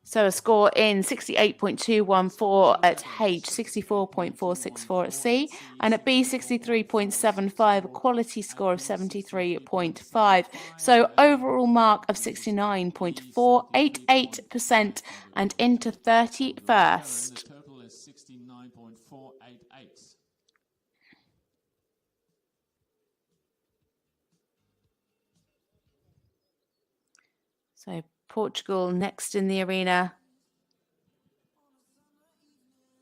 A: So a score in 68.214 at H, 64.464 at C, and at B, 63.75, a quality score of 73.5. So overall mark of 69.488% and into 31st.
B: Total is 69.488.
A: So Portugal next in the arena.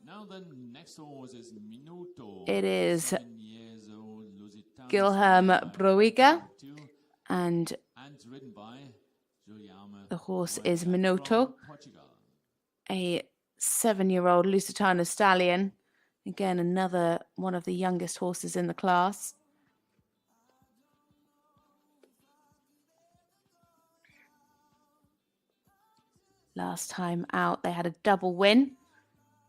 B: Now the next horse is Minuto.
A: It is
B: 7 years old, Lusitano
A: Guilherme Broiga, and
B: ridden by Guilherme
A: the horse is
B: Broiga
A: Minuto,
B: from Portugal.
A: a 7-year-old Lusitano stallion. Again, another one of the youngest horses in the class. Last time out, they had a double win.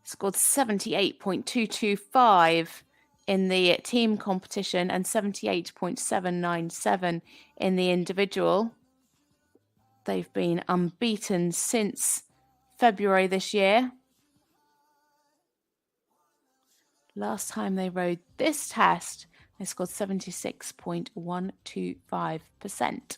A: Scored 78.225 in the team competition and 78.797 in the individual. They've been unbeaten since February this year. Last time they rode this test, they scored 76.125%.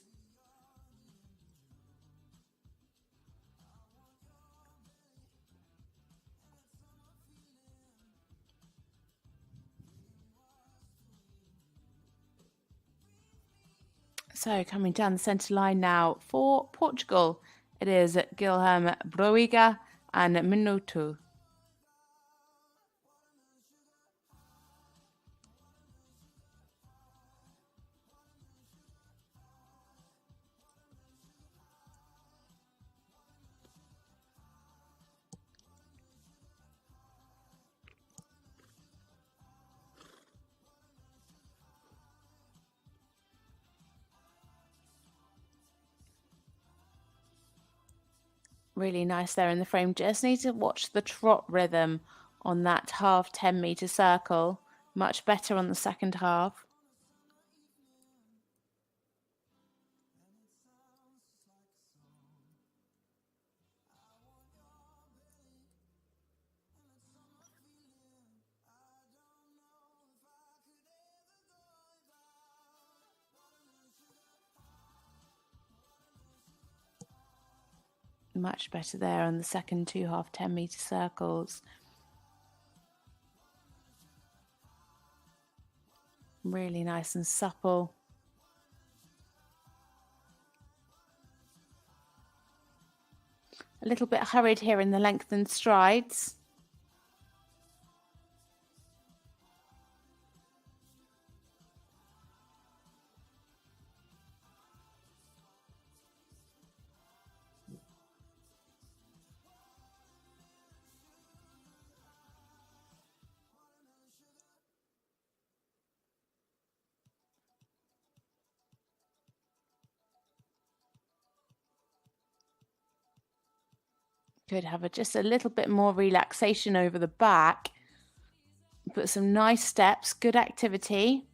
A: So coming down the centre line now for Portugal, it is Guilherme Broiga and Minuto. Really nice there in the frame. Just need to watch the trot rhythm on that half 10-metre circle. Much better on the second half. Much better there on the second two half 10-metre circles. Really nice and supple. A little bit hurried here in the lengthened strides. Could have just a little bit more relaxation over the back. Put some nice steps, good activity.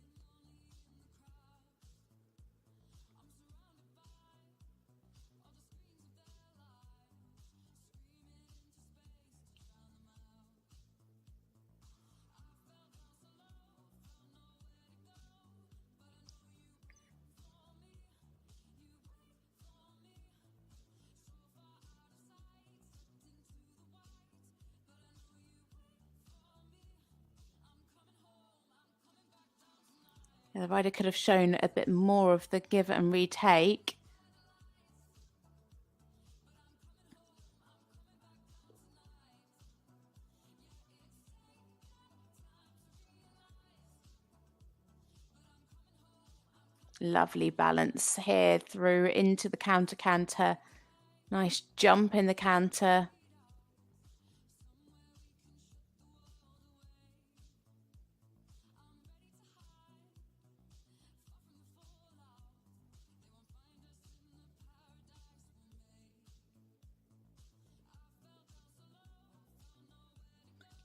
A: The rider could have shown a bit more of the give and retake. Lovely balance here through into the counter-canter. Nice jump in the canter.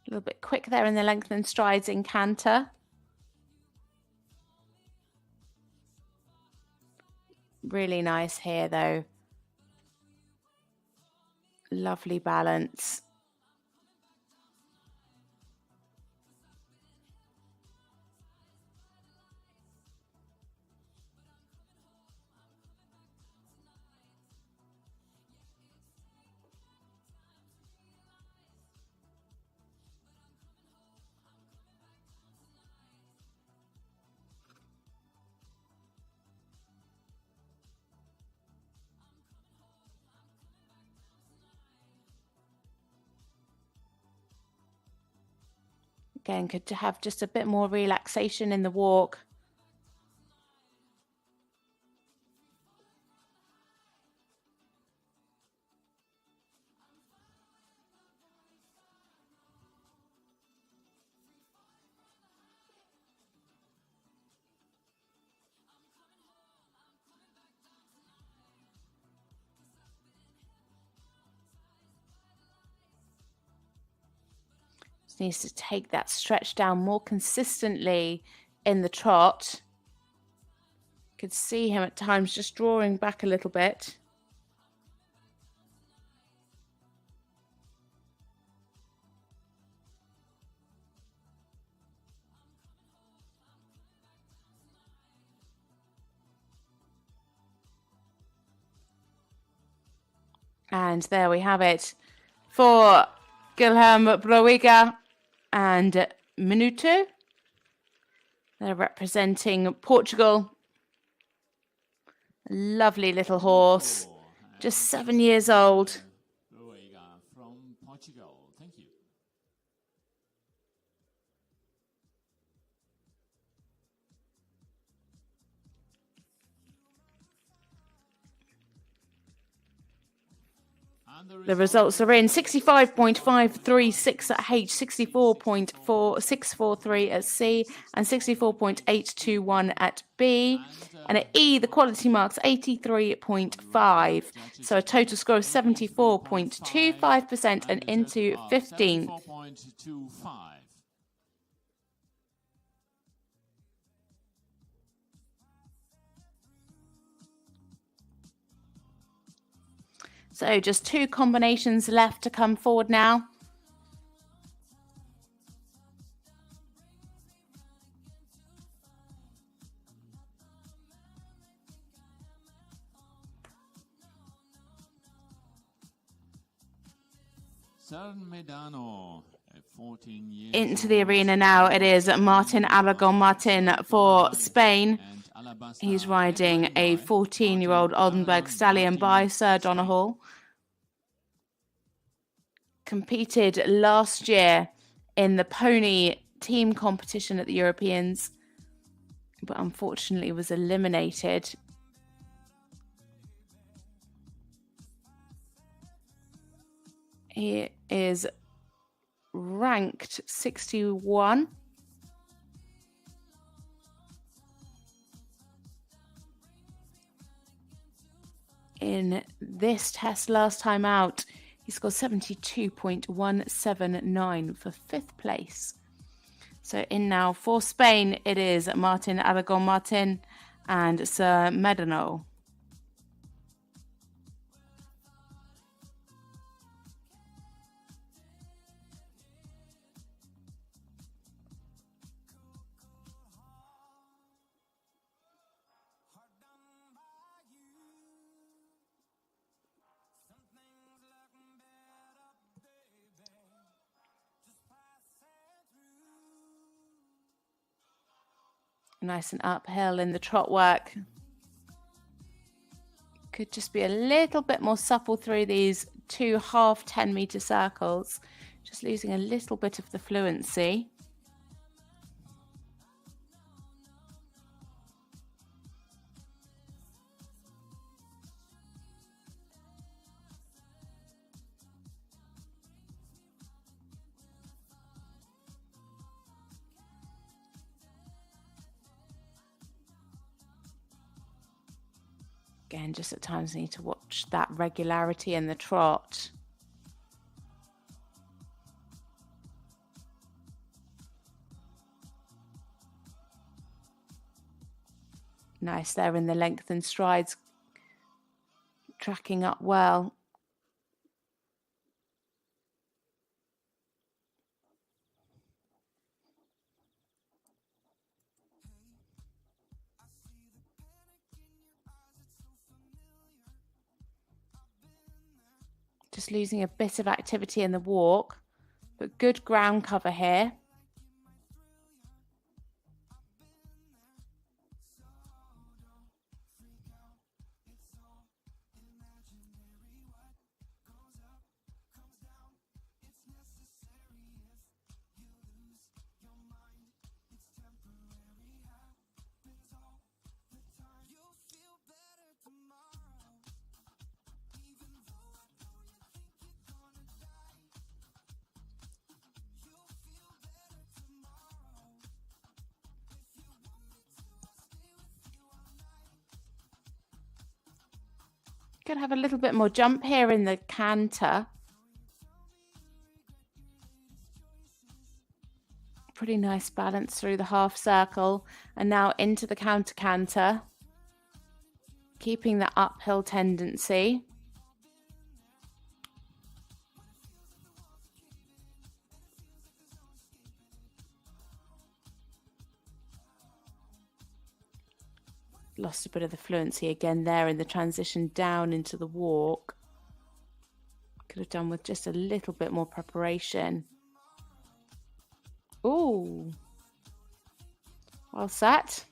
A: A little bit quick there in the lengthened strides in canter. Really nice here though. Lovely balance. Again, could have just a bit more relaxation in the walk. Needs to take that stretch down more consistently in the trot. Could see him at times just drawing back a little bit. And there we have it for Guilherme Broiga and Minuto. They're representing Portugal. Lovely little horse, just 7 years old.
B: From Portugal. Thank you.
A: The results are in 65.536 at H, 64.4643 at C, and 64.821 at B. And at E, the quality marks 83.5. So a total score of 74.25% and into 15th.
B: 74.25.
A: So just 2 combinations left to come forward now.
B: Medano, 14 years
A: Into the arena now, it is Martin Aragon Martin for Spain. He's riding a 14-year-old Oldenburg stallion by Sir Donahall. Competed last year in the pony team competition at the Europeans, but unfortunately was eliminated. He is ranked 61. In this test last time out, He scored 72.179 for 5th place. So in now for Spain, it is Martin Aragon Martin and Sir Medano. Nice and uphill in the trot work. Could just be a little bit more supple through these 2 half 10-meter circles. Just losing a little bit of the fluency. Again, just at times need to watch that regularity in the trot. Nice there in the lengthened strides, tracking up well. Just losing a bit of activity in the walk, but good ground cover here. Could have a little bit more jump here in the canter. Pretty nice balance through the half circle and now into the counter canter. Keeping the uphill tendency. Lost a bit of the fluency again there in the transition down into the walk. Could have done with just a little bit more preparation. Ooh. Well set.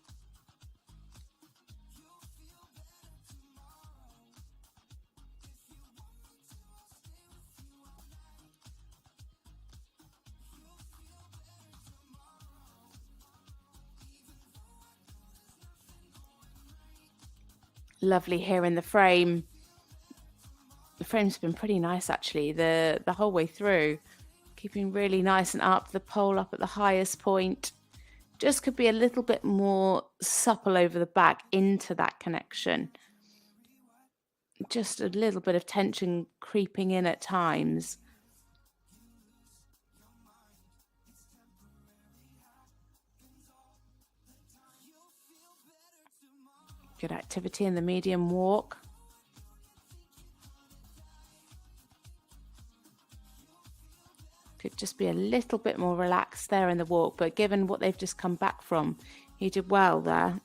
A: Lovely here in the frame. The frame's been pretty nice actually the whole way through. Keeping really nice and up, the pole up at the highest point. Just could be a little bit more supple over the back into that connection. Just a little bit of tension creeping in at times. Good activity in the medium walk. Could just be a little bit more relaxed there in the walk, but given what they've just come back from, he did well there.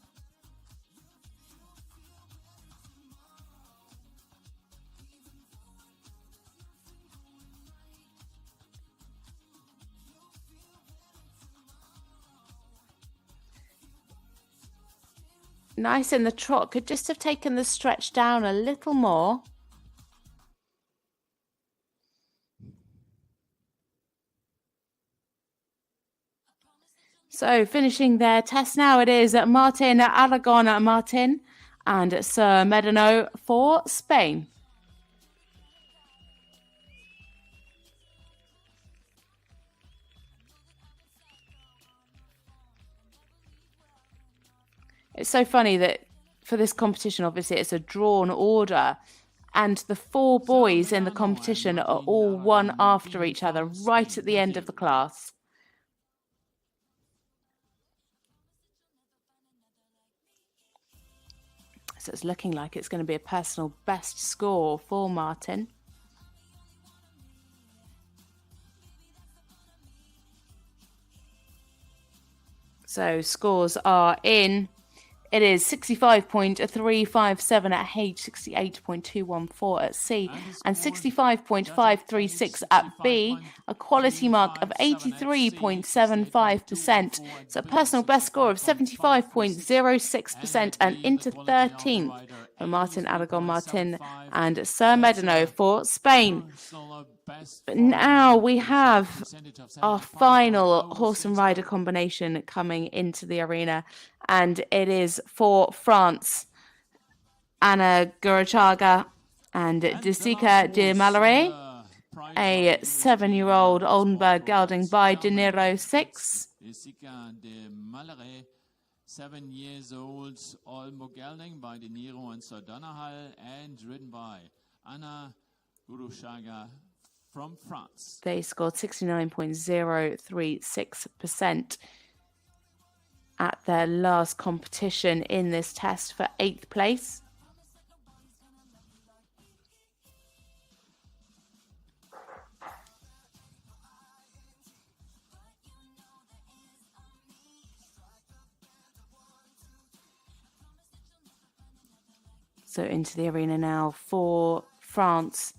A: Nice in the trot, could just have taken the stretch down a little more. So finishing their test now, it is Martin Aragon Martin and Sir Medano for Spain. It's so funny that for this competition, obviously it's a drawn order, And the 4 boys in the competition are all one after each other, right at the end of the class. So it's looking like it's going to be a personal best score for Martin. So scores are in. It is 65.357 at H, 68.214 at C, and 65.536 at B, a quality mark of 83.75%. So a personal best score of 75.06%, and into 13th for Martin Aragon Martin and Sir Medino for Spain. But now we have our final horse and rider combination coming into the arena, and it is for France, Anna Gurachaga and Jessica de Mallory, a 7-year-old Oldenburg gelding by De Niro 6.
B: Jessica de Mallory, 7 years old, Oldenburg gelding by De Niro and Sir Donnerhall, and ridden by Anna Gurachaga from France.
A: They scored 69.036% at their last competition in this test for 8th place. So into the arena now for France,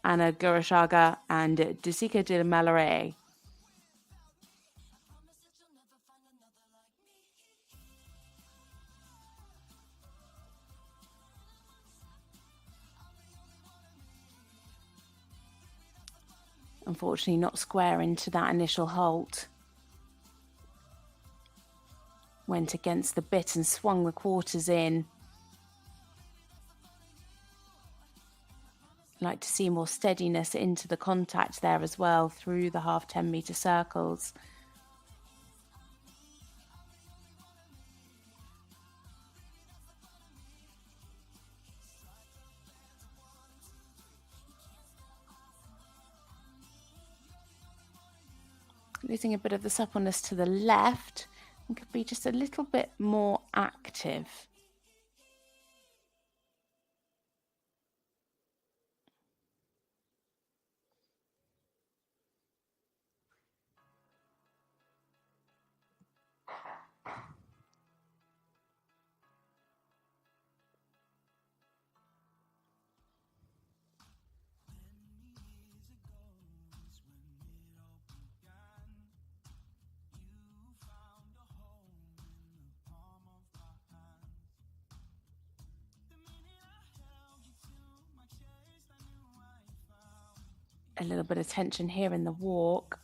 A: Anna Gurachaga and Jessica de Mallory. Unfortunately, not square into that initial halt. Went against the bit and swung the quarters in. Like to see more steadiness into the contact there as well through the half 10-meter circles. Losing a bit of the suppleness to the left and could be just a little bit more active. A little bit of tension here in the walk.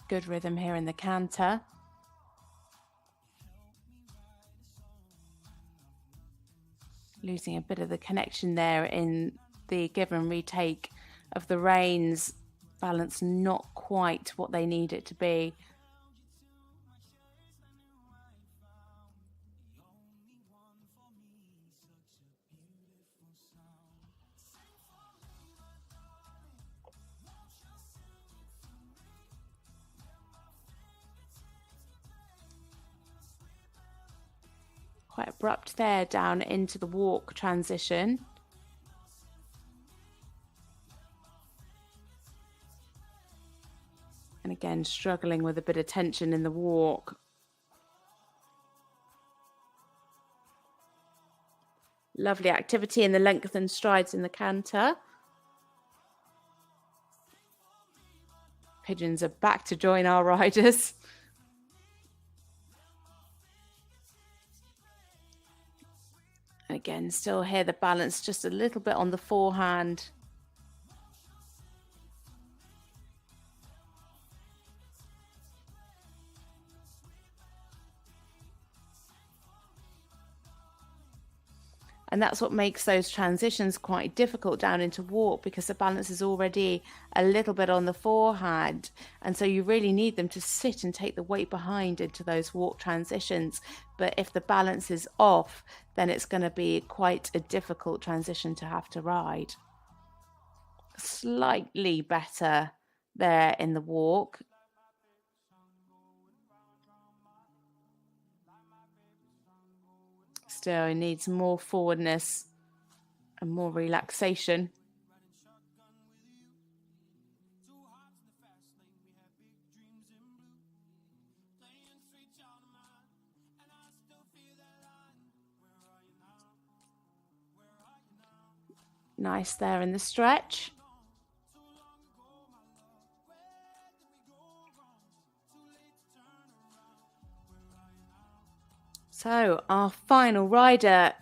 A: Good rhythm here in the canter. Losing a bit of the connection there in the give and retake of the reins. Balance not quite what they need it to be. Quite abrupt there down into the walk transition. And again, struggling with a bit of tension in the walk. Lovely activity in the lengthened strides in the canter. Pigeons are back to join our riders. Again, still here the balance just a little bit on the forehand. And that's what makes those transitions quite difficult down into walk, because the balance is already a little bit on the forehand. And so you really need them to sit and take the weight behind into those walk transitions. But if the balance is off, then it's going to be quite a difficult transition to have to ride. Slightly better there in the walk. Still needs more forwardness and more relaxation. Nice there in the stretch. So our final rider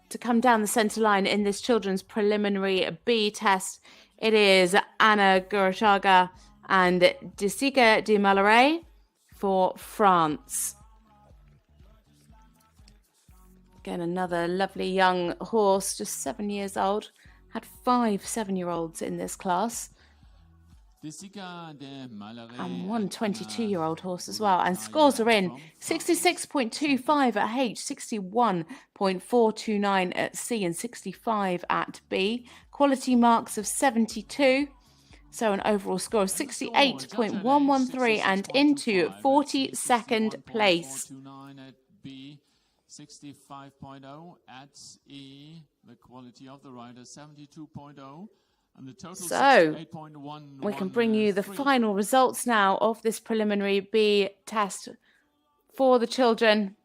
A: to come down the centre line in this children's preliminary B test, it is Anna Gurashaga and Jessica de Malaret for France. Again, another lovely young horse, just 7 years old. Had 5 7-year-olds in this class. And one 22-year-old horse as well. And scores are in 66.25 at H, 61.429 at C, and 65 at B. Quality marks of 72. So an overall score of 68.113 and into 42nd place.
B: 65.0 at E, the quality of the rider 72.0. And the total
A: So
B: 68.113.
A: we can bring you the final results now of this preliminary B test for the children.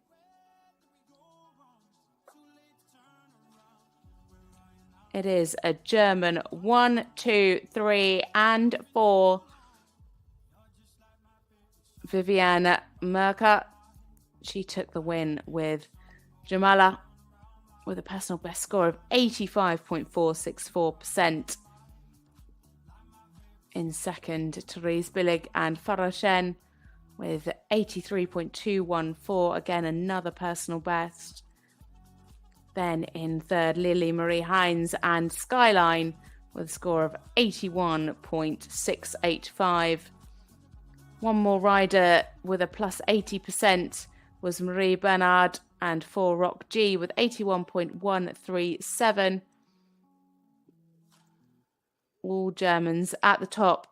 A: It is a German 1, 2, 3 and 4. Viviane Merker. She took the win with Jamala with a personal best score of 85.464%. In second, Therese Billig and Farashen with 83.214. Again, another personal best. Then in third, Lily Marie Hines and Skyline with a score of 81.685. One more rider with a plus 80% was Marie Bernard and 4 Rock G with 81.137. All Germans at the top.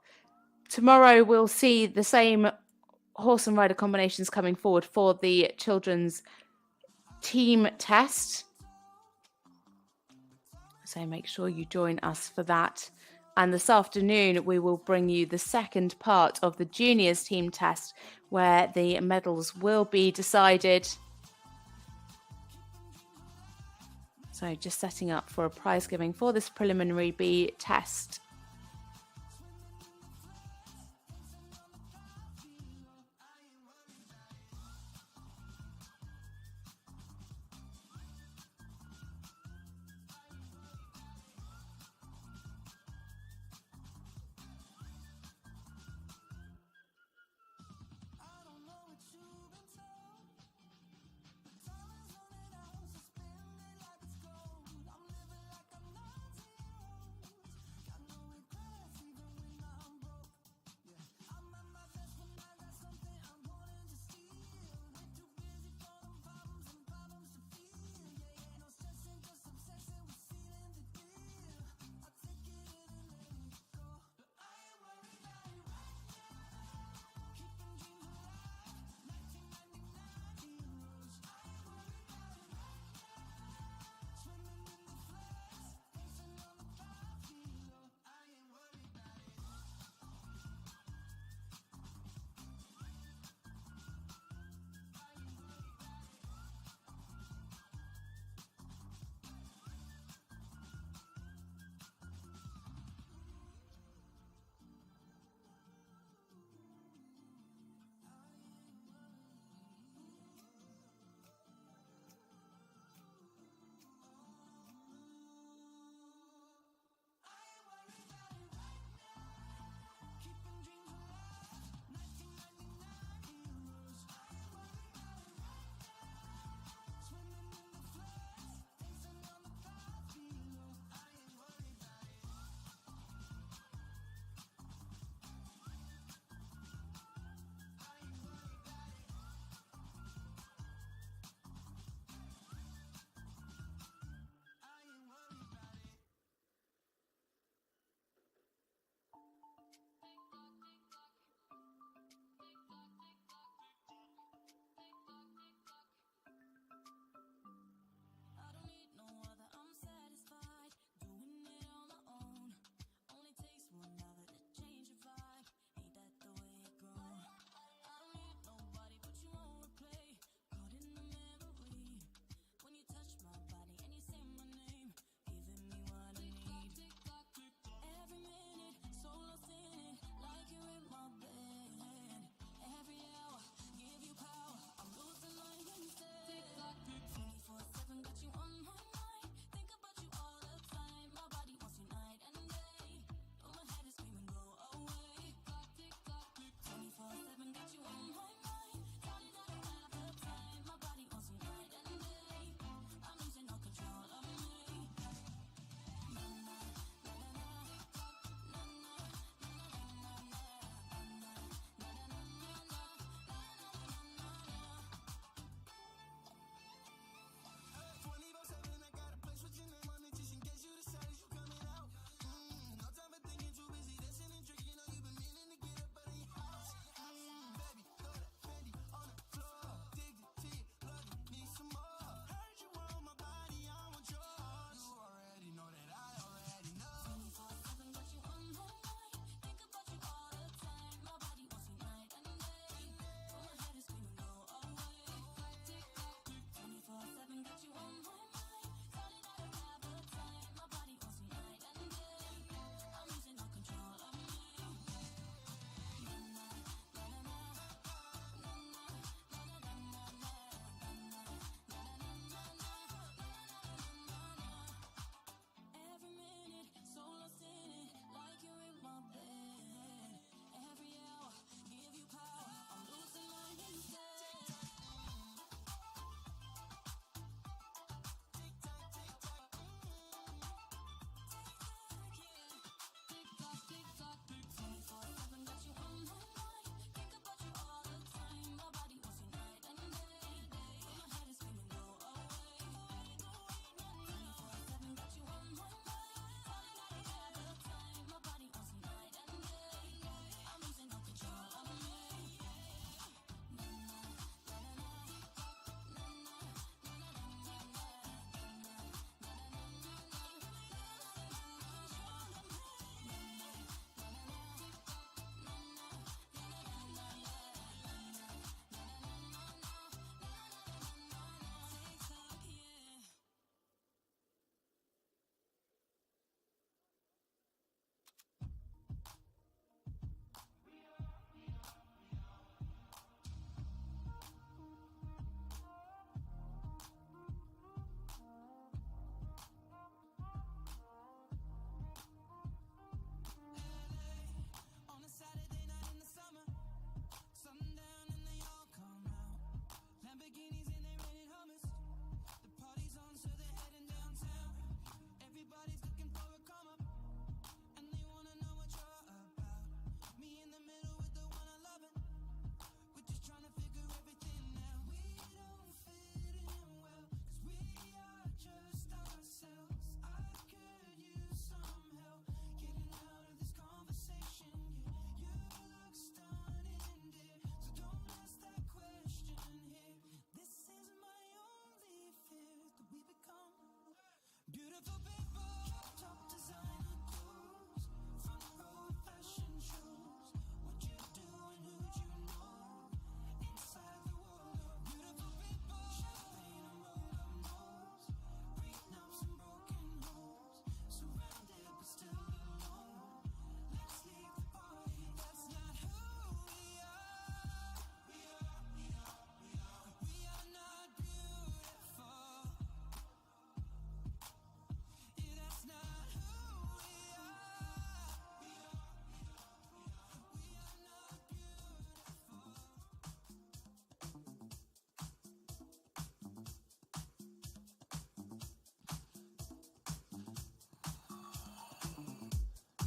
A: Tomorrow we'll see the same horse and rider combinations coming forward for the children's team test. So make sure you join us for that. And this afternoon we will bring you the second part of the juniors team test, where the medals will be decided. So just setting up for a prize giving for this preliminary B test.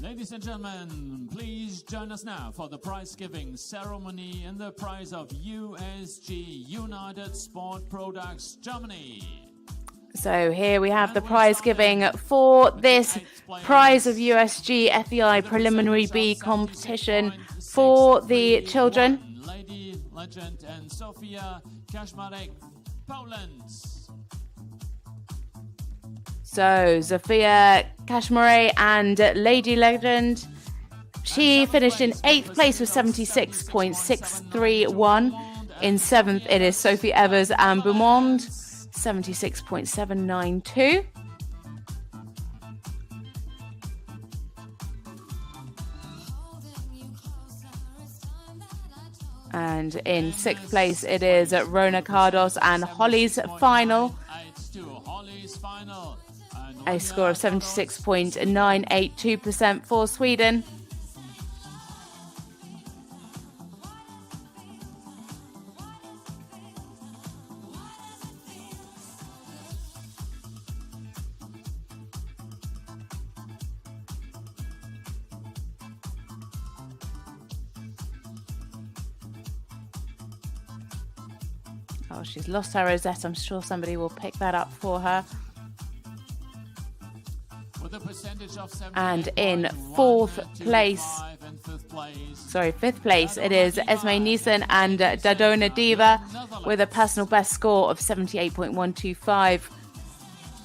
B: Ladies and gentlemen, please join us now for the prize-giving ceremony in the prize of USG, United Sport Products, Germany.
A: So here we have the prize giving for this prize of USG FEI Preliminary B competition for the children.
B: Lady Legend and Sofia Kaczmarek, Poland.
A: So Zofia Kaczmarek and Lady Legend, she finished in 8th place with 76.631. In 7th it is Sophie Evers and Beaumont, 76.792. And in 6th place it is Rona Cardos and Holly's Final, a score of 76.982% for Sweden. Oh, she's lost her rosette. I'm sure somebody will pick that up for her. And in 5th place, it is Esme Neeson and Dadona Diva with a personal best score of 78.125,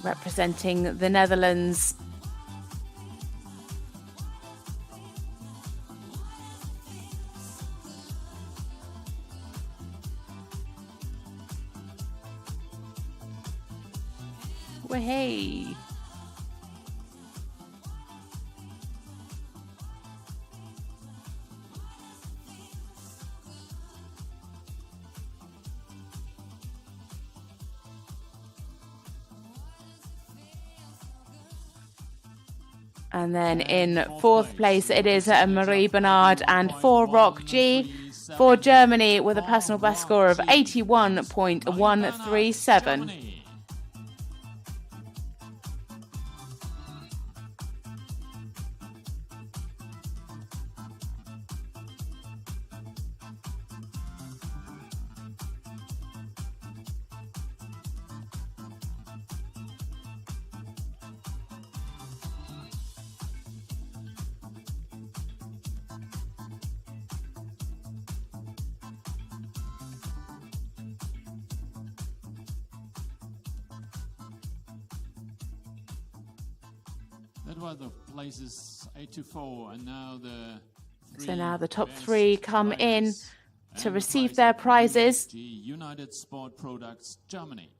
A: representing the Netherlands. Hey. And then in 4th place, it is Marie Bernard and 4 Rock G for Germany with a personal best score of 81.137.
B: That were the places 8 to 4, and now the
A: So now the top 3 come in to receive their prizes.
B: United Sport Products, Germany.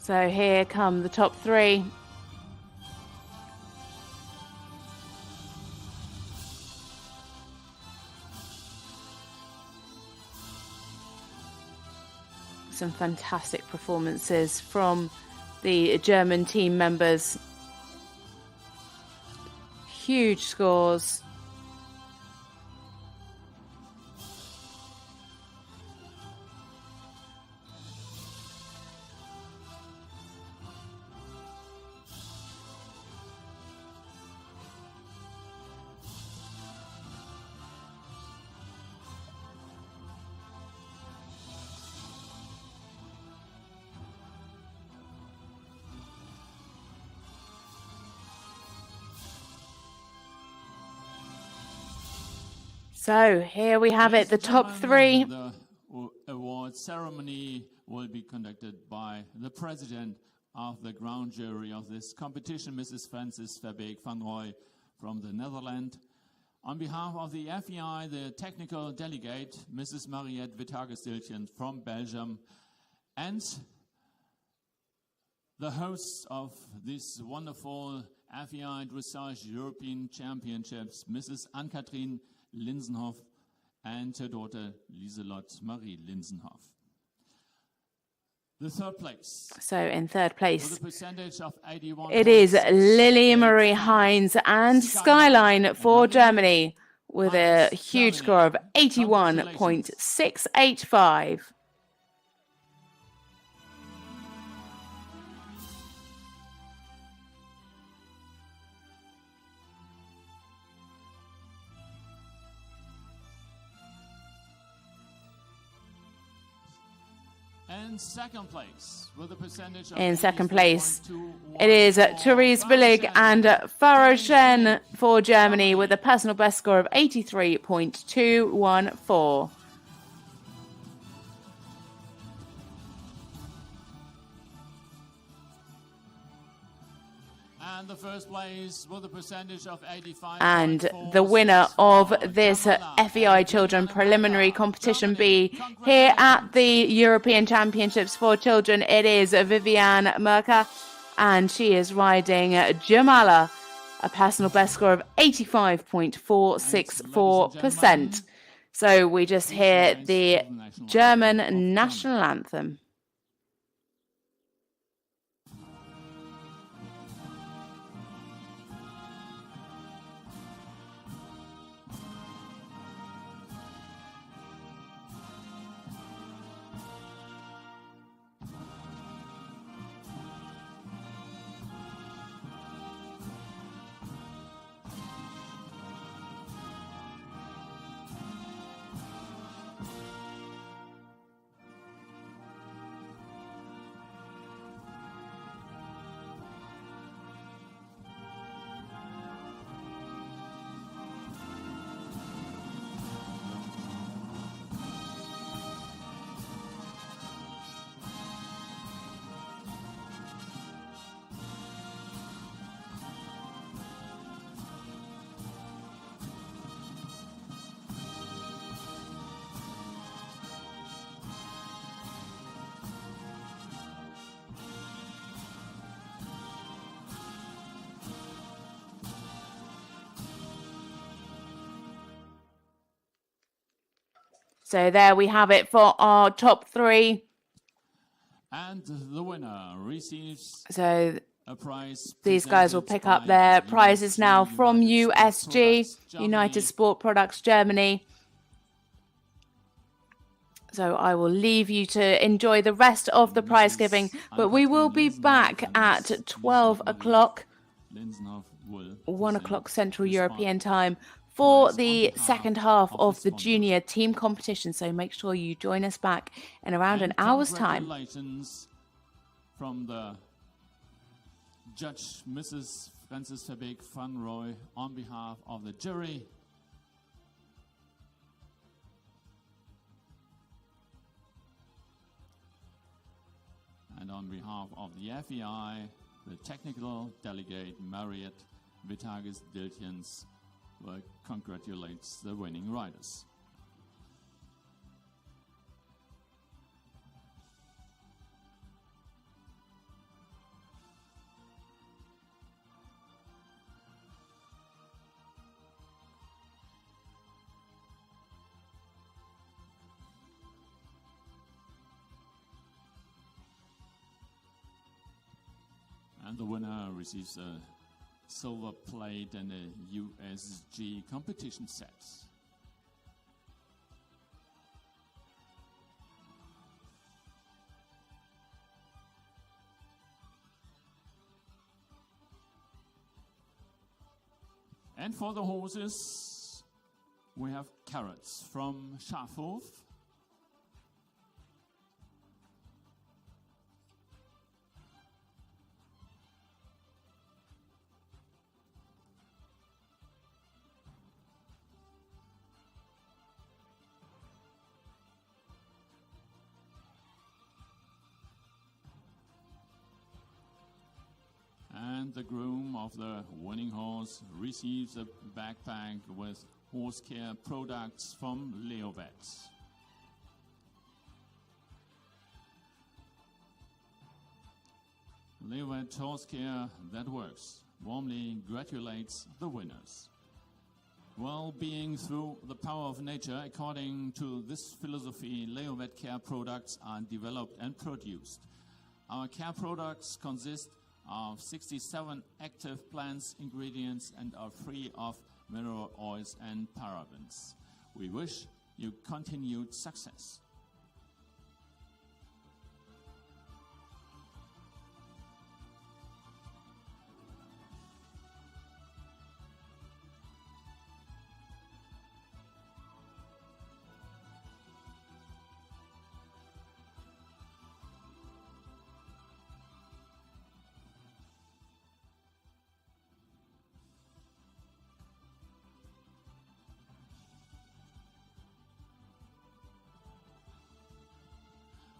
A: So here come the top 3. Some fantastic performances from the German team members. Huge scores. So here we have it, the top 3.
B: The award ceremony will be conducted by the president of the ground jury of this competition, Mrs. Francis Verbeek van Rooij from the Netherlands. On behalf of the FEI, the technical delegate, Mrs. Mariette Witthagestiltjen from Belgium, and the hosts of this wonderful FEI Dressage European Championships, Mrs. Ann-Kathrin Linsenhoff and her daughter Lieselotte Marie Linsenhoff. The third place,
A: So in third
B: with
A: place,
B: a percentage of 81.
A: it is Lily Marie Heinz and Skyline for Germany with a huge score of 81.685.
B: And second place, with a percentage of
A: In second place,
B: 84.214.
A: it is Therese Willig and Farah Shen for Germany with a personal best score of 83.214.
B: And the first place with a percentage of 85.
A: And the winner of this FEI Children Preliminary Competition B here at the European Championships for Children, it is Viviane Merker, and she is riding Jamala, a personal best score of 85.464%. So we just hear the German national anthem. So there we have it for our top three.
B: And the winner receives
A: So
B: a prize.
A: these guys will pick up their prizes now from USG, United Sport Products Germany. So I will leave you to enjoy the rest of the prize giving, but we will be back at 12 o'clock, 1 o'clock Central European time, for the second half of the junior team competition. So make sure you join us back in around an hour's time.
B: Congratulations from the judge, Mrs. Frances Verbeek van Rooij, on behalf of the jury. And on behalf of the FEI, the technical delegate, Mariette Vitages-Diltjens, congratulates the winning riders. And the winner receives a silver plate and a USG competition set. And for the horses, we have Carrots from Schafhof. And the groom of the winning horse receives a backpack with horse care products from Leovet. Leovet Horse Care that works warmly congratulates the winners. well-being through the power of nature. According to this philosophy, Leovet Care products are developed and produced. Our care products consist of 67 active plant ingredients and are free of mineral oils and parabens. We wish you continued success.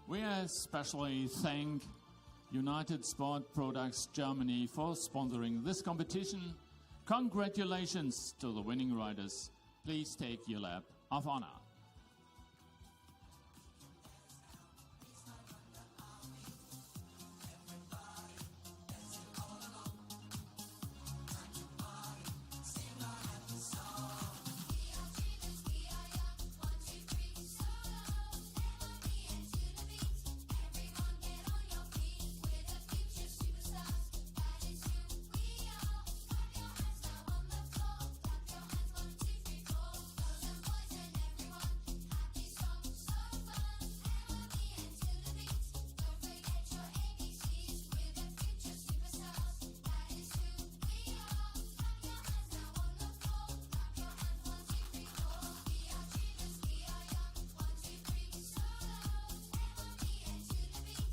B: We especially thank United Sport Products Germany for sponsoring this competition. Congratulations to the winning riders. Please take your lap of honor.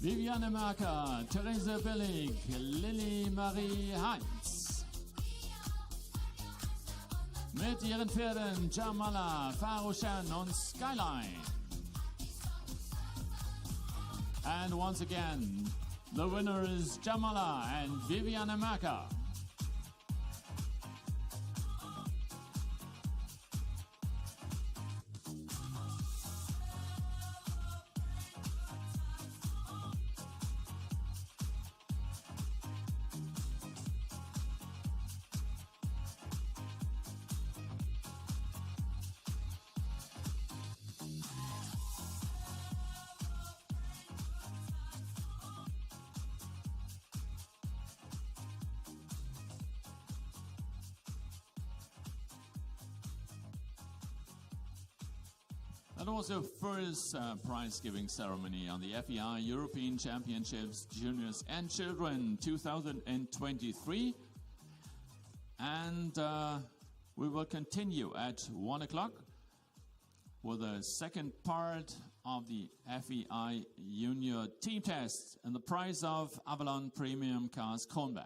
B: Viviane Merker, Therese Billig, Lilly Marie Heinz. Mit ihren Pferden Jamala, Farushan und Skyline. And once again, the winner is Jamala and Viviane Merker. That was the first prize-giving ceremony on the FEI European Championships Juniors and Children 2023. And we will continue at 1 o'clock with the second part of the FEI Junior Team Test and the prize of Avalon Premium Cars Kronberg.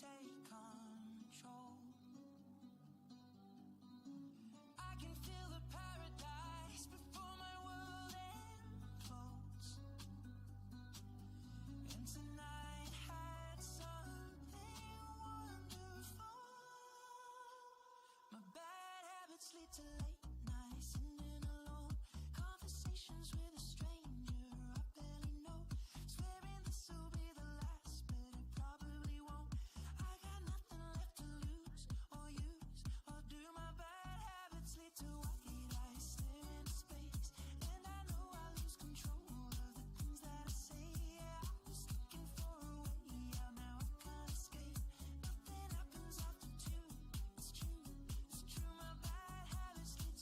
C: take control. I can feel the paradise before my world implodes. And tonight had something wonderful. My bad habits lead to late nights, sitting alone, conversations with a stranger I barely know, swearing this will be the last, but it probably won't. I got nothing left to lose or use or do. My bad habits lead to white eyes stare into space, and I know I lose control of the things that I say. Yeah, I was looking for a way out, now I can't escape. Nothing happens after two. It's true, my bad habits lead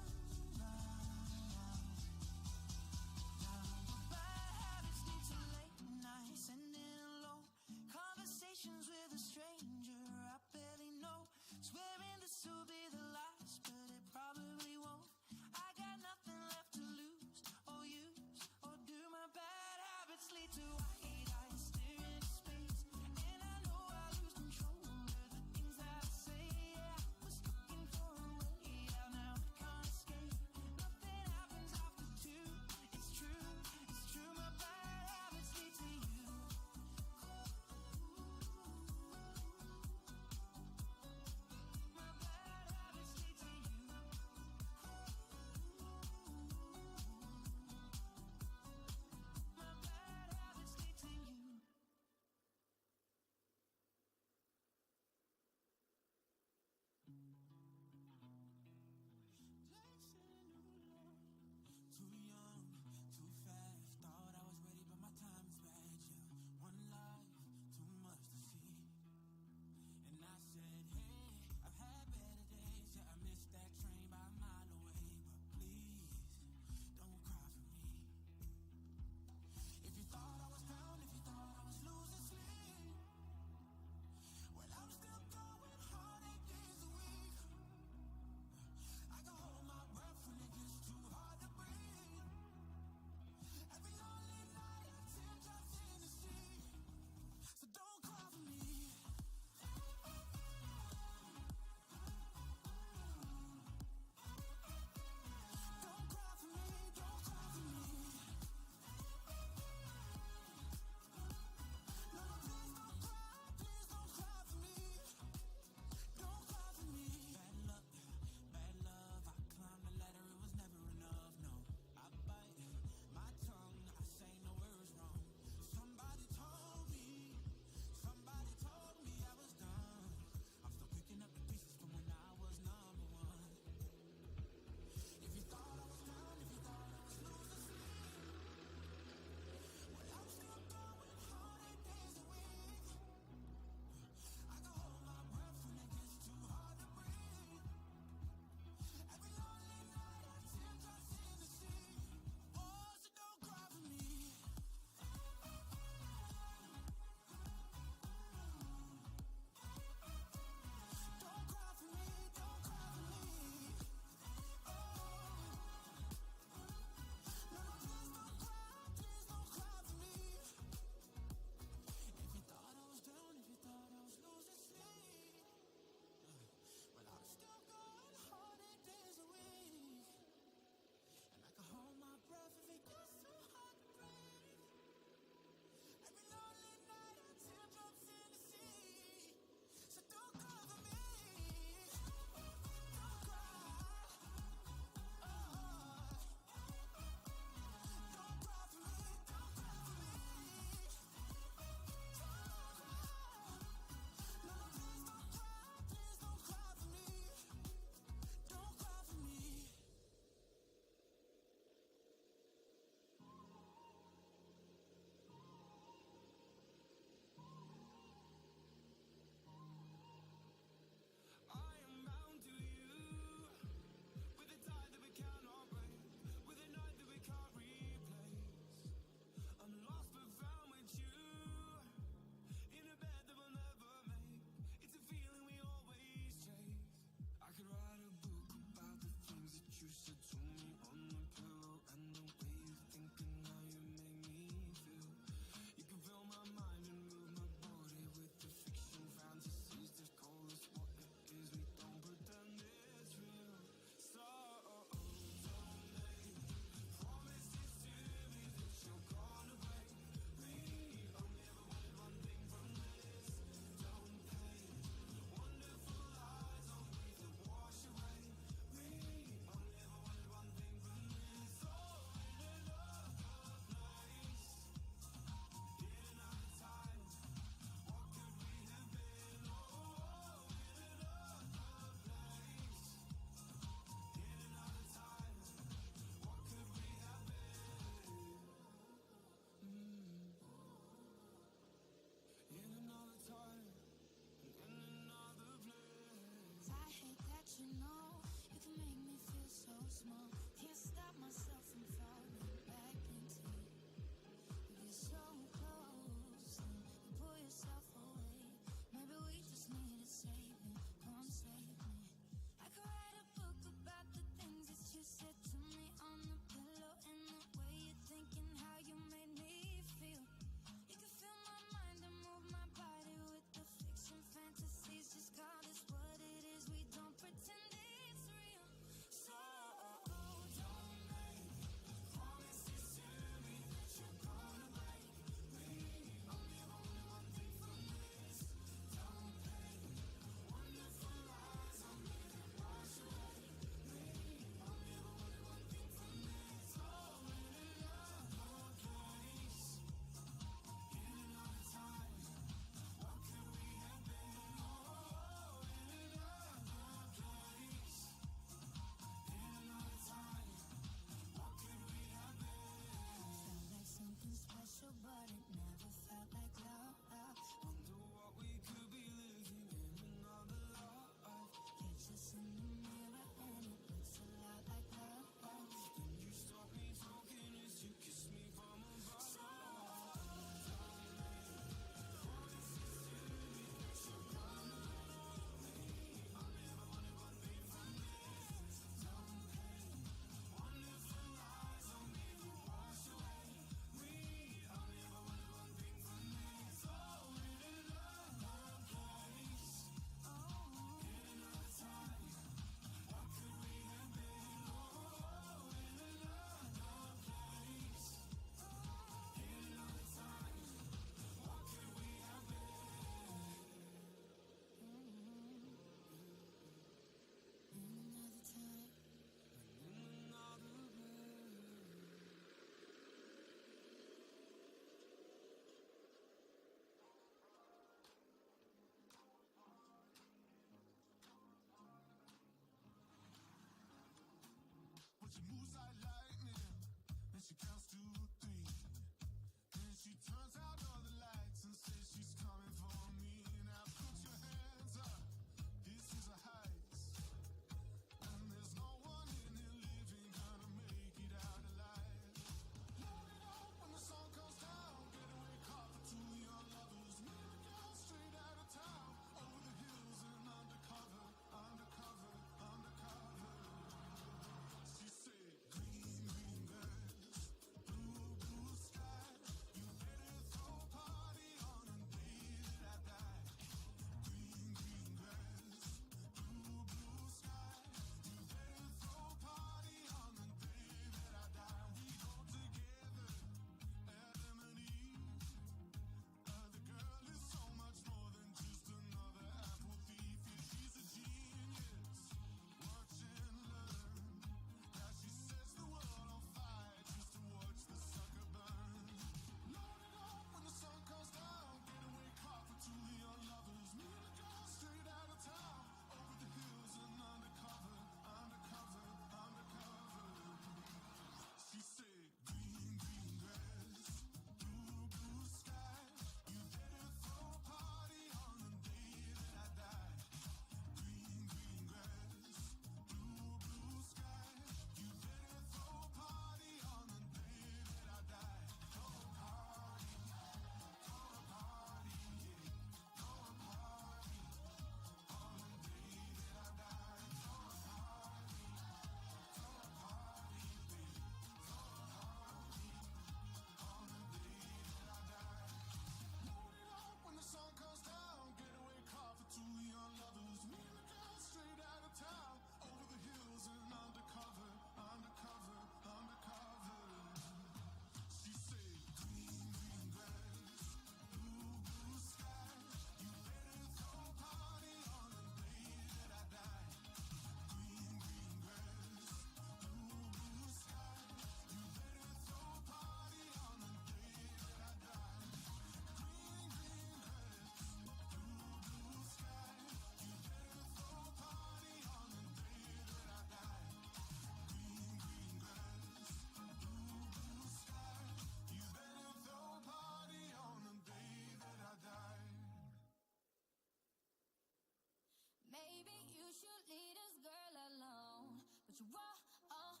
C: you won't, but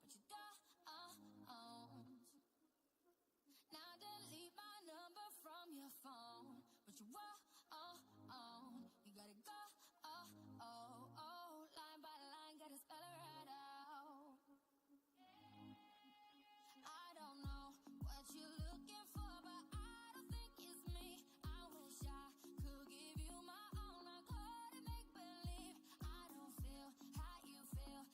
C: you don't. Now delete my number from your phone, but you won't. You gotta go, line by line, gotta spell it right out. I don't know what you're looking for, but I don't think it's me. I wish I could give you my all, I couldn't make believe. I don't feel how you feel.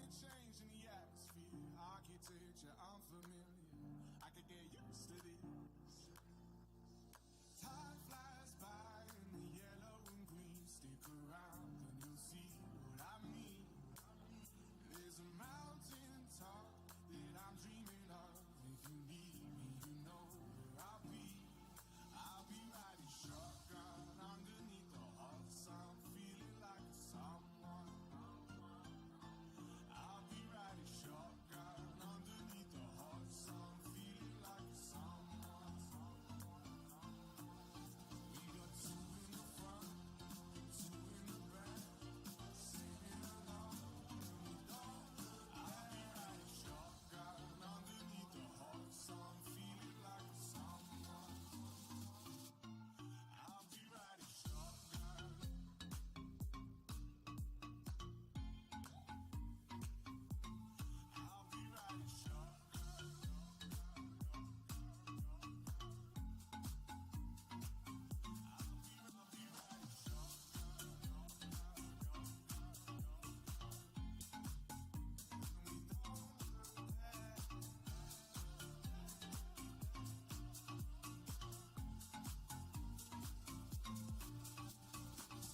C: change in the atmosphere. Architecture unfamiliar. I could get used to this. Time flies by in the yellow and green. Stick around and you'll see what I mean. There's a mountain top that I'm dreaming of. If you need me, you know where I'll be. I'll be riding shotgun underneath the hot sun, feeling like a someone. I'll be riding shotgun underneath the hot sun, feeling like a someone. We got two in the front, two in the back, singing along. I'll be riding shotgun underneath the hot sun, feeling like a someone. I'll be riding shotgun. I'll be riding shotgun. I'll be riding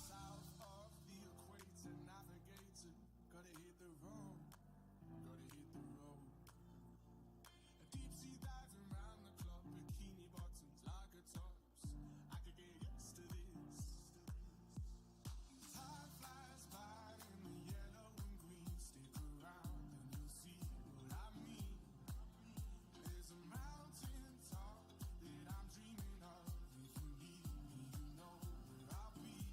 C: south of the equator, navigator. Gotta hit the road, gotta hit the road. A deep sea diving round the clock, bikini bottoms, lager tops. I could get used to this. Time flies by in the yellow and green. Stick around and you'll see what I mean. There's a mountain top that I'm dreaming of. If you need me, you know where I'll be.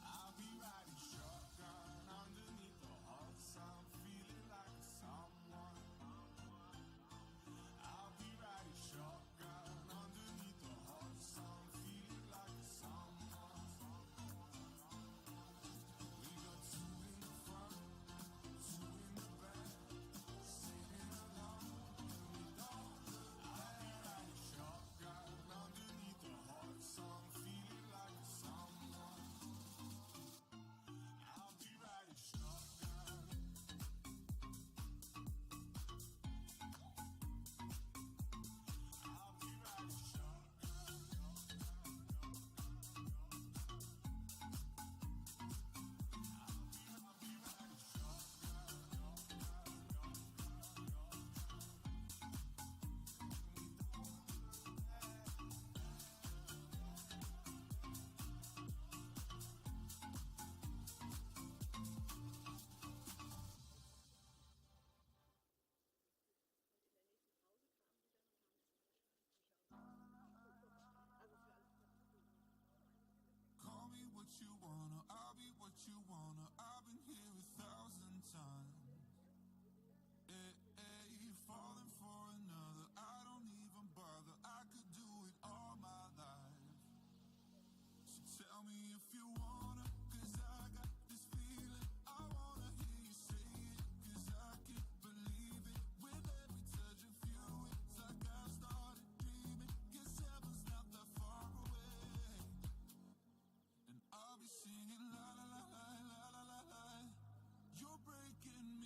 C: I'll be riding shotgun underneath the hot sun, feeling like someone. I'll be riding shotgun underneath the hot sun, feeling like someone. We got two in the front, two in the back, singing along. I'll be riding shotgun underneath the hot sun, feeling like someone. I'll be riding shotgun. I'll be riding shotgun. I'll be riding
E: Call me what you wanna, I'll be what you wanna. I've been here 1,000 times. Falling for another, I don't even bother. I could do it all my life. So tell me if you wanna, 'cause I got this feeling. I wanna hear you say it, 'cause I can't believe it. With every touch of you, it's like I've started dreaming. 'Cause heaven's not that far away. And I'll be singing la la la la la la la la. You're breaking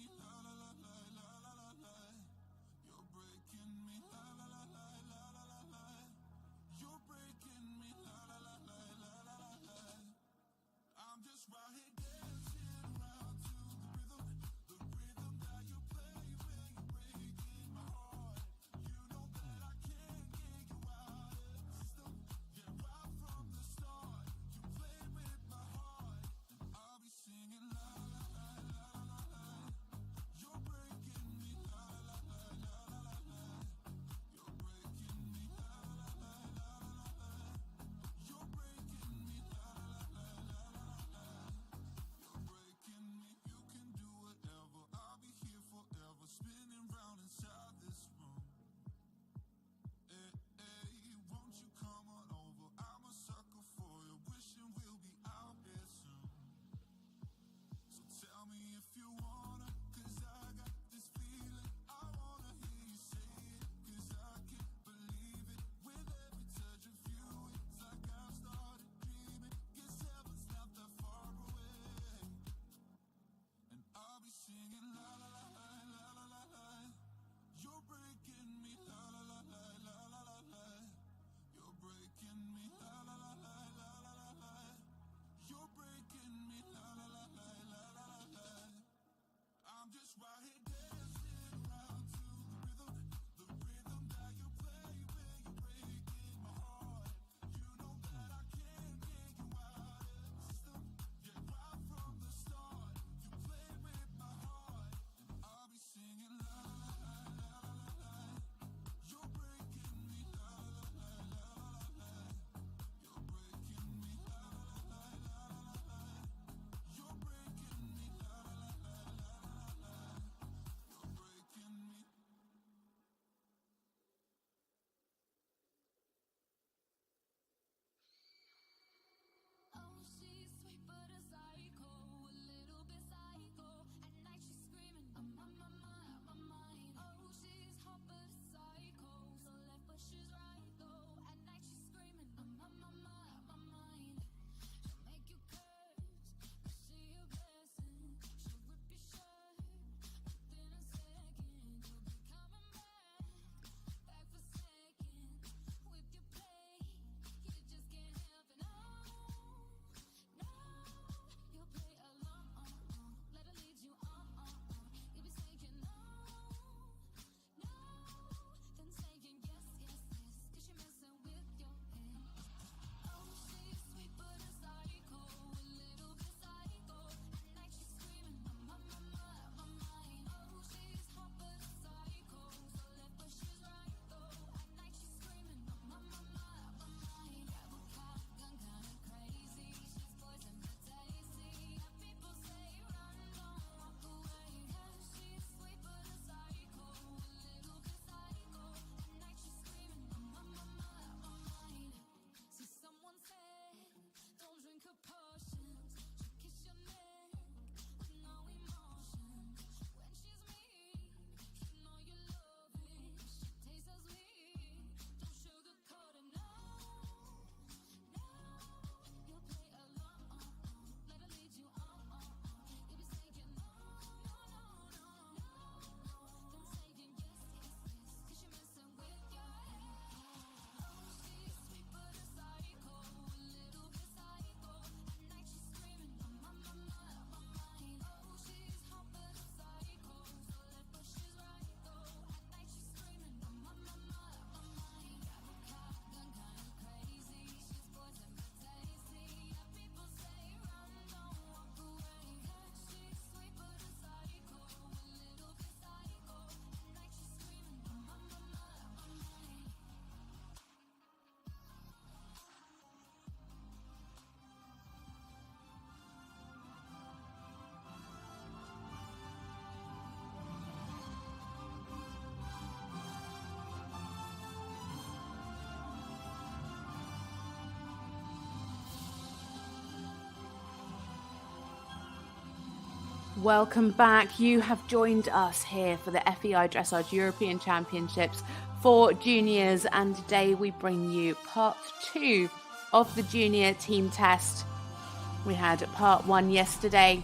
A: Welcome back. You have joined us here for the FEI Dressage European Championships for juniors, and today we bring you part 2 of the junior team test. We had part 1 yesterday,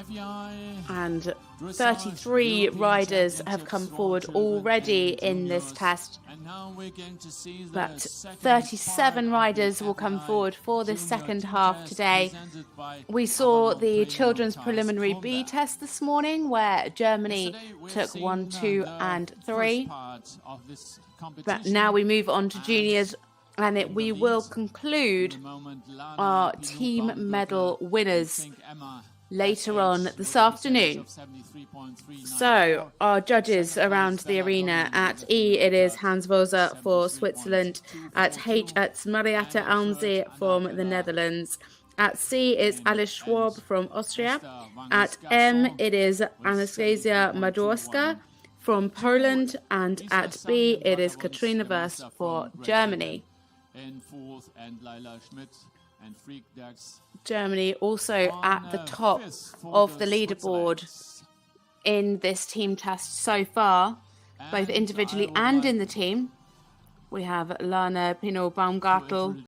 B: FEI
A: and 33 riders have come forward already in this test,
B: And now we're going to see the
A: but
B: second
A: 37
B: part
A: riders
B: of
A: will
B: the
A: come
B: FEI
A: forward for this
B: Junior
A: second
B: team
A: half
B: test
A: today.
B: presented by
A: We saw
B: our
A: the
B: trainer
A: children's
B: Matthias
A: preliminary B
B: Kronberg.
A: test this morning, where Germany
B: Yesterday we've
A: took
B: seen,
A: 1, 2
B: the
A: and
B: first
A: 3.
B: part of this
A: But
B: competition.
A: now we move on to juniors, and
B: in the
A: we
B: lead
A: will
B: at
A: conclude
B: the moment, Lana
A: our
B: Pino
A: team
B: Baumgärtner,
A: medal winners
B: Fink Emma,
A: later
B: SH,
A: on
B: with
A: this
B: a percentage
A: afternoon.
B: of 73.394.
A: So, our judges around the arena: at E, it is Hans Voser for Switzerland; at H, it's Marietta Almsee from the Netherlands; at C, it's Alice Schwab from Austria; at M, it is Anastasia Madorska from Poland; and at B, it is Katrina Wurst for Germany.
B: In fourth, and Laila Schmidt and Freak Dax
A: Germany also at the top of the leaderboard in this team test so far, both individually and in the team. We have Lana Pino Baumgartel